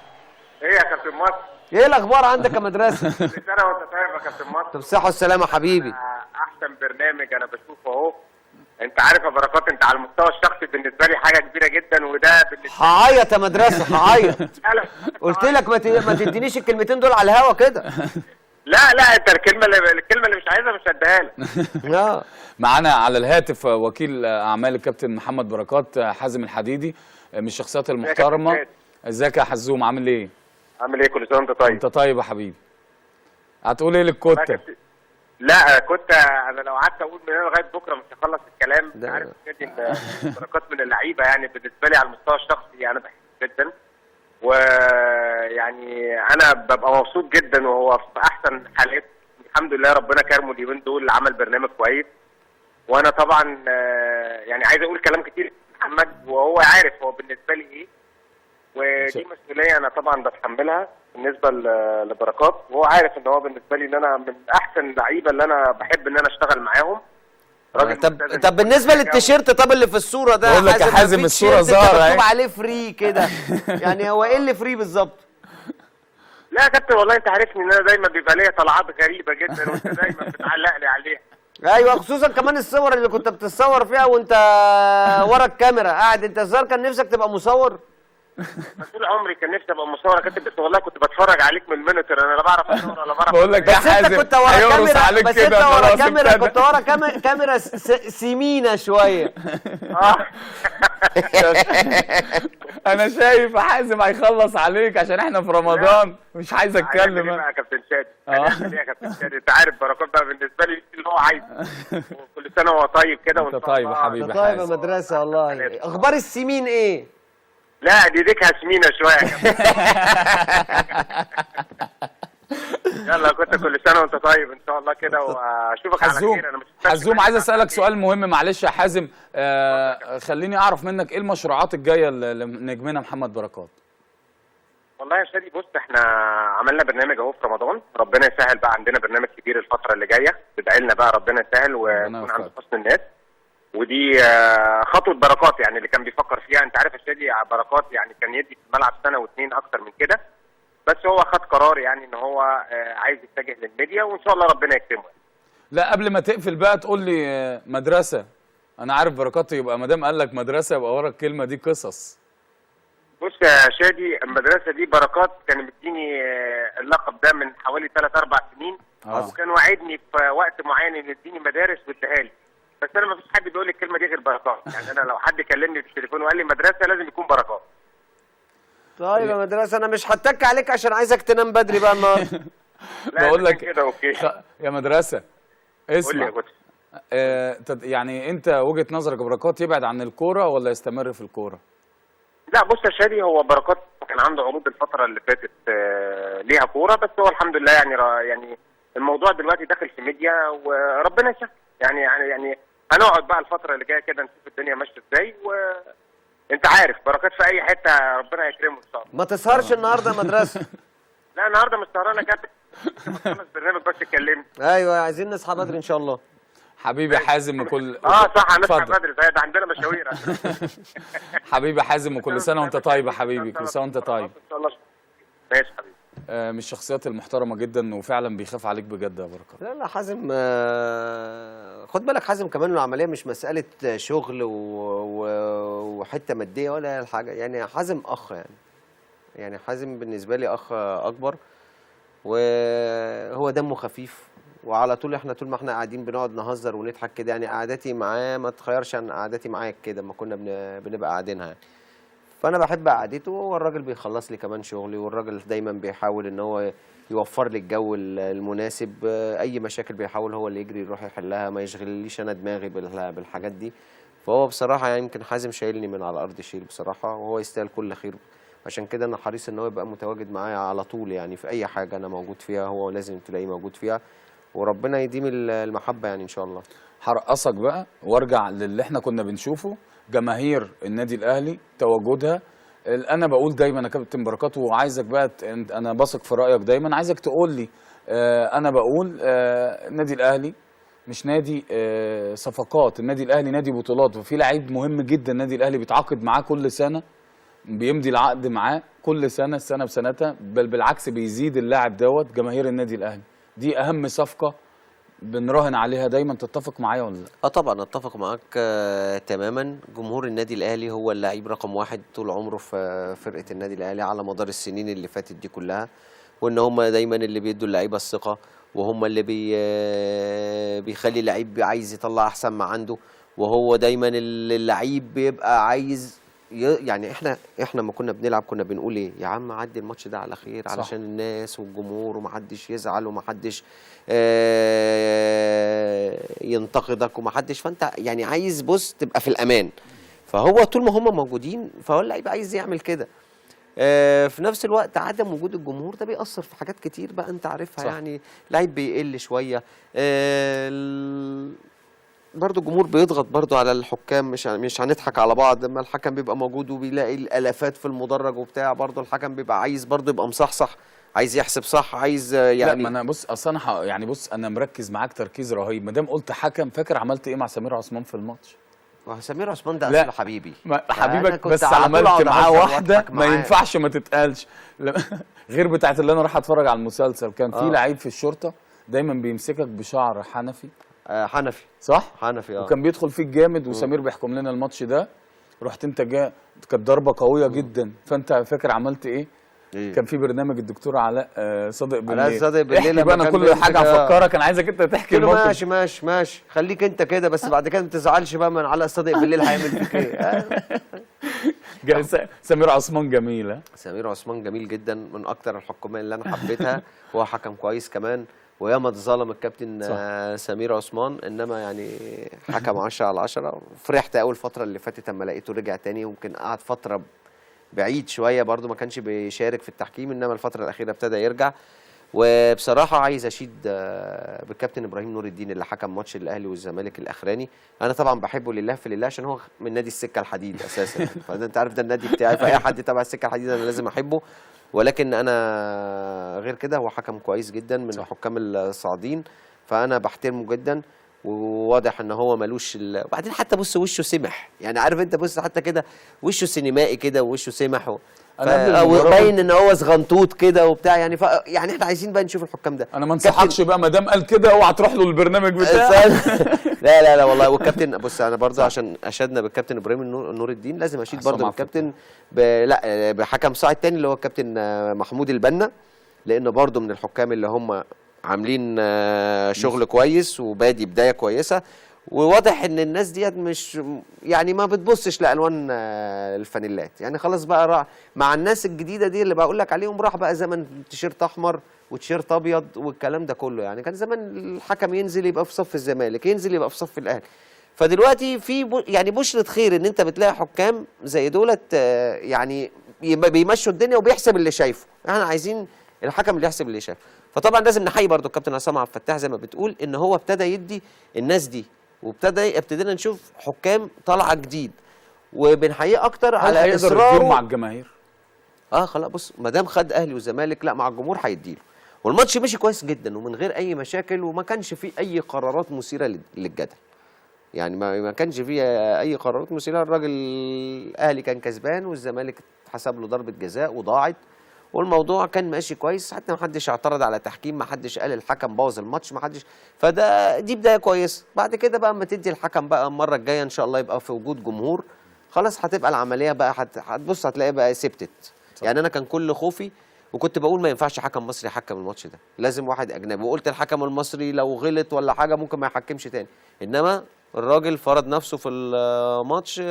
ايه يا كابتن مصر؟ ايه الاخبار عندك يا مدرسه؟ كل سنه وانت طيب يا كابتن مصر. طب بالصحه والسلامه حبيبي. احسن برنامج انا بشوفه اهو. انت عارف يا بركات، انت على المستوى الشخصي بالنسبه لي حاجه كبيره جدا، وده بالنسبه لي هعيط يا مدرسه هعيط. قلت لك ما تدينيش الكلمتين دول على الهوا كده. لا انت الكلمه اللي مش عايزها مش هديها لك. معانا على الهاتف وكيل اعمال الكابتن محمد بركات، حازم الحديدي، من الشخصيات المحترمه. ازيك يا حزوم، عامل ايه؟ عامل ايه؟ كل سنه وانت طيب. انت طيب يا حبيبي. هتقول ايه للكوته؟ لا كنت انا لو قعدت اقول من هنا لغايه بكره مش هخلص الكلام. انت عارف بركات من اللعيبه يعني بالنسبه لي على المستوى الشخصي انا بحبه جدا، ويعني انا ببقى مبسوط جدا وهو في احسن حالات. الحمد لله ربنا كرمه اليومين دول، عمل برنامج كويس. وانا طبعا يعني عايز اقول كلام كتير محمد، وهو عارف هو بالنسبه لي ايه، ودي مسؤوليه انا طبعا بتحملها بالنسبه لبركات، وهو عارف ان هو بالنسبه لي ان انا من احسن اللعيبه اللي انا بحب ان انا اشتغل معاهم. طب بالنسبه للتيشيرت، طب اللي في الصوره ده بقول لك يا حازم الصوره ظاهره مكتوب عليه فري كده. يعني هو ايه اللي فري بالظبط؟ لا يا كابتن والله انت عارفني ان انا دايما بيبقى ليا طلعات غريبه جدا، وانت دايما بتعلق لي عليها. ايوه، خصوصا كمان الصور اللي كنت بتتصور فيها وانت ورا الكاميرا قاعد. انت الظاهر كان نفسك تبقى مصور؟ طول عمري كان نفسي ابقى مصور يا كابتن، والله كنت بتفرج عليك من المونيتور، انا لا بعرف اصور ولا بعرف. بقول لك يا حازم، بس انت كنت ورا كاميرا، بس انت ورا كاميرا كنت ورا كاميرا سمينه شويه. انا شايف يا حازم هيخلص عليك عشان احنا في رمضان، مش عايز اتكلم. انا يا كابتن شادي، هنعمل ايه يا كابتن شادي؟ انت عارف بركات بقى بالنسبه لي اللي هو عايزه. وكل سنه وهو طيب كده. وانت طيب يا حبيبي. طيب يا مدرسه والله. اخبار السمين ايه؟ لا دي ديكها سمينه شويه. يلا كنت كل سنه وانت طيب ان شاء الله كده، واشوفك على خير. انا مش حزوم، عايز اسالك سؤال مهم معلش يا حازم. خليني اعرف منك ايه المشروعات الجايه لنجمنا محمد بركات؟ والله يا شادي بص، احنا عملنا برنامج اهو في رمضان، ربنا يسهل بقى عندنا برنامج كبير الفتره اللي جايه، تدعي لنا بقى ربنا يسهل ونكون عند حسن الناس. ودي خطوه بركات يعني اللي كان بيفكر فيها. انت عارف يا شادي بركات يعني كان يدي في الملعب سنه واثنين اكتر من كده، بس هو خد قرار يعني ان هو عايز يتجه للميديا، وان شاء الله ربنا يكرمه. لا قبل ما تقفل بقى تقول لي مدرسه. انا عارف بركات يبقى ما دام قال لك مدرسه يبقى ورا الكلمه دي قصص. بص يا شادي، المدرسه دي بركات كان مديني اللقب ده من حوالي 3-4 سنين، وكان وعدني في وقت معين ان يديني مدارس واديها لي، بس انا ما فيش حد بيقول لي الكلمه دي غير بركات. يعني انا لو حد كلمني في التليفون وقال لي مدرسه لازم يكون بركات. طيب يا مدرسه انا مش هتك عليك عشان عايزك تنام بدري بقى النهارده. بقول لك كده اوكي يا مدرسه اسمع. يعني انت وجهه نظرك بركات يبعد عن الكوره ولا يستمر في الكوره؟ لا بص يا شادي، هو بركات كان عنده عروض الفتره اللي فاتت ليها كوره، بس هو الحمد لله يعني الموضوع دلوقتي داخل في ميديا وربنا يسهل. يعني هنقعد بقى الفتره اللي جايه كده نشوف الدنيا ماشيه ازاي، وانت عارف بركات في اي حته ربنا يكرمه ان شاء الله. ما تسهرش النهارده يا مدرسه. لا النهارده مش سهران يا كابتن، خلص برنامج بس اتكلمت. ايوه عايزين نصحى بدري ان شاء الله. حبيبي حازم وكل صح هنصحى بدري، ده عندنا مشاوير. حبيبي حازم وكل سنه وانت طيب يا حبيبي، كل سنه وانت طيب. ان شاء الله. ماشي حبيبي. من الشخصيات المحترمه جدا وفعلا بيخاف عليك بجد يا بركات. لا حازم خد بالك، حازم كمان العمليه مش مساله شغل وحته ماديه ولا الحاجه، يعني حازم اخ يعني حازم بالنسبه لي اخ اكبر، وهو دمه خفيف، وعلى طول احنا طول ما احنا قاعدين بنقعد نهزر ونضحك كده. يعني قعدتي معاه ما تخيرش عن قعدتي معاك كده ما كنا بنبقى قاعدينها يعني. فانا بحب قعدته، وهو الراجل بيخلص لي كمان شغلي، والراجل دايما بيحاول ان هو يوفر لي الجو المناسب. اي مشاكل بيحاول هو اللي يجري يروح يحلها، ما يشغلليش انا دماغي بالحاجات دي. فهو بصراحه يعني يمكن حازم شايلني من على الارض شيل بصراحه، وهو يستاهل كل خير. عشان كده انا حريص ان هو يبقى متواجد معايا على طول، يعني في اي حاجه انا موجود فيها هو لازم تلاقيه موجود فيها، وربنا يديم المحبه يعني ان شاء الله. هرقصك بقى وارجع للي احنا كنا بنشوفه، جماهير النادي الاهلي تواجدها. انا بقول دايما يا كابتن بركات، وعايزك بقى انا بثق في رايك دايما، عايزك تقول لي انا بقول النادي الاهلي مش نادي صفقات، النادي الاهلي نادي بطولات، وفي لعيب مهم جدا النادي الاهلي بيتعاقد معاه كل سنه، بيمضي العقد معاه كل سنه، السنه بسنتها، بل بالعكس بيزيد اللاعب دوت. جماهير النادي الاهلي دي اهم صفقه بنراهن عليها دايما، تتفق معايا ولا لا؟ طبعا اتفق معاك تماما. جمهور النادي الاهلي هو اللعيب رقم واحد طول عمره في فرقه النادي الاهلي على مدار السنين اللي فاتت دي كلها، وان هم دايما اللي بيدوا اللعيبه الثقه، وهم اللي بيخلي اللعيب عايز يطلع احسن ما عنده، وهو دايما اللعيب بيبقى عايز يعني احنا لما كنا بنلعب كنا بنقول ايه يا عم عدي الماتش ده على خير، صح، علشان الناس والجمهور ومحدش يزعل ومحدش ينتقدك ومحدش، فانت يعني عايز بص تبقى في الامان. فهو طول ما هم موجودين فهو اللعيب عايز يعمل كده. في نفس الوقت عدم وجود الجمهور ده بيأثر في حاجات كتير بقى انت عارفها، صح. يعني لعيب بيقل شويه، برضو الجمهور بيضغط برضو على الحكام، مش هنضحك على بعض. لما الحكم بيبقى موجود وبيلاقي الالافات في المدرج وبتاع، برضو الحكم بيبقى عايز برضو يبقى مصحصح، عايز يحسب صح، عايز يعني. لا ما انا بص، اصل انا يعني بص انا مركز معاك تركيز رهيب. ما دام قلت حكم، فاكر عملت ايه مع سمير عثمان في الماتش؟ سمير عثمان ده اصله حبيبي، حبيبك، بس عملت معاه واحده ما ينفعش ما تتقالش غير بتاعت اللي انا راح اتفرج على المسلسل. كان في لعيب في الشرطه دايما بيمسكك بشعر حنفي، حنفي صح؟ حنفي وكان بيدخل فيك جامد، وسمير بيحكم لنا الماتش ده. رحت انت كانت ضربه قويه جدا، فانت فاكر عملت ايه؟ كان في برنامج الدكتور علاء صادق بالليل، علاء صادق بالليل بقى انا كل حاجه هفكرك، انا عايزك انت تحكي الموقف. ماشي خليك انت كده، بس بعد كده ما تزعلش بقى من علاء صادق بالليل هيعمل فيك ايه. سمير عثمان جميل. سمير عثمان جميل جدا، من اكتر الحكام اللي انا حبيتها، هو حكم كويس كمان، وياما اتظلم الكابتن سمير عثمان، انما يعني حكم 10/10. فرحت اول فتره اللي فاتت اما لقيته رجع تاني، ويمكن قعد فتره بعيد شويه برضو ما كانش بيشارك في التحكيم، انما الفتره الاخيره ابتدى يرجع. وبصراحه عايز اشيد بالكابتن ابراهيم نور الدين اللي حكم ماتش الاهلي والزمالك الاخراني. انا طبعا بحبه لله في لله، عشان هو من نادي السكه الحديد اساسا فده انت عارف ده النادي بتاعي، فاي حد تبع السكه الحديد انا لازم احبه. ولكن انا غير كده هو حكم كويس جدا من الحكام الصاعدين، فانا بحترمه جدا. وواضح ان هو ملوش وبعدين حتى بص وشه سمح، يعني عارف انت بص حتى كده وشه سينمائي كده ووشه سمح باين ان هو صغنطوط كده وبتاع يعني يعني احنا عايزين بقى نشوف الحكام ده. انا ما انصحكش بقى ما دام قال كده اوعى تروح له البرنامج بتاعه. لا والله. والكابتن بص انا برضه عشان اشدنا بالكابتن ابراهيم نور الدين لازم اشيد برضه بالكابتن بحكم صاعد تاني اللي هو الكابتن محمود البنا، لانه برضه من الحكام اللي هم عاملين شغل كويس وبادي بدايه كويسه، وواضح ان الناس ديت مش يعني ما بتبصش لالوان الفانيلات، يعني خلاص بقى مع الناس الجديده دي اللي بقول لك عليهم راح بقى زمن تيشيرت احمر وتيشيرت ابيض والكلام ده كله. يعني كان زمان الحكم ينزل يبقى في صف الزمالك، ينزل يبقى في صف الاهلي. فدلوقتي في يعني بشرة خير ان انت بتلاقي حكام زي دولت يعني بيمشوا الدنيا وبيحسب اللي شايفه. احنا عايزين الحكم اللي يحسب اللي شايفه. فطبعا لازم نحيي برضو الكابتن عصام عبد الفتاح زي ما بتقول ان هو ابتدى يدي الناس دي، ابتدينا نشوف حكام طالعه جديد، وبنحييه اكتر على اصراره مع الجماهير. خلاص بص ما دام خد اهلي وزمالك لا مع الجمهور هيديله. والماتش مشي كويس جدا ومن غير اي مشاكل، وما كانش فيه اي قرارات مثيره للجدل. يعني ما كانش فيه اي قرارات مثيره. الراجل الاهلي كان كسبان والزمالك اتحسب له ضربه جزاء وضاعت، والموضوع كان ماشي كويس، حتى ما حدش اعترض على تحكيم، ما حدش قال الحكم بوظ الماتش، ما حدش. دي بدايه كويسه. بعد كده بقى اما تدي الحكم بقى المره الجايه ان شاء الله يبقى في وجود جمهور، خلاص هتبقى العمليه بقى هتبص هتلاقي بقى ثبتت. يعني انا كان كل خوفي وكنت بقول ما ينفعش حكم مصري يحكم الماتش ده، لازم واحد اجنبي، وقلت الحكم المصري لو غلط ولا حاجه ممكن ما يحكمش تاني. انما الراجل فرض نفسه في الماتش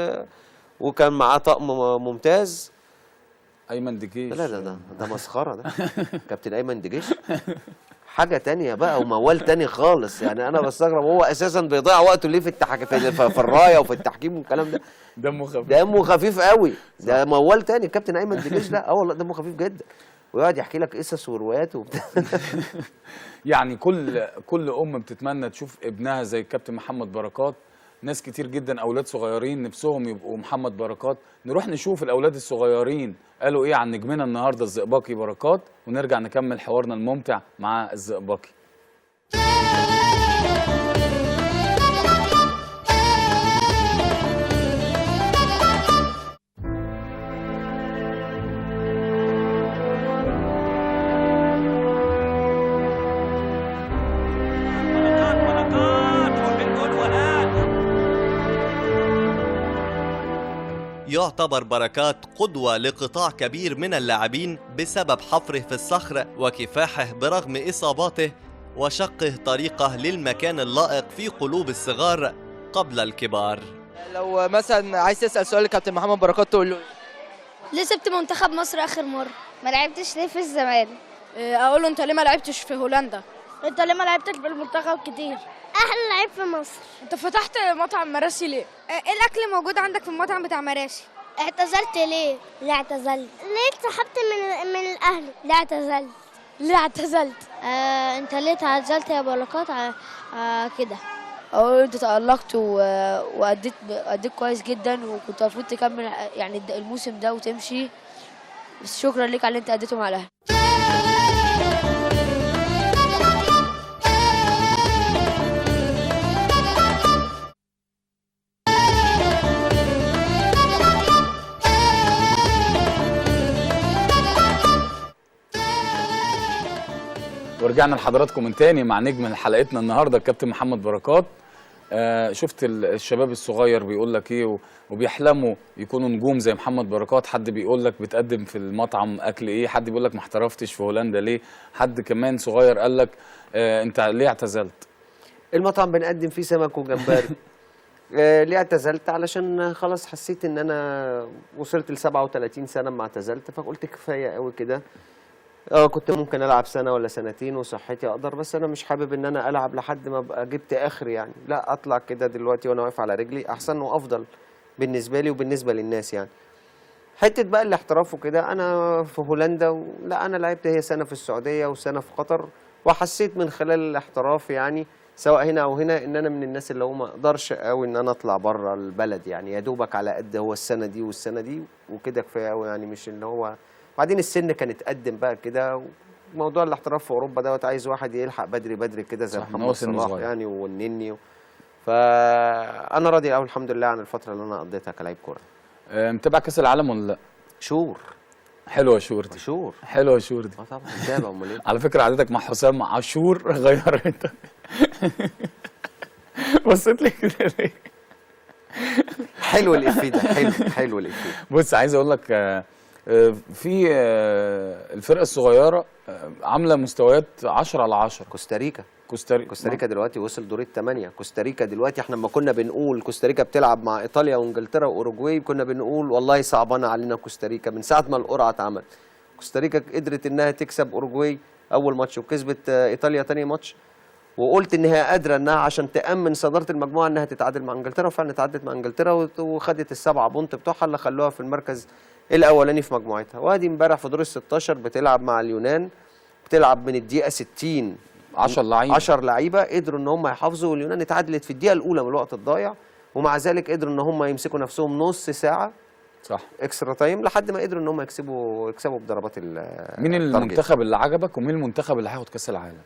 وكان معاه طقم ممتاز. ايمن دجيش. لا ده مسخره ده. كابتن ايمن دجيش حاجه تانية بقى وموال تاني خالص. يعني انا بستغرب هو اساسا بيضيع وقته ليه في الرايه وفي التحكيم والكلام ده. دمه خفيف قوي. ده موال تاني الكابتن ايمن دجيش ده. والله دمه خفيف جدا ويقعد يحكي لك قصص وروايات وبتاع. يعني كل ام بتتمنى تشوف ابنها زي الكابتن محمد بركات. ناس كتير جدا اولاد صغيرين نفسهم يبقوا محمد بركات. نروح نشوف الاولاد الصغيرين قالوا ايه عن نجمنا النهارده الزئبقي بركات، ونرجع نكمل حوارنا الممتع مع الزئبقي. يعتبر بركات قدوة لقطاع كبير من اللاعبين بسبب حفره في الصخر وكفاحه برغم إصاباته وشقه طريقه للمكان اللائق في قلوب الصغار قبل الكبار. لو مثلا عايز تسأل سؤال لكابتن محمد بركات تقول له ليه سبت منتخب مصر آخر مرة؟ ما لعبتش ليه في الزمالك؟ أقول له أنت ليه ما لعبتش في هولندا؟ أنت ليه ما لعبتش بالمنتخب كتير؟ أحلى لعيب في مصر. أنت فتحت مطعم مراسي ليه؟ إيه الأكل موجود عندك في المطعم بتاع مراسي؟ اعتزلت ليه؟ ليه اعتزلت؟ ليه اتسحبت من الأهلي؟ ليه اعتزلت؟ ليه اعتزلت؟ أنت ليه اعتزلت يا بركات كده؟ أقول أنت تألقت وأديت كويس جدا، وكنت المفروض تكمل يعني الموسم ده وتمشي، بس شكرا ليك على اللي أنت أديته مع الأهلي. ورجعنا لحضراتكم من تاني مع نجم حلقتنا النهارده الكابتن محمد بركات. شفت الشباب الصغير بيقول لك ايه وبيحلموا يكونوا نجوم زي محمد بركات. حد بيقول لك بتقدم في المطعم اكل ايه، حد بيقول لك ما احترفتش في هولندا ليه، حد كمان صغير قال لك انت ليه اعتزلت؟ المطعم بنقدم فيه سمك وجمبري. ليه اعتزلت؟ علشان خلاص حسيت ان انا وصلت ل 37 سنه ما اعتزلت، فقلت كفايه قوي كده. كنت ممكن العب سنه ولا سنتين وصحتي اقدر، بس انا مش حابب ان انا العب لحد ما ابقى جبت اخر يعني. لا اطلع كده دلوقتي وانا واقف على رجلي احسن وافضل بالنسبه لي وبالنسبه للناس يعني. حته بقى الاحتراف وكده، انا في هولندا لا انا لعبت هي سنه في السعوديه وسنه في قطر، وحسيت من خلال الاحتراف يعني سواء هنا او هنا ان انا من الناس اللي هو ما اقدرش قوي ان انا اطلع بره البلد يعني. يا دوبك على قد هو السنه دي والسنه دي وكده كفايه قوي يعني. مش ان هو بعدين السن كان اتقدم بقى كده، وموضوع الاحتراف في اوروبا دوت عايز واحد يلحق بدري بدري كده زي محمد صلاح يعني والنني فانا راضي قوي الحمد لله عن الفتره اللي انا قضيتها كلاعب كوره. متابع كاس العالم ولا لا؟ شور. حلوه شور دي. شور. حلوه شور دي. طبعا متابع. امال ايه؟ على فكره عادتك مع حسام عاشور غيرت. بصيت لي كده ليه؟ حلو الافيه ده، حلو الافيه. بص عايز اقول لك في الفرقه الصغيره عامله مستويات 10/10. كوستاريكا دلوقتي وصل دور الثمانيه. كوستاريكا دلوقتي احنا لما كنا بنقول كوستاريكا بتلعب مع ايطاليا وانجلترا واوروجواي كنا بنقول والله صعبانه علينا كوستاريكا. من ساعه ما القرعه اتعمل كوستاريكا قدرت انها تكسب اوروجواي اول ماتش وكسبت ايطاليا ثاني ماتش، وقلت ان هي قادره انها عشان تامن صداره المجموعه انها تتعادل مع انجلترا، وفعلا اتعادلت مع انجلترا وخدت ال7 بونت بتوعها اللي خلوها في المركز الاولاني في مجموعتها. وادي امبارح في دور ال16 بتلعب مع اليونان، بتلعب من الدقيقه 60 10 لعيبه قدروا ان هم يحافظوا، واليونان اتعادلت في الدقيقه الاولى من الوقت الضايع، ومع ذلك قدروا ان هم يمسكوا نفسهم نص ساعه صح اكسترا تايم لحد ما قدروا ان هم يكسبوا بضربات مين المنتخب اللي عجبك ومين المنتخب اللي هياخد كاس العالم؟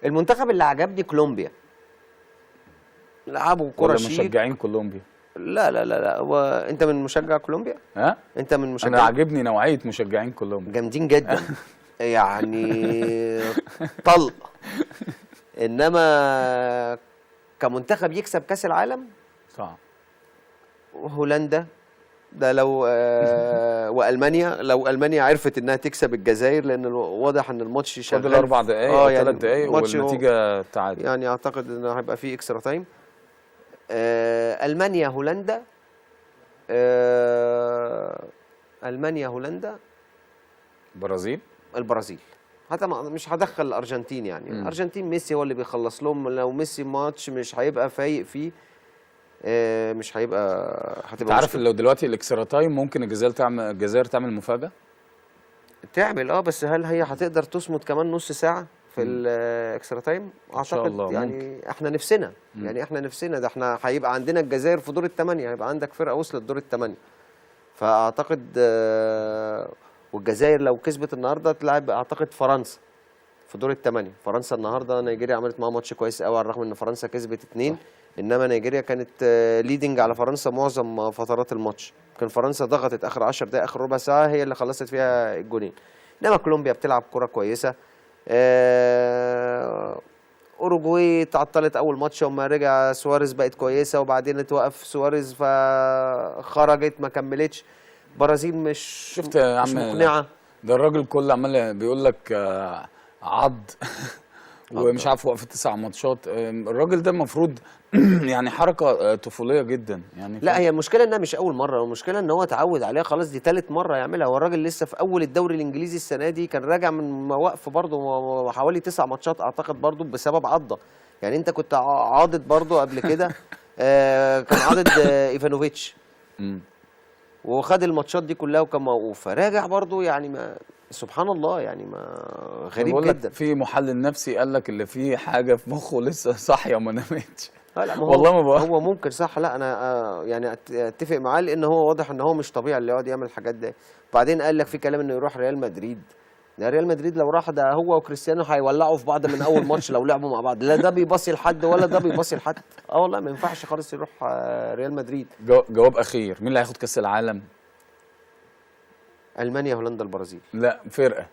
المنتخب اللي عجبني كولومبيا. لعبوا كوره شيك. مشجعين كولومبيا؟ لا لا لا لا، هو انت من مشجع كولومبيا؟ ها؟ انت من مشجع؟ انا عاجبني نوعيه مشجعين كولومبيا. جامدين جدا. يعني طلق. انما كمنتخب يكسب كاس العالم صعب. هولندا ده لو والمانيا، لو المانيا عرفت انها تكسب الجزائر، لان واضح ان الماتش شغال فاضل 4 دقائق او 3 دقائق والنتيجه تعادل. يعني اعتقد ان هيبقى فيه اكسترا تايم. المانيا هولندا، المانيا هولندا البرازيل. حتى مش هدخل الارجنتين يعني. الارجنتين ميسي هو اللي بيخلص لهم، لو ميسي ماتش مش هيبقى فايق فيه، مش هيبقى انت عارف لو دلوقتي الاكسترا تايم ممكن الجزائر تعمل مفاجاه؟ تعمل بس هل هي هتقدر تصمد كمان نص ساعه في الاكسترا تايم؟ اعتقد يعني ممكن. احنا نفسنا يعني احنا نفسنا ده احنا هيبقى عندنا الجزائر في دور الثمانيه، هيبقى عندك فرقه وصلت دور الثمانيه. فاعتقد والجزائر لو كسبت النهارده تلعب اعتقد فرنسا في دور الثمانيه. فرنسا النهارده نيجيريا عملت معاها ماتش كويس قوي على الرغم ان فرنسا كسبت 2، انما نيجيريا كانت ليدنج على فرنسا معظم فترات الماتش. كان فرنسا ضغطت اخر 10 دقائق اخر ربع ساعه هي اللي خلصت فيها الجولين. انما كولومبيا بتلعب كره كويسه. اوروجواي تعطلت اول ماتش وما رجع سواريز بقت كويسه، وبعدين اتوقف سواريز فخرجت ما كملتش. برازيل مش شفت يا عم مقنعه. ده الراجل كله عمال بيقول لك عض ومش عارف وقف 9 ماتشات. الراجل ده المفروض يعني حركه طفوليه جدا يعني. لا هي المشكله انها مش اول مره، المشكله ان هو اتعود عليها خلاص، دي ثالث مره يعملها. هو الراجل لسه في اول الدوري الانجليزي السنه دي، كان راجع من وقف برضه حوالي 9 ماتشات اعتقد برضه بسبب عضه. يعني انت كنت عاضد برضه قبل كده. كان عاضد ايفانوفيتش وخد الماتشات دي كلها وكان موقوف، فراجع برضه يعني ما سبحان الله يعني ما غريب جدا. في محلل نفسي قال لك اللي فيه حاجه في مخه لسه صاحيه وما نامتش. لا والله ما بقى هو ممكن صح. لا انا يعني اتفق معاه لان هو واضح ان هو مش طبيعي اللي يقعد يعمل الحاجات دي. بعدين قال لك في كلام انه يروح ريال مدريد. ريال مدريد لو راح ده هو وكريستيانو هيولعوا في بعض من اول ماتش لو لعبوا مع بعض. لا ده بيباصي لحد ولا ده بيباصي لحد. والله ما ينفعش خالص يروح ريال مدريد. جواب اخير، مين اللي هياخد كاس العالم؟ المانيا هولندا البرازيل. لا فرقه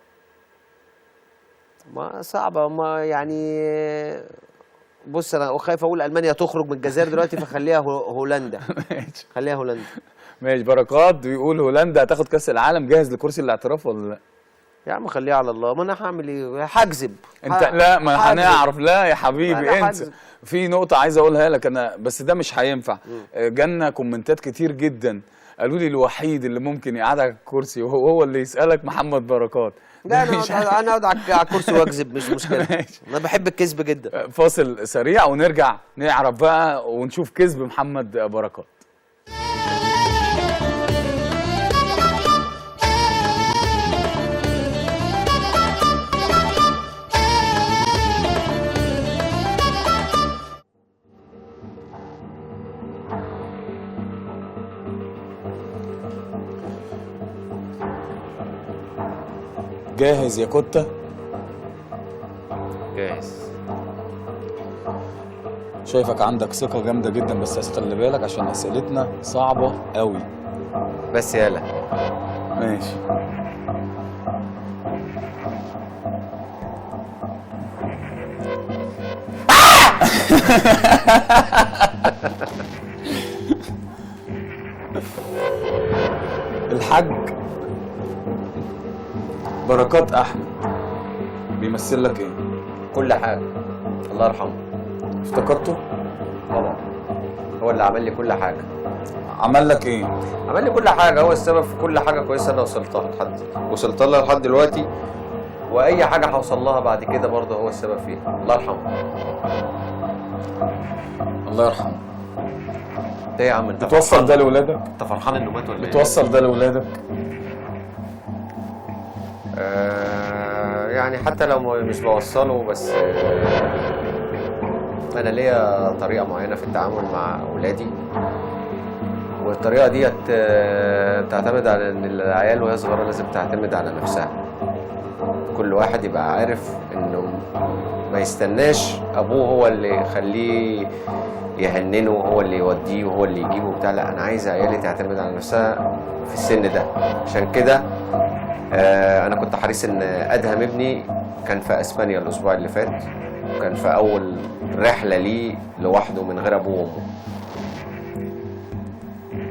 ما صعبه ما يعني. بص انا خايف اقول المانيا تخرج من الجزائر دلوقتي فخليها هولندا. خليها هولندا. ماشي. بركات بيقول هولندا هتاخد كاس العالم، جاهز لكرسي الاعتراف ولا لا؟ يا عم خليها على الله. ما انا هعمل ايه؟ هكذب. انت لا ما هنعرف. لا يا حبيبي انت في نقطه عايز اقولها لك انا، بس ده مش هينفع. جالنا كومنتات كتير جدا قالوا لي الوحيد اللي ممكن يقعدك على الكرسي وهو اللي يسالك محمد بركات. لا انا اقعد على الكرسي واكذب مش مشكله. انا بحب الكذب جدا. فاصل سريع ونرجع نعرف بقى ونشوف كذب محمد بركات. جاهز يا كوتا؟ جاهز. شايفك عندك ثقة جامدة جدا، بس خلي بالك عشان أسئلتنا صعبة قوي. بس يالا ماشي. الحاج بركات أحمد بيمثل لك إيه؟ كل حاجة، الله يرحمه. افتقدته؟ طبعا، هو اللي عمل لي كل حاجة. عمل لك إيه؟ عمل لي كل حاجة، هو السبب في كل حاجة كويسة أنا وصلت لها لحد دلوقتي، وأي حاجة هوصل لها بعد كده برضه هو السبب فيها، الله يرحمه. الله يرحمه. إيه يا عم أنت بتوصل ده لأولادك؟ أنت فرحان إنه مات ولا إيه؟ بتوصل ده لأولادك؟ يعني حتى لو مش بوصله، بس أنا ليا طريقة معينة في التعامل مع أولادي، والطريقة ديت بتعتمد على إن العيال وهي صغيرة لازم تعتمد على نفسها. كل واحد يبقى عارف إنه ما يستناش أبوه هو اللي يخليه يهننه وهو اللي يوديه وهو اللي يجيبه بتاع. لا، أنا عايز عيالي تعتمد على نفسها في السن ده. عشان كده أنا كنت حريص إن أدهم ابني كان في أسبانيا الأسبوع اللي فات، وكان في أول رحلة ليه لوحده من غير أبوه وأمه.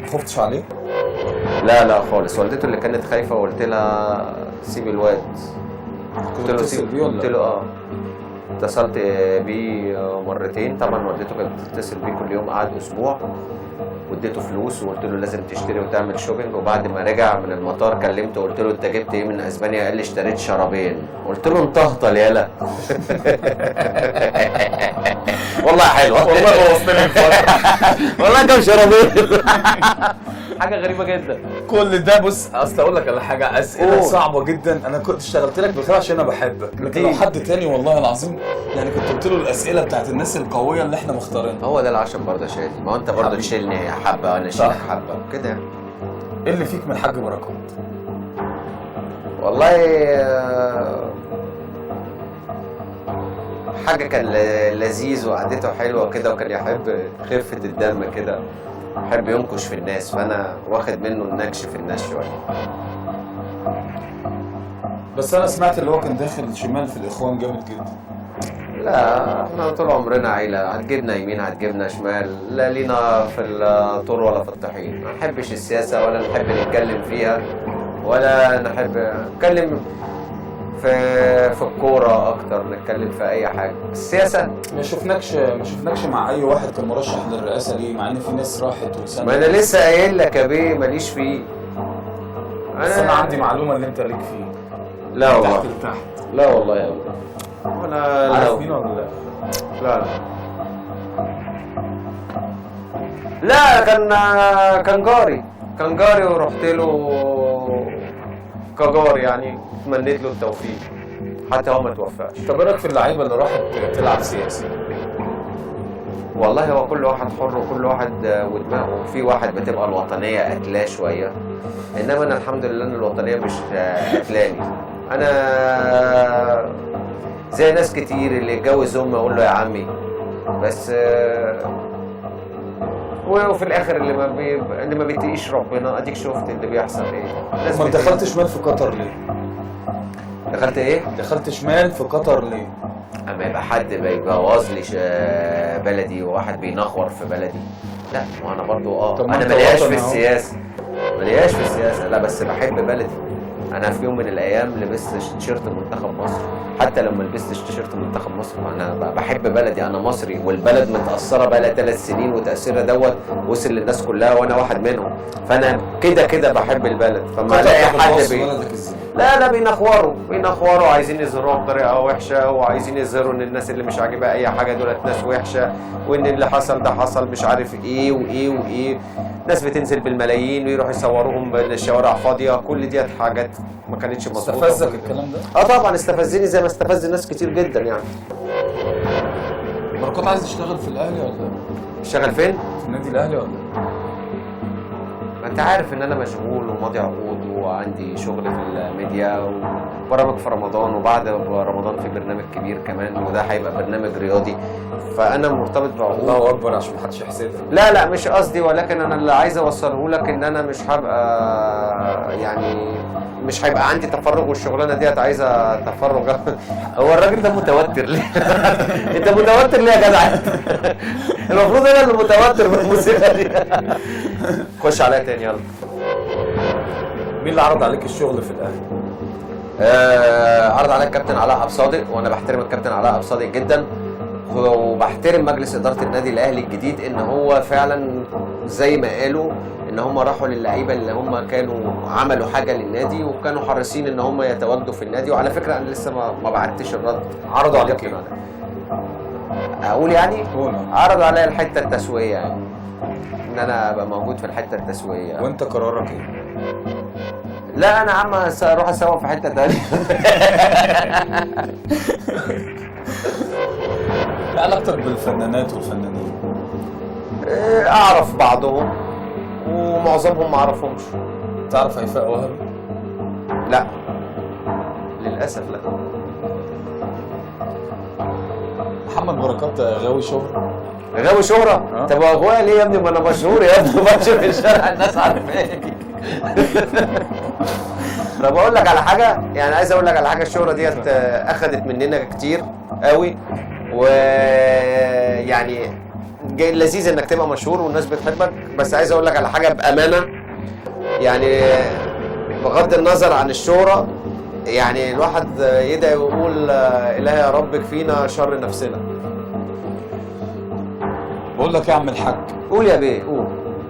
ما خفتش عليه؟ لا خالص، والدته اللي كانت خايفة وقلت لها سيب الواد. قلت له اتصلت بيه مرتين. طبعا والدته كانت بتتصل بيه كل يوم، قعد اسبوع واديته فلوس وقلت له لازم تشتري وتعمل شوبينج. وبعد ما رجع من المطار كلمته وقلت له انت جبت ايه من اسبانيا؟ قال لي اشتريت شرابين. قلت له انت اهطل يالا. والله حلوه، والله بوظتني الفتره. والله كام شرابين. حاجه غريبه جدا. كل ده بص، اصل اقول لك على حاجه، اسئله صعبه جدا. انا كنت اشتغلت لك بصراحه عشان انا بحبك، لكن لو حد تاني والله العظيم يعني كنت قلت له الاسئله بتاعت الناس القويه اللي احنا مختارينها. هو ده العشم برضه يا شادي، ما هو انت برضه تشيلني حبه وانا اشيلك حبه كده يعني. ايه اللي فيك من الحاج بركات؟ والله حاجه كان لذيذ وقعدته حلوه كده، وكان يحب خفه الدم كده، يحب ينكش في الناس، فانا واخد منه النكش في الناس شويه. بس انا سمعت اللي هو كان داخل شمال في الاخوان جامد جدا. لا، احنا طول عمرنا عيله، هتجيبنا يمين هتجيبنا شمال، لا لينا في الطور ولا في الطحين. ما نحبش السياسه ولا نحب نتكلم فيها، ولا نحب نتكلم في الكوره اكتر، نتكلم في اي حاجه. السياسه ما شفناكش مع اي واحد كان مرشح للرئاسه ليه؟ مع ان في ناس راحت وسنة. ما انا لسه قايل لك يا بيه ماليش فيه. بس انا عندي معلومه اللي انت ليك فيه. لا والله تحت. لا والله يا ابني. ولا عارف مين ولا لا؟ لا كان جاري ورحت له كجار يعني، تمنيت له التوفيق حتى هو ما توفقش. طب ايه رايك في اللعيبه اللي راحت تلعب سياسي؟ والله هو كل واحد حر وكل واحد ودماغه. في واحد بتبقى الوطنيه قتلاه شويه، انما انا الحمد لله ان الوطنيه مش قتلاني. انا زي ناس كتير اللي يتجوز امي اقول له يا عمي، بس وفي الاخر اللي ما بيتقيش ربنا. اديك شفت اللي بيحصل ايه. ما دخلت شمال في قطر ليه؟ دخلت ايه؟ دخلت شمال في قطر ليه؟ اما يبقى حد بيبوظ لي بلدي وواحد بينخور في بلدي، لا ما انا برضو انا ملياش في السياسه، لا بس بحب بلدي. انا في يوم من الايام لبست تيشيرت منتخب مصر، حتى لو ما لبستش تيشيرت منتخب مصر انا بحب بلدي. انا مصري، والبلد متاثره بقى لها 3 سنين، وتاثيرها دوت وصل للناس كلها وانا واحد منهم. فانا كده بحب البلد. فما الاقي حد لا بينخوروا عايزين يظهروها بطريقه وحشه، وعايزين يظهروا ان الناس اللي مش عاجبها اي حاجه دولت ناس وحشه، وان اللي حصل ده حصل مش عارف ايه وايه. ناس بتنزل بالملايين ويروحوا يصوروهم بالشوارع فاضيه. كل دي حاجات ما كانتش مظبوطه. استفزك الكلام ده؟ طبعا استفزني زي ما استفز ناس كتير جدا يعني. بركات عايز تشتغل في الاهلي ولا؟ تشتغل فين؟ في النادي الاهلي ولا؟ ما انت عارف ان انا مشغول وماضي عقود وعندي شغل في الميديا وبرامج في رمضان، وبعد رمضان في برنامج كبير كمان وده هيبقى برنامج رياضي، فانا مرتبط بعقود. الله اكبر عشان محدش يحسدك. لا مش قصدي، ولكن انا اللي عايز اوصله لك ان انا مش هبقى يعني مش هيبقى عندي تفرغ، والشغلانه ديت عايزه تفرغ. هو الراجل ده متوتر ليه؟ انت متوتر ليه يا جدع؟ المفروض انا اللي متوتر بالموسيقى دي. خش عليا تاني يلا. مين اللي عرض عليك الشغل في الاهلي؟ عرض عليا الكابتن علاء عبد الصادق، وانا بحترم الكابتن علاء عبد الصادق جدا، وبحترم مجلس اداره النادي الاهلي الجديد ان هو فعلا زي ما قالوا ان هم راحوا للعيبه اللي هم كانوا عملوا حاجه للنادي وكانوا حريصين ان هم يتواجدوا في النادي. وعلى فكره انا لسه ما بعتش الرد. عرضوا عليك ايه؟ اقول يعني عرضوا عليا الحته التسويقيه، يعني ان انا ابقى موجود في الحته التسويقيه. وانت قرارك ايه؟ لا انا عم اروح اسوق في حته ثانيه. ايه علاقتك بالفنانات والفنانين؟ اعرف بعضهم ومعظمهم ما اعرفهمش. تعرف هيفاء وهبي؟ لا للاسف لا. محمد بركات غاوي شهرة؟ غاوي شهرة؟ طب هو ليه يا ابني؟ ما انا مشهور يا ابني، ماشي في الشارع الناس عارفاني. طب اقول لك على حاجه، يعني عايز اقول لك على حاجه، الشهره ديت اخذت مننا كتير قوي، ويعني لذيذ انك تبقى مشهور والناس بتحبك، بس عايز اقول لك على حاجه بامانه، يعني بغض النظر عن الشهره، يعني الواحد يدعي ويقول الهي يا رب كفينا شر نفسنا. بقول لك يا عم الحاج. قول يا بيه قول.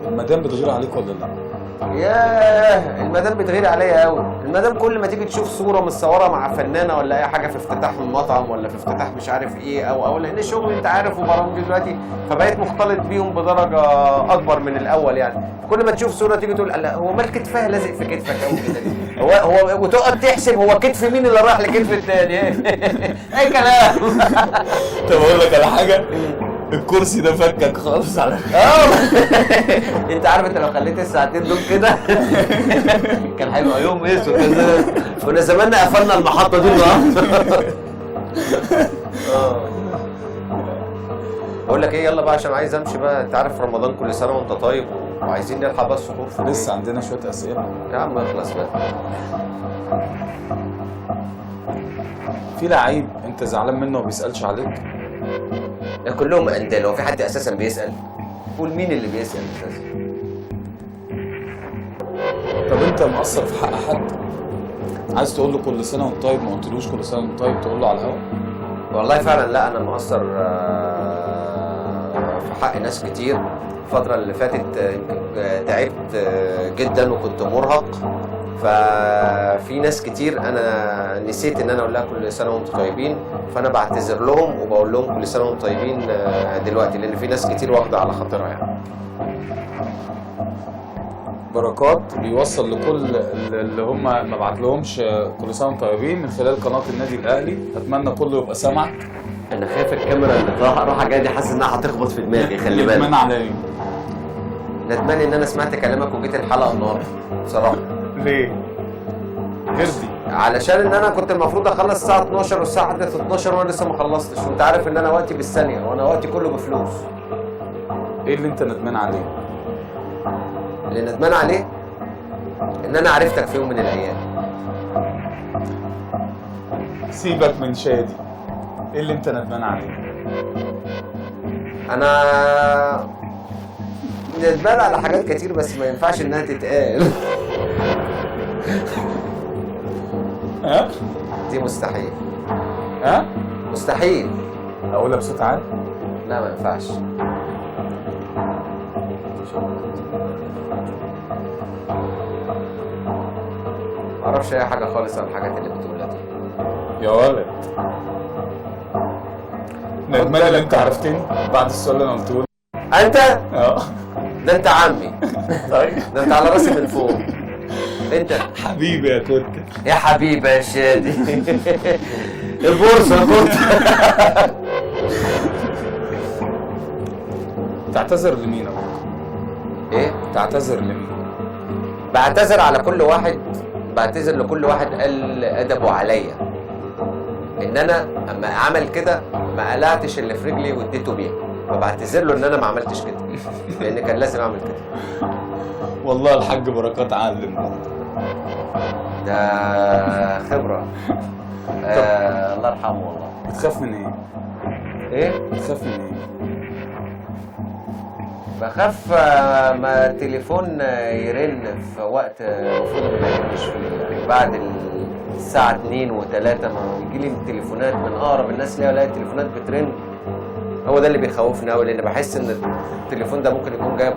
المدام بتغير عليك ولا لا؟ ياه المدام بتغير عليا قوي. المدام كل ما تيجي تشوف صوره متصوره مع فنانه ولا اي حاجه في افتتاح المطعم ولا في افتتاح مش عارف ايه او لان الشغل انت عارف وبرامج دلوقتي، فبقيت مختلط بيهم بدرجه اكبر من الاول. يعني كل ما تشوف صوره تيجي تقول لا هو مال كتفها لازق في كتفك قوي كده، هو وتقعد تحسب هو كتف مين اللي رايح لكتف الثاني. اي كلام. طب اقول لك على حاجه، الكرسي ده فكك خالص على انت عارف انت لو خليت الساعتين دول كده كان هيبقى يوم اسود. كنا زماننا قفلنا المحطه دي النهارده. بقول لك ايه، يلا بقى عشان عايز امشي بقى. انت عارف رمضان كل سنه وانت طيب، وعايزين نلحق بقى السحور في لسه عندنا شويه اسئله يا عم. اخلص بقى. في لعيب انت زعلان منه وما بيسالش عليك؟ كلهم اندال، هو في حد اساسا بيسال؟ قول مين اللي بيسال اساسا. طب انت مقصر في حق حد؟ عايز تقول له كل سنه وانت طيب، ما قلتلوش كل سنه وانت طيب تقول له على الهوا؟ والله فعلا لا، انا مقصر في حق ناس كتير. الفتره اللي فاتت تعبت جدا وكنت مرهق، ففي ناس كتير انا نسيت ان انا اقول لها كل سنه وانتم طيبين، فانا بعتذر لهم وبقول لهم كل سنه وانتم طيبين دلوقتي، لان في ناس كتير واخده على خاطرها. يعني بركات بيوصل لكل اللي هم ما بعتلهمش كل سنه وانتم طيبين من خلال قناه النادي الاهلي. اتمنى كله يبقى سامعك. انا خايف الكاميرا اللي رايحه جايه دي، حاسس انها هتخبط في دماغي. خلي بالك. ندمان على ايه؟ ندمان ان انا سمعت كلامك وجيت الحلقه النهارده بصراحه. ليه؟ هردي. علشان ان انا كنت المفروض اخلص الساعه 12 والساعه عدت 12 وانا لسه ما خلصتش، وانت عارف ان انا وقتي بالثانيه وانا وقتي كله بفلوس. ايه اللي انت ندمان عليه؟ اللي ندمان عليه ان انا عرفتك في يوم من الايام. سيبك من شادي، ايه اللي انت ندمان عليه؟ انا ندمان على حاجات كتير بس ما ينفعش انها تتقال. ها؟ دي مستحيل. ها؟ مستحيل. اقولها بصوت عالي؟ لا ما ينفعش. ما اعرفش اي حاجه خالص عن الحاجات اللي بتقولها دي. يا ولد ندمان اللي انت عرفتني بعد السؤال اللي انا قلته لك. انت؟ ده انت عمي. طيب ده انت على راسي من فوق. انت حبيبي يا كوتا. يا حبيبي يا شادي. البورصه كنت. تعتذر لمين يا ابوك؟ ايه؟ تعتذر لمين؟ بعتذر على كل واحد، بعتذر لكل واحد قال ادبه عليا، ان انا اما عمل كده ما قلعتش اللي في رجلي واديته بيها، فبعتذر له ان انا ما عملتش كده لان كان لازم اعمل كده. والله الحاج بركات علم ده خبره. الله يرحمه والله. بتخاف من ايه؟ ايه؟ بتخاف من ايه؟ بخاف ما التليفون يرن في وقت المفروض ما يرنش فيه، بعد الساعة 2 و3 ما يجي لي تليفونات من أقرب الناس ليا، الاقي التليفونات بترن. هو ده اللي بيخوفني أوي، لأن بحس إن التليفون ده ممكن يكون جايب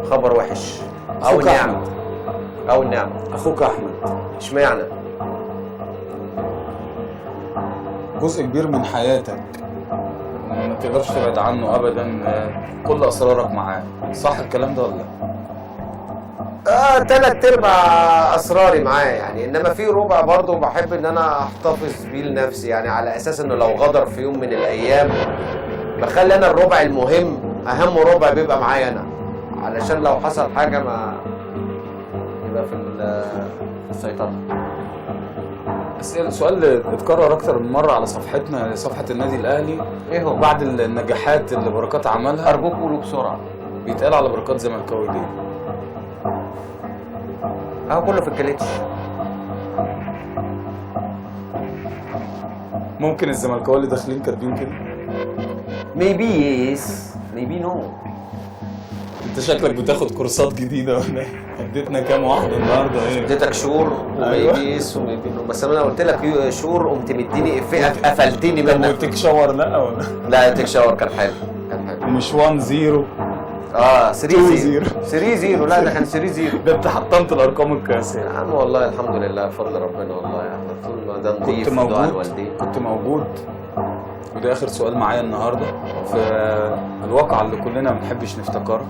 خبر وحش أو نعمة. أو نعمة. أخوك أحمد اشمعنى؟ جزء كبير من حياتك ما تقدرش تبعد عنه ابدا، كل اسرارك معاه، صح الكلام ده ولا لا؟ 3/4 اسراري معاه يعني، انما في ربع برضه بحب ان انا احتفظ بيه لنفسي، يعني على اساس انه لو غدر في يوم من الايام بخلي انا الربع المهم اهم ربع بيبقى معايا انا، علشان لو حصل حاجه ما يبقى في السيطره. سؤال اتكرر اكتر من مره على صفحتنا، صفحه النادي الاهلي. ايه هو؟ بعد النجاحات اللي بركات عملها ارجوك قولوا بسرعه. بيتقال على بركات زملكاوي ليه؟ كله في الكليتش. ممكن الزملكاويه اللي داخلين كاتبين كده؟ ميبي يس ميبي نو. انت شكلك بتاخد كورسات جديده ولا اديتنا كام واحده النهارده؟ ايه اديتك شور وميبيس وميبي نو، بس انا قلت لك شور قمت مديني افيه قفلتني منك. وتيك شاور لا ولا؟ لا تيك شاور كان حلو، كان حلو. ومش 1-0 3-0 3-0 لا ده كان 3-0. ده انت حطمت الارقام القياسيه يا عم والله الحمد لله بفضل ربنا والله يا احمد، طول ما ده نضيف كنت موجود. الوالدين كنت موجود، وده اخر سؤال معايا النهارده في الواقعه اللي كلنا ما بنحبش نفتكرها.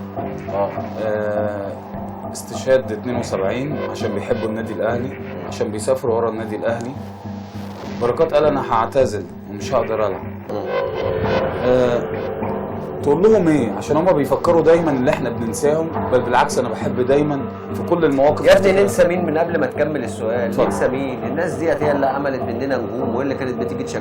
استشهاد 72 عشان بيحبوا النادي الاهلي، عشان بيسافروا ورا النادي الاهلي. بركات قال انا هعتزل ومش هقدر العب. تقول لهم ايه؟ عشان هم بيفكروا دايما اللي احنا بننساهم، بل بالعكس انا بحب دايما في كل المواقف. يا ابني ننسى مين من قبل ما تكمل السؤال؟ ننسى مين؟ الناس ديت هي اللي عملت مننا نجوم، واللي كانت بتيجي تشجع